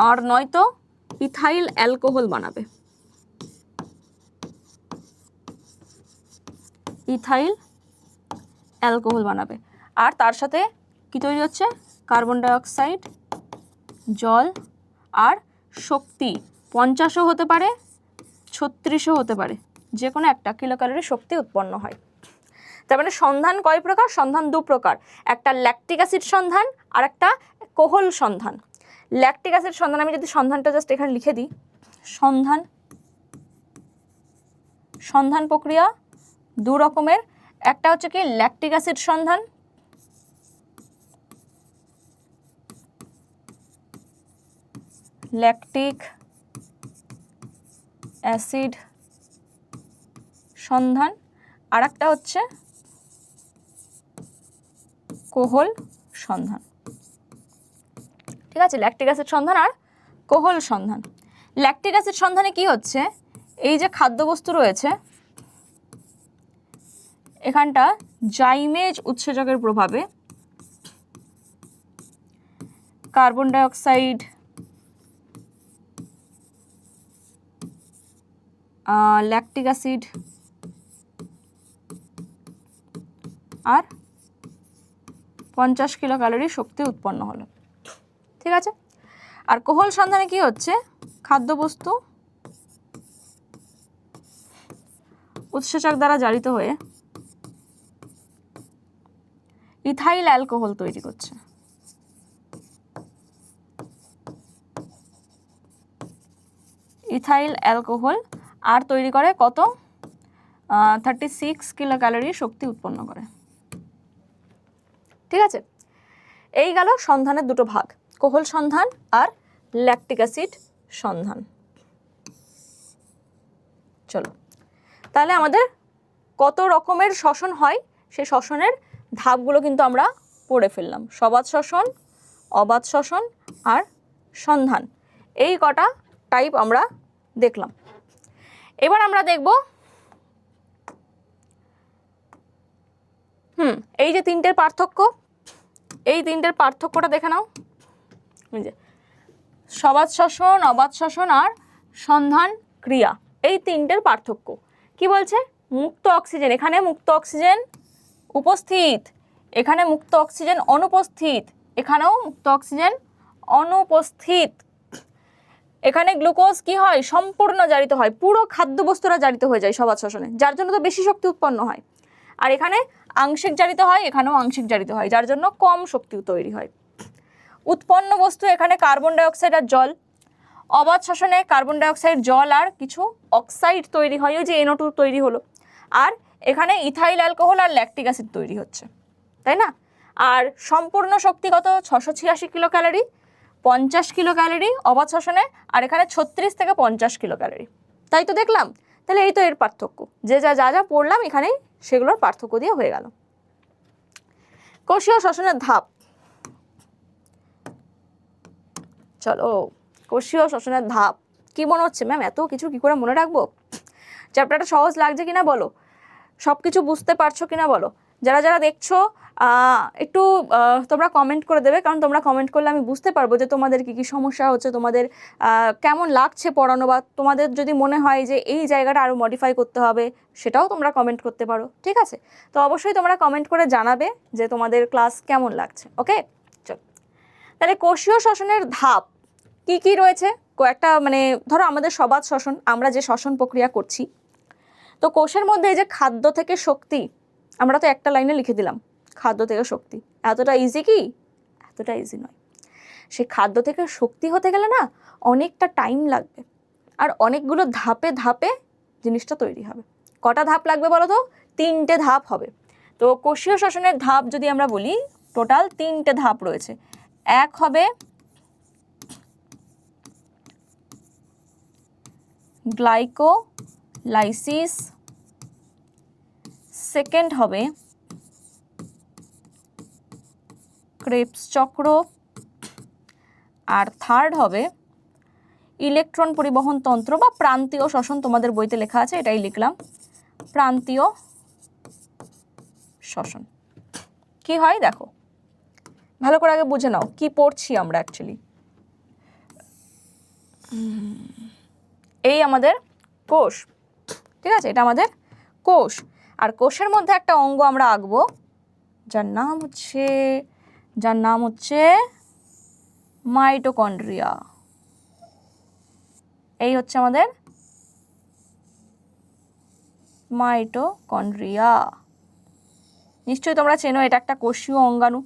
আর নয়তো ইথাইল অ্যালকোহল বানাবে, আর তার সাথে কি তৈরি হচ্ছে? কার্বন ডাইঅক্সাইড, জল, আর শক্তি 50ও হতে পারে, 36ও হতে পারে, যে কোনো একটা কিলো ক্যালোরি শক্তি উৎপন্ন হয়। তার মানে সন্ধান কয় প্রকার? সন্ধান দু প্রকার, একটা ল্যাকটিক অ্যাসিড সন্ধান আর একটা কোহল সন্ধান। ল্যাকটিক অ্যাসিড সন্ধান, আমি যদি সন্ধানটা জাস্ট এখানে লিখে দিই, সন্ধান প্রক্রিয়া দু রকমের, একটা হচ্ছে কি ল্যাকটিক অ্যাসিড সন্ধান, ল্যাকটিক অ্যাসিড সন্ধান, আর একটা হচ্ছে কোহল সন্ধান। ঠিক আছে, ল্যাকটিক অ্যাসিড সন্ধান আর কোহল সন্ধান। ল্যাকটিক অ্যাসিড সন্ধানে কি হচ্ছে? এই যে খাদ্যবস্তু রয়েছে, এখানটা জাইমেজ উৎসেচকের প্রভাবে কার্বন ডাইঅক্সাইড, ল্যাকটিক অ্যাসিড আর 50 কিলো ক্যালোরি শক্তি উৎপন্ন হলো। ঠিক আছে, আর কোহল সন্ধানে কি হচ্ছে? খাদ্যবস্তু উৎসেচক দ্বারা জারিত হয়ে ইথাইল অ্যালকোহল তৈরি করছে, ইথাইল অ্যালকোহল, আর তৈরি করে কত? 36 কিলো ক্যালোরি শক্তি উৎপন্ন করে। ঠিক আছে, এই গেল সন্ধানের দুটো ভাগ, কোহল সন্ধান আর ল্যাকটিক অ্যাসিড সন্ধান। চলো, তাহলে আমাদের কত রকমের শ্বসন হয় সেই শ্বসনের ধাপগুলো কিন্তু আমরা পড়ে ফেললাম। সবাত শ্বসন, অবাত শ্বসন আর সন্ধান, এই কটা টাইপ আমরা দেখলাম। এবার আমরা দেখব এই যে তিনটের পার্থক্য, এই তিনটের পার্থক্যটা দেখে নাও। যে সবাত শ্বসন, অবাত শ্বসন আর সন্ধান ক্রিয়া, এই তিনটের পার্থক্য কি বলছে? মুক্ত অক্সিজেন, এখানে মুক্ত অক্সিজেন উপস্থিত, এখানে মুক্ত অক্সিজেন অনুপস্থিত, এখানেও মুক্ত অক্সিজেন অনুপস্থিত। এখানে গ্লুকোজ কি হয়? সম্পূর্ণ জারিত হয়, পুরো খাদ্যবস্তুরা জারিত হয়ে যায় সবাত শ্বসনে, যার জন্য তো বেশি শক্তি উৎপন্ন হয়। আর এখানে আংশিক জারিত হয়, এখানেও আংশিক জারিত হয়, যার জন্য কম শক্তি তৈরি হয়। উৎপন্ন বস্তু এখানে কার্বন ডাইঅক্সাইড আর জল, অবাধ শ্বসনে কার্বন ডাইঅক্সাইড, জল আর কিছু অক্সাইড তৈরি হয়, ওই যে NO2 তৈরি হলো, আর এখানে ইথাইল অ্যালকোহল আর ল্যাকটিক অ্যাসিড তৈরি হচ্ছে, তাই না? আর সম্পূর্ণ শক্তি কত? 686 কিলো ক্যালোরি, 50 কিলো ক্যালোরি অবাধ শ্বসনে, আর এখানে 36 থেকে 50 কিলো ক্যালোরি। তাই তো দেখলাম। তাহলে এই তো এর পার্থক্য, যে যা যা যা পড়লাম এখানেই সেগুলোর পার্থক্য দিয়ে হয়ে গেল। কোষীয় শ্বসনের ধাপ, চলো কোষীয় শ্বসনের ধাপ কি মনে হচ্ছে ম্যাম? এত কিছু কি করে মনে রাখবো? চ্যাপ্টারটা সহজ লাগছে কিনা বলো, সব কিছু বুঝতে পারছো কিনা বলো। যারা যারা দেখছো একটু তোমরা কমেন্ট করে দেবে, কারণ তোমরা কমেন্ট করলে আমি বুঝতে পারবো যে তোমাদের কি কি সমস্যা হচ্ছে, তোমাদের কেমন লাগছে পড়ানো, বা তোমাদের যদি মনে হয় যে এই জায়গাটা আরও মডিফাই করতে হবে, সেটাও তোমরা কমেন্ট করতে পারো, ঠিক আছে? তো অবশ্যই তোমরা কমেন্ট করে জানাবে যে তোমাদের ক্লাস কেমন লাগছে। ওকে, চলো তাহলে কোষীয় শ্বসনের ধাপ কি কি রয়েছে। কয়েকটা মানে ধরো আমাদের সবাত শ্বসন, আমরা যে শ্বসন প্রক্রিয়া করছি, তো কোষের মধ্যে এই যে খাদ্য থেকে শক্তি, আমরা তো একটা লাইনে লিখে দিলাম খাদ্য থেকে শক্তি। এতটা ইজি কি? এতটা ইজি নয়। সেই খাদ্য থেকে শক্তি হতে গেলে না অনেকটা টাইম লাগবে, আর অনেকগুলো ধাপে ধাপে জিনিসটা তৈরি হবে। কটা ধাপ লাগবে বলো তো? 3টে ধাপ হবে। তো কোষীয় শ্বসনের ধাপ যদি আমরা বলি, টোটাল 3টে ধাপ রয়েছে। এক হবে গ্লাইকোলাইসিস, সেকেন্ড হবে ক্রেবস চক্র, আর থার্ড হবে ইলেকট্রন পরিবহন তন্ত্র বা প্রান্তীয় শ্বসন। তোমাদের বইতে লেখা আছে, এটাই লিখলাম, প্রান্তীয় শ্বসন। কি হয় দেখো, ভালো করে আগে বুঝে নাও কি পড়ছি আমরা অ্যাকচুয়ালি। এই আমাদের কোষ, ঠিক আছে? এটা আমাদের কোষ, আর কোষের মধ্যে একটা অঙ্গ আমরা আঁকবো যার নাম হচ্ছে মাইটোকন্ড্রিয়া। এই হচ্ছে আমাদের মাইটোকন্ড্রিয়া। নিশ্চয়ই তোমরা চেনো, এটা একটা কোষীয় অঙ্গাণু।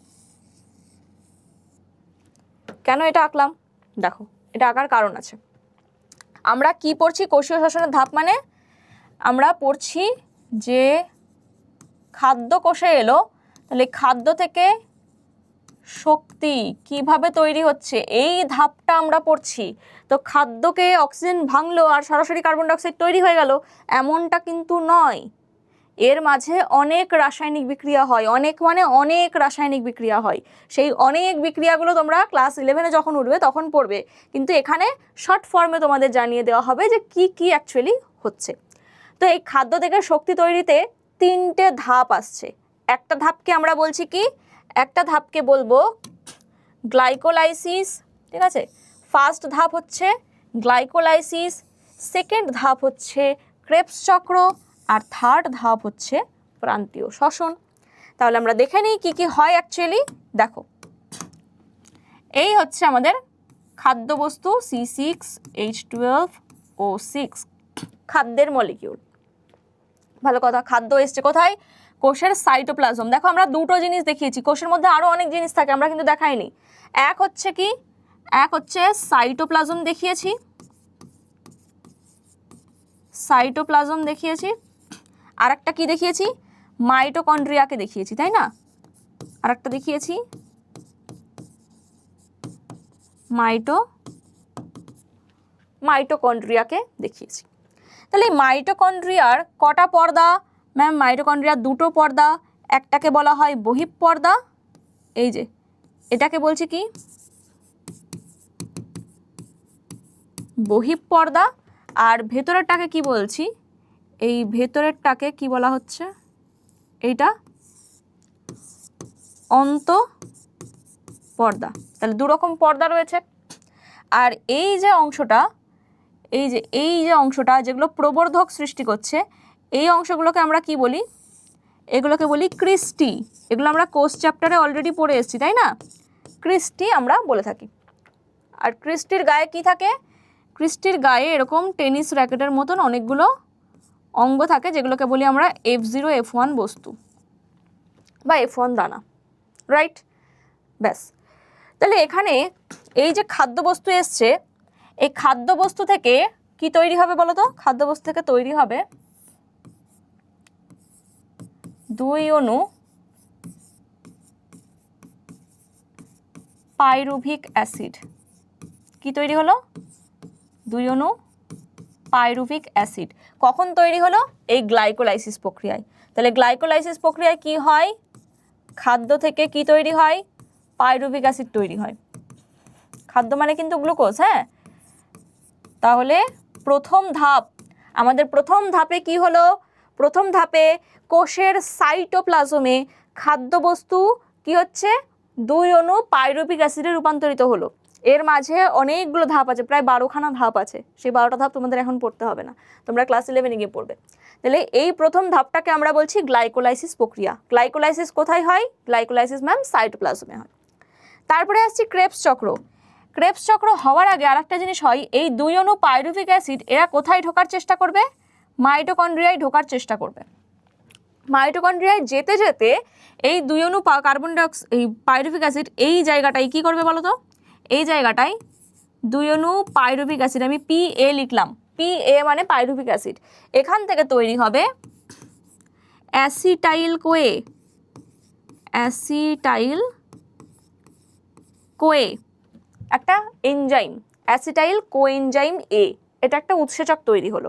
কেন এটা আঁকলাম দেখো, এটা আঁকার কারণ আছে। আমরা কি পড়ছি কোষীয় শ্বসনের ধাপ মানে? আমরা পড়ছি যে খাদ্য কোষে এলো, তাহলে খাদ্য থেকে শক্তি কিভাবে তৈরি হচ্ছে, এই ধাপটা আমরা পড়ছি। তো খাদ্যকে অক্সিজেন ভাঙলো আর সরাসরি কার্বন ডাইঅক্সাইড তৈরি হয়ে গেল, এমনটা কিন্তু নয়। এর মাঝে অনেক রাসায়নিক বিক্রিয়া হয়, অনেক মানে অনেক রাসায়নিক বিক্রিয়া হয়। সেই অনেক বিক্রিয়াগুলো তোমরা ক্লাস 11-এ যখন উঠবে তখন পড়বে, কিন্তু এখানে শর্ট ফর্মে তোমাদের জানিয়ে দেওয়া হবে যে কি কি অ্যাকচুয়ালি হচ্ছে। তো এই খাদ্য থেকে শক্তি তৈরিতে 3টে ধাপ আসছে। একটা ধাপকে আমরা বলছি কি? একটা ধাপকে বলবো গ্লাইকোলাইসিস, ঠিক আছে? ফার্স্ট ধাপ হচ্ছে গ্লাইকোলাইসিস, সেকেন্ড ধাপ হচ্ছে ক্রেবস চক্র, আর থার্ড ধাপ হচ্ছে প্রান্তীয় শ্বসন। তাহলে আমরা দেখে নিই কি কি হয় অ্যাকচুয়ালি। দেখো, এই হচ্ছে আমাদের খাদ্যবস্তু C6H12O6, খাদ্যের মলিকিউল। ভালো কথা, খাদ্য এসছে কোথায়? কোষের সাইটোপ্লাজম। দেখো আমরা দুটো জিনিস দেখিয়েছি, কোষের মধ্যে আরও অনেক জিনিস থাকে, আমরা কিন্তু দেখাইনি। এক হচ্ছে কি? এক হচ্ছে সাইটোপ্লাজম দেখিয়েছি, সাইটোপ্লাজম দেখিয়েছি। আর একটা কি দেখিয়েছি? মাইটোকন্ড্রিয়াকে দেখিয়েছি, তাই না? আর একটা দেখিয়েছি মাইটোকন্ড্রিয়াকে দেখিয়েছি। তাহলে এই মাইটোকন্ড্রিয়ার কটা পর্দা? ম্যাম মাইটোকন্ড্রিয়ার দুটো পর্দা, একটাকে বলা হয় বহিঃপর্দা, এই যে এটাকে বলছি কি বহিঃপর্দা, আর ভেতরেরটাকে কি বলছি? এই ভেতরেরটাকে কি বলা হচ্ছে? এইটা অন্তঃপর্দা। তাহলে দুরকম পর্দা রয়েছে। আর এই যে অংশটা, এই যে অংশটা যেগুলো প্রবর্ধক সৃষ্টি করছে, এই অংশগুলোকে আমরা কি বলি? এগুলোকে বলি ক্রিস্টি। এগুলো আমরা কোষ চ্যাপ্টারে অলরেডি পড়ে এসেছি, তাই না? ক্রিস্টি আমরা বলে থাকি। আর ক্রিস্টির গায়ে কি থাকে? ক্রিস্টির গায়ে এরকম টেনিস র্যাকেটের মতন অনেকগুলো অঙ্গ থাকে, যেগুলোকে বলি আমরা F0 F1 বস্তু বা F1 দানা, রাইট? ব্যাস। তাহলে এখানে এই যে খাদ্যবস্তু এসছে, এই খাদ্যবস্তু থেকে কি তৈরি হবে বলো তো? খাদ্যবস্তু থেকে তৈরি হবে 2 অণু পাইরুভিক অ্যাসিড। কি তৈরি হলো? 2 অণু পাইরুভিক অ্যাসিড। কখন তৈরি হলো? এই গ্লাইকোলাইসিস প্রক্রিয়ায়। তাহলে গ্লাইকোলাইসিস প্রক্রিয়ায় কি হয়? খাদ্য থেকে কি তৈরি হয়? পাইরুভিক অ্যাসিড তৈরি হয়। খাদ্য মানে কিন্তু গ্লুকোজ, হ্যাঁ। তাহলে প্রথম ধাপ, আমাদের প্রথম ধাপে কি হলো? প্রথম ধাপে কোষের সাইটোপ্লাজমে খাদ্যবস্তু কি হচ্ছে? 2 অণু পাইরুভিক অ্যাসিডে রূপান্তরিত হলো। এর মাঝে অনেকগুলো ধাপ আছে, প্রায় 12খানা ধাপ আছে। সেই 12টা ধাপ তোমাদের এখন পড়তে হবে না, তোমরা ক্লাস 11-এ গিয়ে পড়বে। তাহলে এই প্রথম ধাপটাকে আমরা বলছি গ্লাইকোলাইসিস প্রক্রিয়া। গ্লাইকোলাইসিস কোথায় হয়? গ্লাইকোলাইসিস ম্যাম সাইটোপ্লাজমে হয়। তারপরে আসছি ক্রেবস চক্র। ক্রেবস চক্র হওয়ার আগে আরেকটা জিনিস হয়, এই 2 অণু পাইরুভিক অ্যাসিড এরা কোথায় ঢোকার চেষ্টা করবে? মাইটোকন্ড্রিয়ায় ঢোকার চেষ্টা করবে। মাইটোকন্ড্রিয়ায় যেতে যেতে এই 2 অণু কার্বন ডাইঅক্সাইড, এই পাইরুভিক অ্যাসিড এই জায়গাটায় কি করবে বলো তো? এই জায়গাটায় 2 অণু পাইরুভিক অ্যাসিড, আমি PA লিখলাম, PA মানে পাইরুভিক অ্যাসিড, এখান থেকে তৈরি হবে অ্যাসিটাইল কোয়ে। অ্যাসিটাইল কোয়ে একটা এনজাইম, অ্যাসিটাইল কোএনজাইম A, এটা একটা উৎসেচক তৈরি হলো।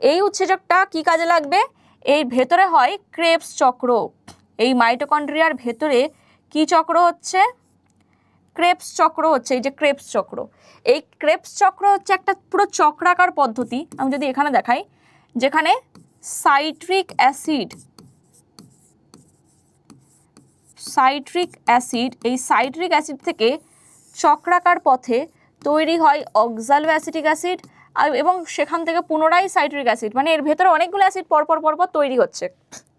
এই উৎসেচকটা কি কাজে লাগবে? এই ভেতরে হয় ক্রেবস চক্র। এই মাইটোকন্ড্রিয়ার ভেতরে কি চক্র হচ্ছে? ক্রেবস চক্র হচ্ছে। এই যে ক্রেবস চক্র, এই ক্রেবস চক্র হচ্ছে একটা পুরো চক্রাকার পদ্ধতি। আমি যদি এখানে দেখাই, যেখানে সাইট্রিক অ্যাসিড, এই সাইট্রিক অ্যাসিড থেকে চক্রাকার পথে তৈরি হয় অক্সালো অ্যাসিটিক অ্যাসিড, এবং সেখান থেকে পুনরায় সাইট্রিক অ্যাসিড, মানে এর ভেতরে অনেকগুলো অ্যাসিড পরপর তৈরি হচ্ছে।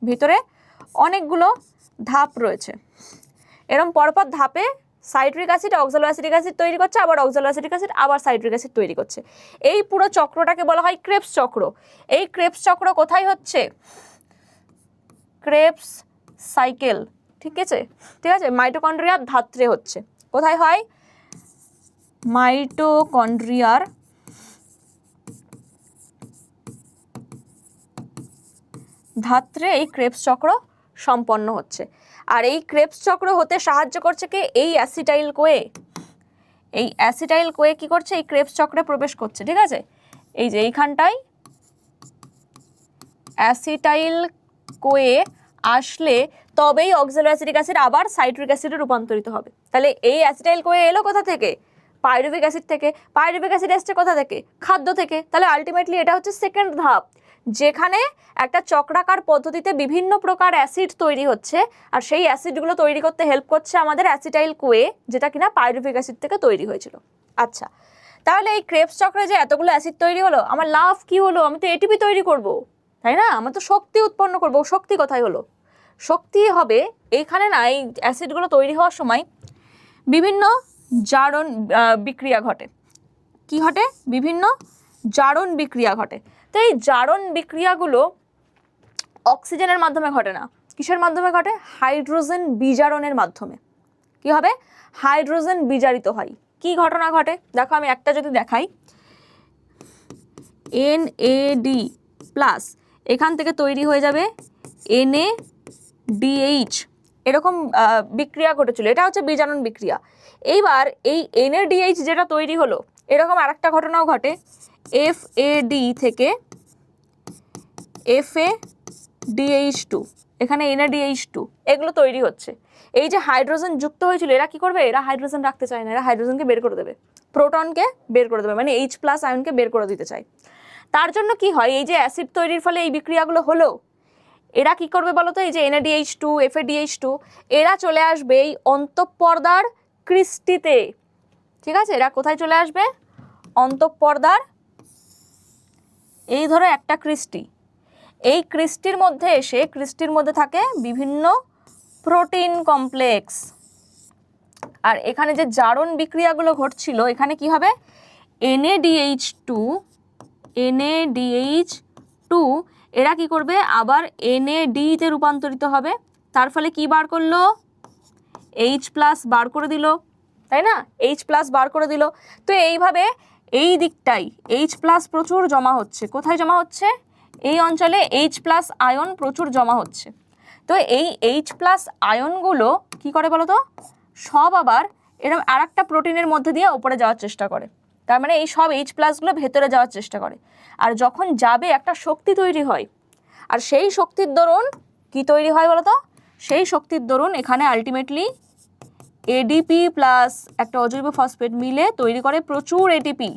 ভিতরে অনেকগুলো ধাপ রয়েছে, এরকম পরপর ধাপে সাইট্রিক অ্যাসিড অক্সালো অ্যাসিটিক অ্যাসিড তৈরি করছে, আবার অক্সালো অ্যাসিটিক অ্যাসিড আবার সাইট্রিক অ্যাসিড তৈরি করছে। এই পুরো চক্রটাকে বলা হয় ক্রেবস চক্র। এই ক্রেবস চক্র কোথায় হচ্ছে? ক্রেবস সাইকেল, ঠিক আছে, মাইটোকন্ড্রিয়ার ধাত্রে হচ্ছে। কোথায় হয়? মাইটোকন্ড্রিয়ার ধাত্রে এই ক্রেবস চক্র সম্পন্ন হচ্ছে। আর এই ক্রেবস চক্র হতে সাহায্য করছে কি? এই অ্যাসিটাইল কোয়ে। এই অ্যাসিটাইল কোয়ে কি করছে? এই ক্রেবস চক্রে প্রবেশ করছে, ঠিক আছে। এই যে এইখানটায় অ্যাসিটাইল কোয়ে আসলে তবেই অক্সালো অ্যাসিটিক অ্যাসিড আবার সাইট্রিক অ্যাসিডে রূপান্তরিত হবে। তাহলে এই অ্যাসিটাইল কোয়ে এলো কোথা থেকে? পাইরুভিক অ্যাসিড থেকে। পাইরুভিক অ্যাসিড এসছে কোথা থেকে? খাদ্য থেকে। তাহলে আলটিমেটলি এটা হচ্ছে সেকেন্ড ধাপ, যেখানে একটা চক্রাকার পদ্ধতিতে বিভিন্ন প্রকার অ্যাসিড তৈরি হচ্ছে, আর সেই অ্যাসিডগুলো তৈরি করতে হেল্প করছে আমাদের অ্যাসিটাইল কোয়ে, যেটা কিনা পাইরুভিক অ্যাসিড থেকে তৈরি হয়েছিল। আচ্ছা, তাহলে এই ক্রেবস চক্রে যে এতগুলো অ্যাসিড তৈরি হলো, আমার লাভ কি হলো? আমি তো এটিপি তৈরি করব, তাই না? আমার তো শক্তি উৎপন্ন করবো। শক্তি কোথায় হলো? শক্তি হবে এইখানে না, এই অ্যাসিডগুলো তৈরি হওয়ার সময় বিভিন্ন জারণ বিক্রিয়া ঘটে। কি ঘটে? বিভিন্ন জারণ বিক্রিয়া ঘটে। তো এই জারণ বিক্রিয়াগুলো অক্সিজেনের মাধ্যমে ঘটে না, কিসের মাধ্যমে ঘটে? হাইড্রোজেন বিজারণের মাধ্যমে। কি হবে? হাইড্রোজেন বিজারিত হয়। কি ঘটনা ঘটে? দেখো আমি একটা যদি দেখাই, NAD+, এখান থেকে তৈরি হয়ে যাবে NADH, এরকম বিক্রিয়া ঘটেছিল। এটা হচ্ছে বিজারণ বিক্রিয়া। এইবার এই NADH যেটা তৈরি হলো, এরকম আরেকটা ঘটনাও ঘটে, FAD থেকে FADH2, এখানে NADH2, এগুলো তৈরি হচ্ছে। এই যে হাইড্রোজেন যুক্ত হয়েছিল, এরা কি করবে? এরা হাইড্রোজেন রাখতে চায় না, এরা হাইড্রোজেনকে বের করে দেবে, প্রোটনকে বের করে দেবে, মানে H+ আয়নকে বের করে দিতে চায়। তার জন্য কি হয়? এই যে অ্যাসিড তৈরির ফলে এই বিক্রিয়াগুলো হলো, এরা কি করবে বলো তো? এই যে NADH2, FADH2, এরা চলে আসবে এই অন্তঃপর্দার ক্রিস্টিতে, ঠিক আছে। এরা কোথায় চলে আসবে? অন্তঃপর্দার, এই ধরো একটা ক্রিস্টি, এই ক্রিস্টির মধ্যে এসে, ক্রিস্টির মধ্যে থাকে বিভিন্ন প্রোটিন কমপ্লেক্স। আর এখানে যে জারণ বিক্রিয়াগুলো ঘটছিল, এখানে কি হবে? NADH2 এরা কি করবে? আবার NAD তে রূপান্তরিত হবে। তার ফলে কি বার করলো? H+ বার করে দিল, তাই না? H+ বার করে দিল। তো এইভাবে এই দিকটাই H+ প্রচুর জমা হচ্ছে। কোথায় জমা হচ্ছে? এই অঞ্চলে H+ আয়ন প্রচুর জমা হচ্ছে। তো এই H+ আয়নগুলো কি করে বলো তো? সব আবার এরকম আর একটা প্রোটিনের মধ্যে দিয়ে উপরে যাওয়ার চেষ্টা করে। তার মানে এই সব H+গুলো ভেতরে যাওয়ার চেষ্টা করে, আর যখন যাবে একটা শক্তি তৈরি হয়, আর সেই শক্তির দরুন কি তৈরি হয় বলো তো? সেই শক্তির দরুন এখানে আলটিমেটলি এডিপি প্লাস একটা অজৈব ফসফেট মিলে তৈরি করে প্রচুর এটিপি।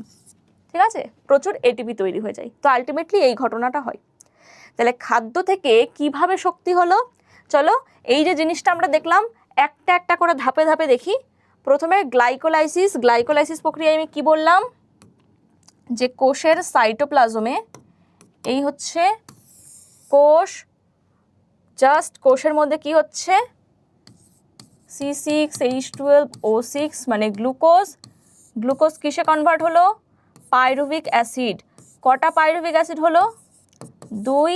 ঠিক আছে, প্রচুর এটিপি তৈরি হয়ে যায়। তো আলটিমেটলি এই ঘটনাটা হয়। তাহলে খাদ্য থেকে কিভাবে শক্তি হলো? চলো এই যে জিনিসটা আমরা দেখলাম একটা একটা করে ধাপে ধাপে দেখি। প্রথমে গ্লাইকোলাইসিস প্রক্রিয়ায় আমি কি বললাম? যে কোষের সাইটোপ্লাজমে এই হচ্ছে কোষ, জাস্ট কোষের মধ্যে কি হচ্ছে? C6H12O6 মানে গ্লুকোজ কিসে কনভার্ট হলো? Pyruvic acid. কটা পাইরুভিক অ্যাসিড হলো? 2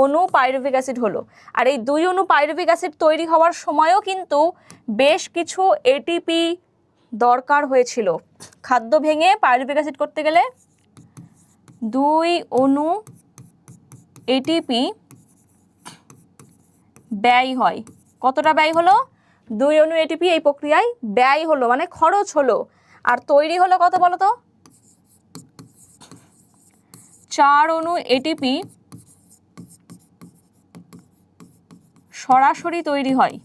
অণু পাইরুভিক অ্যাসিড হলো। আর এই 2 অণু পাইরুভিক অ্যাসিড তৈরি হওয়ার সময়ও কিন্তু বেশ কিছু এটিপি দরকার হয়েছিল। খাদ্য ভেঙে পাইরুভিক অ্যাসিড করতে গেলে 2 অণু এটিপি ব্যয় হয়। কতটা ব্যয় হলো? 2 অণু এটিপি এই প্রক্রিয়ায় ব্যয় হলো, মানে খরচ হলো। আর তৈরি হলো কত বলো তো? 4 অণু এটিপি সরাসরি তৈরি হয়।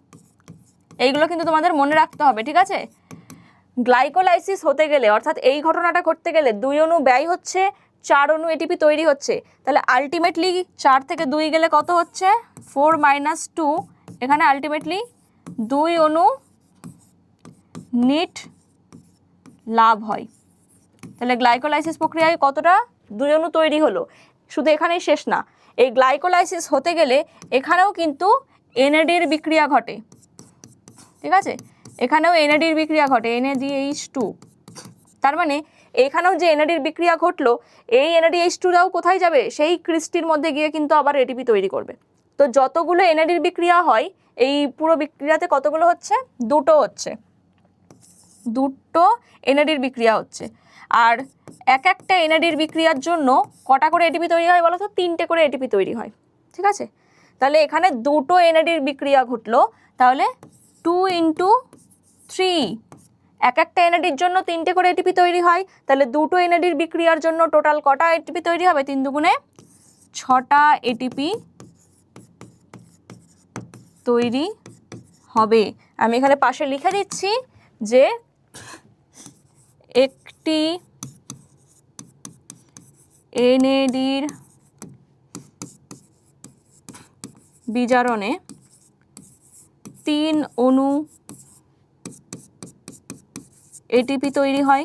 এইগুলো কিন্তু তোমাদের মনে রাখতে হবে, ঠিক আছে? গ্লাইকোলাইসিস হতে গেলে, অর্থাৎ এই ঘটনাটা ঘটতে গেলে 2 অণু ব্যয় হচ্ছে, 4 অণু এটিপি তৈরি হচ্ছে। তাহলে আলটিমেটলি 4 থেকে 2 গেলে কত হচ্ছে? 4 - 2। এখানে আলটিমেটলি 2 অণু নিট লাভ হয়। তাহলে গ্লাইকোলাইসিস প্রক্রিয়ায় কতটা? 2 অণু তৈরি হলো। শুধু এখানেই শেষ না, এই গ্লাইকোলাইসিস হতে গেলে এখানেও কিন্তু এনএডির বিক্রিয়া ঘটে। ঠিক আছে, এখানেও এনএডির বিক্রিয়া ঘটে, NADH2। তার মানে এখানেও যে এনএডির বিক্রিয়া ঘটলো, এই NADH2টাও কোথায় যাবে? সেই ক্রিস্টির মধ্যে গিয়ে কিন্তু আবার এটিপি তৈরি করবে। তো যতগুলো এনএডির বিক্রিয়া হয়, এই পুরো বিক্রিয়াতে কতগুলো হচ্ছে? 2টো হচ্ছে, 2টো এনএডির বিক্রিয়া হচ্ছে। আর এক একটা এনএডির বিক্রিয়ার জন্য কটা করে এটিপি তৈরি হয় বলো তো? 3টে করে এটিপি তৈরি হয়। ঠিক আছে, তাহলে এখানে 2টো এনএডির বিক্রিয়া ঘটলো, তাহলে 2 × 3, এক একটা এনএডির জন্য 3টে করে এটিপি তৈরি হয়। তাহলে 2টো এনএডির বিক্রিয়ার জন্য টোটাল কটা এটিপি তৈরি হবে? 3 দুগুণে 6টা এটিপি তৈরি হবে। আমি এখানে পাশে লিখে দিচ্ছি যে একটি এনএডির বিজারণে 3 অণু এটিপি তৈরি হয়।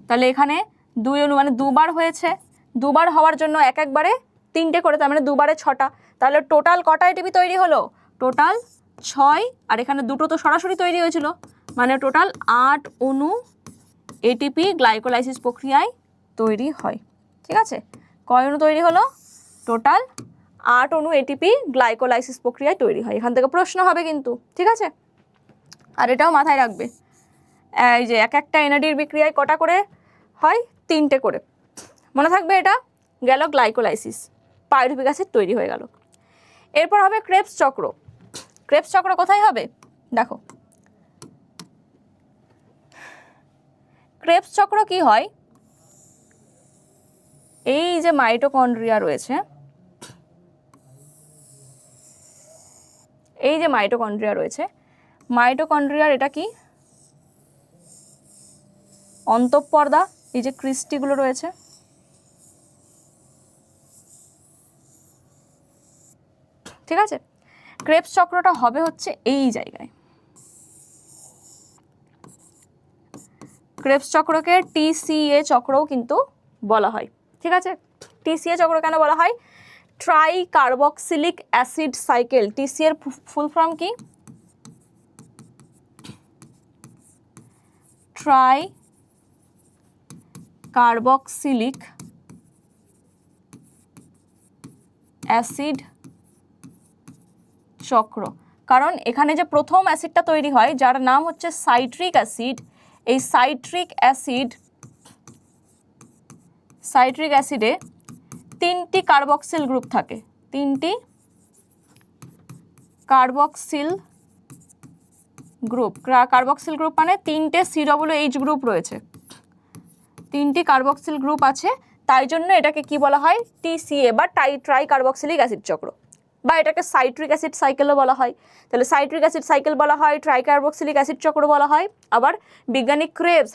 তাহলে এখানে 2 অণু মানে দুবার হয়েছে, দুবার হওয়ার জন্য একবারে 3টে করে, তার মানে দুবারে 6টা। তাহলে টোটাল কটা এটিপি তৈরি হলো? টোটাল 6। আর এখানে 2টো তো সরাসরি তৈরি হয়েছিল, মানে টোটাল 8 অণু এটিপি গ্লাইকোলাইসিস প্রক্রিয়ায় তৈরি হয়। ঠিক আছে, কয় অণু তৈরি হলো? টোটাল 8 অণু এটিপি গ্লাইকোলাইসিস প্রক্রিয়ায় তৈরি হয়। এখান থেকে প্রশ্ন হবে কিন্তু, ঠিক আছে? আর এটাও মাথায় রাখবে, এই যে এক একটা এনএডির বিক্রিয়ায় কটা করে হয়? 3টে করে। মনে থাকবে এটা। গেল গ্লাইকোলাইসিস, পাইরুভিক অ্যাসিড তৈরি হয়ে গেল। এরপর হবে ক্রেবস চক্র। ক্রেবস চক্র কোথায় হবে? দেখো, ক্রেবস চক্র কি হয়? এই যে মাইটোকন্ড্রিয়া রয়েছে, এই যে মাইটোকন্ড্রিয়া রয়েছে, মাইটোকন্ড্রিয়ার এটা কি? অন্তঃপর্দা। এই যে ক্রিস্টিগুলো রয়েছে, ঠিক আছে? ক্রেবস চক্রটা হবে হচ্ছে এই জায়গায়। ক্রেবস চক্রকে TCA চক্রও কিন্তু বলা হয়। ঠিক আছে, TCA চক্র কেন বলা হয়? Try carboxylic acid cycle. TCA এর ফুল ফর্ম কি? ট্রাই কার্বক্সিলিক অ্যাসিড চক্র। কারণ এখানে যে প্রথম অ্যাসিডটা তৈরি হয়, যার নাম হচ্ছে সাইট্রিক অ্যাসিড, এই সাইট্রিক অ্যাসিডে 3টি কার্বক্সিল গ্রুপ থাকে, 3টি কার্বক্সিল গ্রুপ মানে 3টে COOH গ্রুপ রয়েছে, 3টি কার্বক্সিল গ্রুপ আছে, তাই জন্য এটাকে কি বলা হয় TCA বা ট্রাই কার্বক্সিলিক অ্যাসিড চক্র, বা এটাকে সাইট্রিক অ্যাসিড সাইকেলও বলা হয়। তাহলে সাইট্রিক অ্যাসিড সাইকেল বলা হয়, ট্রাই কার্বক্সিলিক অ্যাসিড চক্র বলা হয়। আবার বিজ্ঞানী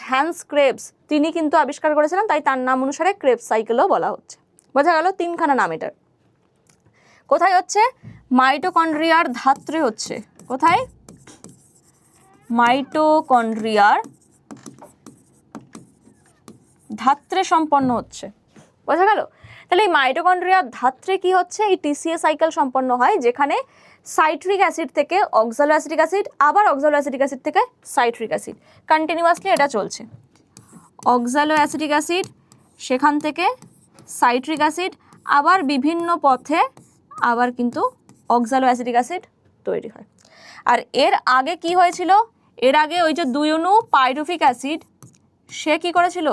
হ্যান্স ক্রেবস তিনি কিন্তু আবিষ্কার করেছিলেন, তাই তার নাম অনুসারে ক্রেবস সাইকেলও বলা হচ্ছে। বোঝা গেল 3খানা নাম এটার। কোথায় হচ্ছে? মাইটোকন্ড্রিয়ার ধাত্রে হচ্ছে। কোথায়? মাইটোকন্ড্রিয়ার ধাত্রে সম্পন্ন হচ্ছে। বোঝা গেল? তাহলে এই মাইটোকন্ড্রিয়ার ধাত্রে কি হচ্ছে? এই TCA সাইকেল সম্পন্ন হয়, যেখানে সাইট্রিক অ্যাসিড থেকে অক্সালো অ্যাসিটিক অ্যাসিড, আবার অক্সালো অ্যাসিটিক অ্যাসিড থেকে সাইট্রিক অ্যাসিড, কন্টিনিউয়াসলি এটা চলছে। অক্সালো অ্যাসিটিক অ্যাসিড, সেখান থেকে সাইট্রিক অ্যাসিড, আবার বিভিন্ন পথে আবার কিন্তু অক্সালো অ্যাসিটিক অ্যাসিড তৈরি হয়। আর এর আগে কি হয়েছিল? এর আগে ওই যে 2 অণু পাইরুভিক অ্যাসিড, সে কি করেছিল?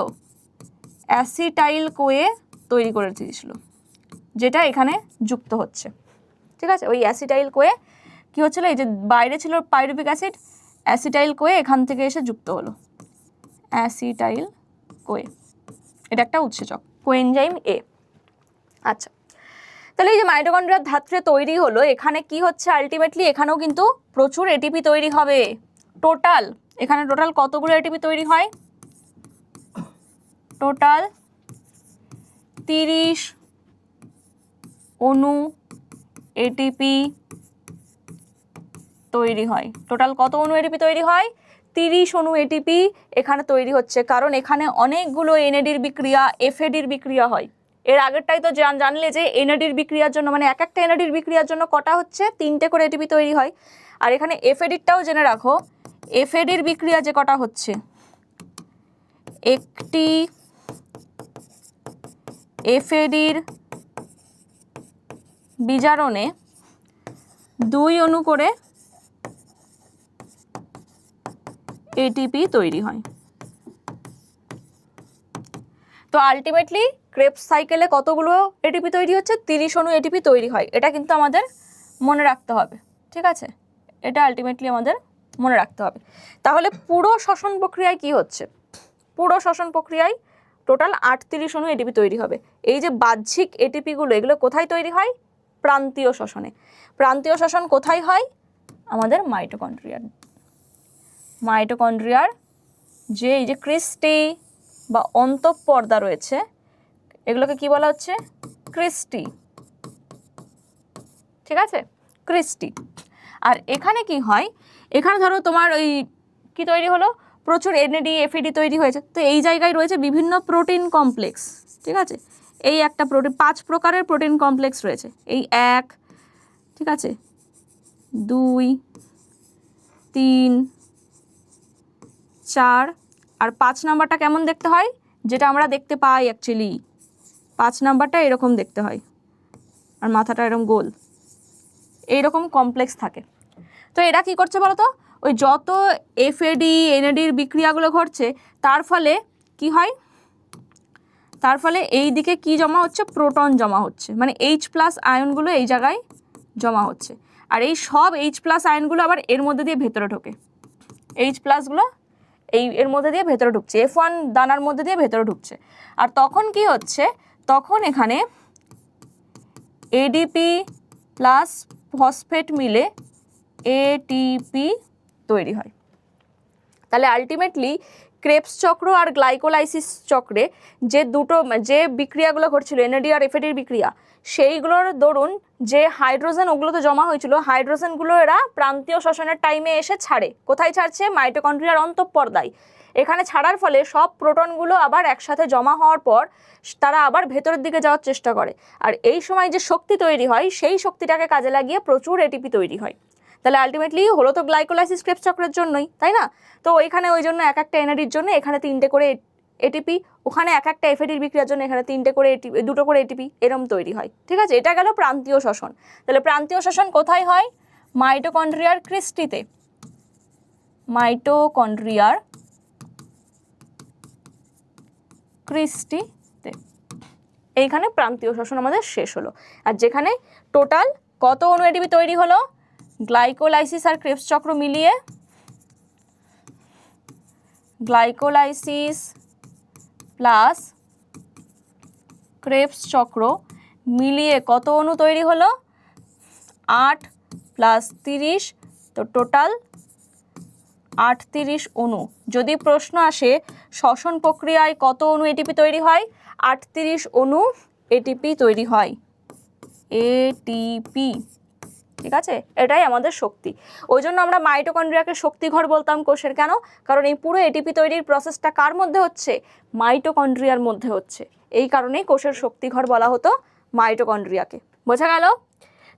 অ্যাসিটাইল কোয়ে তৈরি করে দিয়েছিল, যেটা এখানে যুক্ত হচ্ছে। ঠিক আছে, ওই অ্যাসিটাইল কোয়ে কি হচ্ছিল? এই যে বাইরে ছিল পাইরুভিক অ্যাসিড, অ্যাসিটাইল কোয়ে এখান থেকে এসে যুক্ত হলো, অ্যাসিটাইল কোয়ে, এটা একটা উৎসেচক, কোএনজাইম A। আচ্ছা, তাহলে এই যে মাইটোকন্ড্রিয়ার ধাত্রে তৈরি হলো, এখানে কি হচ্ছে? আলটিমেটলি এখানেও কিন্তু প্রচুর এটিপি তৈরি হবে। এখানে টোটাল কতগুলো এটিপি তৈরি হয়? টোটাল 30 অণু এটিপি তৈরি হয়। টোটাল কত অণু এটিপি তৈরি হয়? 30 অণু এটিপি এখানে তৈরি হচ্ছে, কারণ এখানে অনেকগুলো NADর বিক্রিয়া, FADর বিক্রিয়া হয়। এর আগেরটাই তো জানলে যে NADর বিক্রিয়ার জন্য, মানে এক একটা NADর বিক্রিয়ার জন্য কটা হচ্ছে? 3টে করে এটিপি তৈরি হয়। আর এখানে FADরটাও জেনে রাখো, FADর বিক্রিয়া যে কটা হচ্ছে, একটি FADর বিজারণে 2 অণু করে এটিপি তৈরি হয়। তো আলটিমেটলি ক্রেবস সাইকেলে কতগুলো এটিপি তৈরি হচ্ছে? 30 অণু এটিপি তৈরি হয়। এটা কিন্তু আমাদের মনে রাখতে হবে। ঠিক আছে, এটা আলটিমেটলি আমাদের মনে রাখতে হবে। তাহলে পুরো শ্বসন প্রক্রিয়ায় কি হচ্ছে? পুরো শ্বসন প্রক্রিয়ায় টোটাল 38 অণু এটিপি তৈরি হবে। এই যে বাহ্যিক এটিপিগুলো, এগুলো কোথায় তৈরি হয়? প্রান্তীয় শ্বসনে। প্রান্তীয় শ্বসন কোথায় হয়? আমাদের মাইটোকন্ড্রিয়ার যে এই যে ক্রিস্টি বা অন্তঃপর্দা রয়েছে, এগুলোকে কি বলা হচ্ছে? ক্রিস্টি। ঠিক আছে, ক্রিস্টি। আর এখানে কি হয়? এখানে ধরো তোমার ওই কি তৈরি হলো? প্রচুর NAD FAD তৈরি হয়েছে, তো এই জায়গায় রয়েছে বিভিন্ন প্রোটিন কমপ্লেক্স। ঠিক আছে, এই একটা 5 প্রকারের প্রোটিন কমপ্লেক্স রয়েছে। এই 1, ঠিক আছে, 2, 3, 4 আর 5 নাম্বারটা কেমন দেখতে হয়? যেটা আমরা দেখতে পাই অ্যাকচুয়ালি, 5 নাম্বারটা এরকম দেখতে হয়, আর মাথাটা এরকম গোল, এইরকম কমপ্লেক্স থাকে। তো এরা কি করছে বলো তো? ওই যত FAD NADর বিক্রিয়াগুলো ঘটছে, তার ফলে কি হয়? তার ফলে এই দিকে কি জমা হচ্ছে? প্রোটন জমা হচ্ছে, মানে H+ আয়নগুলো এই জায়গায় জমা হচ্ছে। আর এই সব H+ আয়নগুলো আবার এর মধ্যে দিয়ে ভেতরে ঢোকে, H+গুলো এর মধ্যে দিয়ে ভেতরে ঢুকছে, F1 দানার মধ্যে দিয়ে ভেতরে ঢুকছে। আর তখন কি হচ্ছে? তখন এখানে ADP প্লাস ফসফেট মিলে ATP তৈরি হয়। তাহলে আলটিমেটলি ক্রেবস চক্র আর গ্লাইকোলাইসিস চক্রে যে বিক্রিয়াগুলো ঘটছিল, NAD আর FADর বিক্রিয়া, সেইগুলোর দরুন যে হাইড্রোজেন ওগুলো তো জমা হয়েছিল, হাইড্রোজেনগুলো এরা প্রান্তীয় শ্বসনের টাইমে এসে ছাড়ে। কোথায় ছাড়ছে? মাইটোকন্ড্রিয়ার অন্তঃপর্দায়। এখানে ছাড়ার ফলে সব প্রোটনগুলো আবার একসাথে জমা হওয়ার পর তারা আবার ভেতরের দিকে যাওয়ার চেষ্টা করে। আর এই সময় যে শক্তি তৈরি হয়, সেই শক্তিটাকে কাজে লাগিয়ে প্রচুর এটিপি তৈরি হয়। তাহলে আলটিমেটলি হলো তো গ্লাইকোলাইসিস ক্রেবস চক্রের জন্যই, তাই না? তো ওইখানে ওই জন্য এক একটা NADর জন্য এখানে 3টে করে এটিপি, ওখানে এক একটা FADর বিক্রিয়ার জন্য এখানে 3টে করে এটিপি, 2টো করে এটিপি, এরম তৈরি হয়। ঠিক আছে, এটা গেল প্রান্তীয় শ্বসন। তাহলে প্রান্তীয় শ্বসন কোথায় হয়? মাইটোকন্ড্রিয়ার ক্রিস্টিতে। মাইটোকন্ড্রিয়ার ক্রিস্টিতে। এইখানে প্রান্তীয় শ্বসন আমাদের শেষ হলো। আর যেখানে টোটাল কত অণু এটিপি তৈরি হলো, গ্লাইকোলাইসিস আর ক্রেবস চক্র মিলিয়ে, গ্লাইকোলাইসিস প্লাস ক্রেবস চক্র মিলিয়ে কত অণু তৈরি হলো, 8 + 30, তো টোটাল 38 অণু। যদি প্রশ্ন আসে শ্বসন প্রক্রিয়ায় কত অণু এটিপি তৈরি হয়, 38 অণু এটিপি তৈরি হয়, এটিপি। ঠিক আছে, এটাই আমাদের শক্তি। ওই জন্য আমরা মাইটোকন্ড্রিয়াকে শক্তিঘর বলতাম কোষের। কেন? কারণ এই পুরো এটিপি তৈরির প্রসেসটা কার মধ্যে হচ্ছে, মাইটোকন্ড্রিয়ার মধ্যে হচ্ছে। এই কারণেই কোষের শক্তিঘর বলা হতো মাইটোকন্ড্রিয়াকে। বোঝা গেল?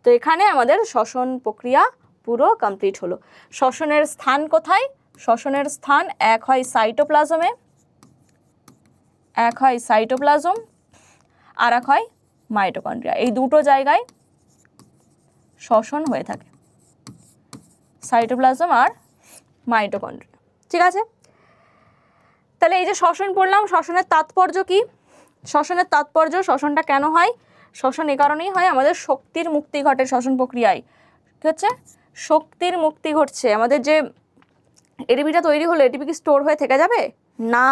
তো এখানে আমাদের শ্বসন প্রক্রিয়া পুরো কমপ্লিট হলো। শ্বসনের স্থান কোথায়? শ্বসনের স্থান এক হয় সাইটোপ্লাজমে, এক হয় সাইটোপ্লাজম, আর এক হয় মাইটোকন্ড্রিয়া। এই দুটো জায়গায় শ্বসন হয়ে থাকে, সাইটোপ্লাজম আর মাইটোকন্ড্রিয়া। ঠিক আছে, তাহলে এই যে শ্বসন পড়লাম, শ্বসনের তাৎপর্য কি? শ্বসনের তাৎপর্য, শ্বসনটা কেন হয়? শ্বসন এ কারণেই হয় আমাদের শক্তির মুক্তি ঘটে শ্বসন প্রক্রিয়ায়। কি হচ্ছে? শক্তির মুক্তি ঘটছে। আমাদের যে এটিপিটা তৈরি হলো, এটিপি কি স্টোর হয়ে থেকে যাবে? না,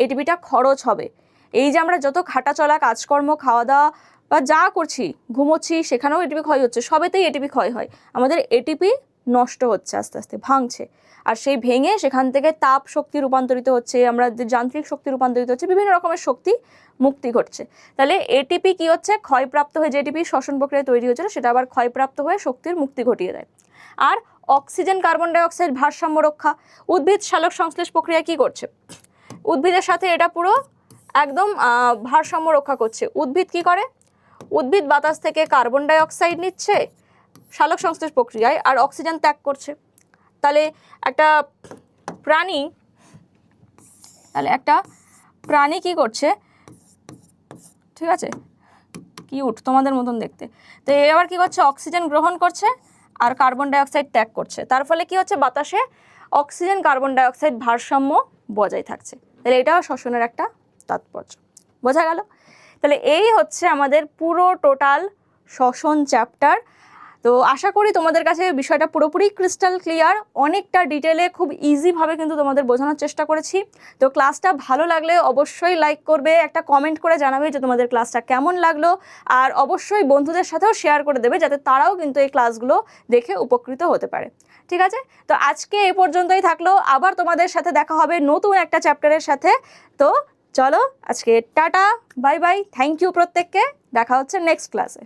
এটিপিটা খরচ হবে। এই যে আমরা যত হাঁটাচলা, কাজকর্ম, খাওয়া দাওয়া বা যা করছি, ঘুমোচ্ছি, সেখানেও এটিপি ক্ষয় হচ্ছে, সবেতেই এটিপি ক্ষয় হয়। আমাদের এটিপি নষ্ট হচ্ছে, আস্তে আস্তে ভাঙছে, আর সেই ভেঙে সেখান থেকে তাপ শক্তি রূপান্তরিত হচ্ছে, আমরা যে যান্ত্রিক শক্তি রূপান্তরিত হচ্ছে, বিভিন্ন রকমের শক্তি মুক্তি ঘটছে। তাহলে এটিপি কি হচ্ছে? ক্ষয়প্রাপ্ত হয়ে যে এটিপি শ্বসন প্রক্রিয়ায় তৈরি হয়েছিল, সেটা আবার ক্ষয়প্রাপ্ত হয়ে শক্তির মুক্তি ঘটিয়ে দেয়। আর অক্সিজেন কার্বন ডাইঅক্সাইড ভারসাম্য রক্ষা। উদ্ভিদ সালোক সংশ্লেষ প্রক্রিয়া কি করছে? উদ্ভিদের সাথে এটা পুরো একদম ভারসাম্য রক্ষা করছে। উদ্ভিদ কি করে? উদ্ভিদ বাতাস থেকে কার্বন ডাইঅক্সাইড নিচ্ছে সালোক সংশ্লেষ প্রক্রিয়ায়, আর অক্সিজেন ত্যাগ করছে। তাহলে একটা প্রাণী কি করছে? ঠিক আছে, কিউট, তোমাদের মতন দেখতে। তো এবার কি করছে? অক্সিজেন গ্রহণ করছে আর কার্বন ডাইঅক্সাইড ত্যাগ করছে। তার ফলে কি হচ্ছে? বাতাসে অক্সিজেন কার্বন ডাইঅক্সাইড ভারসাম্য বজায় থাকছে। তাহলে এটাও শ্বসনের একটা তাৎপর্য। বোঝা গেল? তাহলে এই হচ্ছে আমাদের পুরো টোটাল শ্বসন চ্যাপ্টার। তো আশা করি তোমাদের কাছে বিষয়টা পুরোপুরি ক্রিস্টাল ক্লিয়ার। অনেকটা ডিটেলে, খুব ইজিভাবে কিন্তু তোমাদের বোঝানোর চেষ্টা করেছি। তো ক্লাসটা ভালো লাগলে অবশ্যই লাইক করবে, একটা কমেন্ট করে জানাবে যে তোমাদের ক্লাসটা কেমন লাগলো, আর অবশ্যই বন্ধুদের সাথেও শেয়ার করে দেবে, যাতে তারাও কিন্তু এই ক্লাসগুলো দেখে উপকৃত হতে পারে। ঠিক আছে, তো আজকে এই পর্যন্তই থাকলো। আবার তোমাদের সাথে দেখা হবে নতুন একটা চ্যাপ্টারের সাথে। তো চলো আজকে টাটা, বাই বাই, থ্যাংক ইউ প্রত্যেককে। দেখা হচ্ছে নেক্সট ক্লাসে।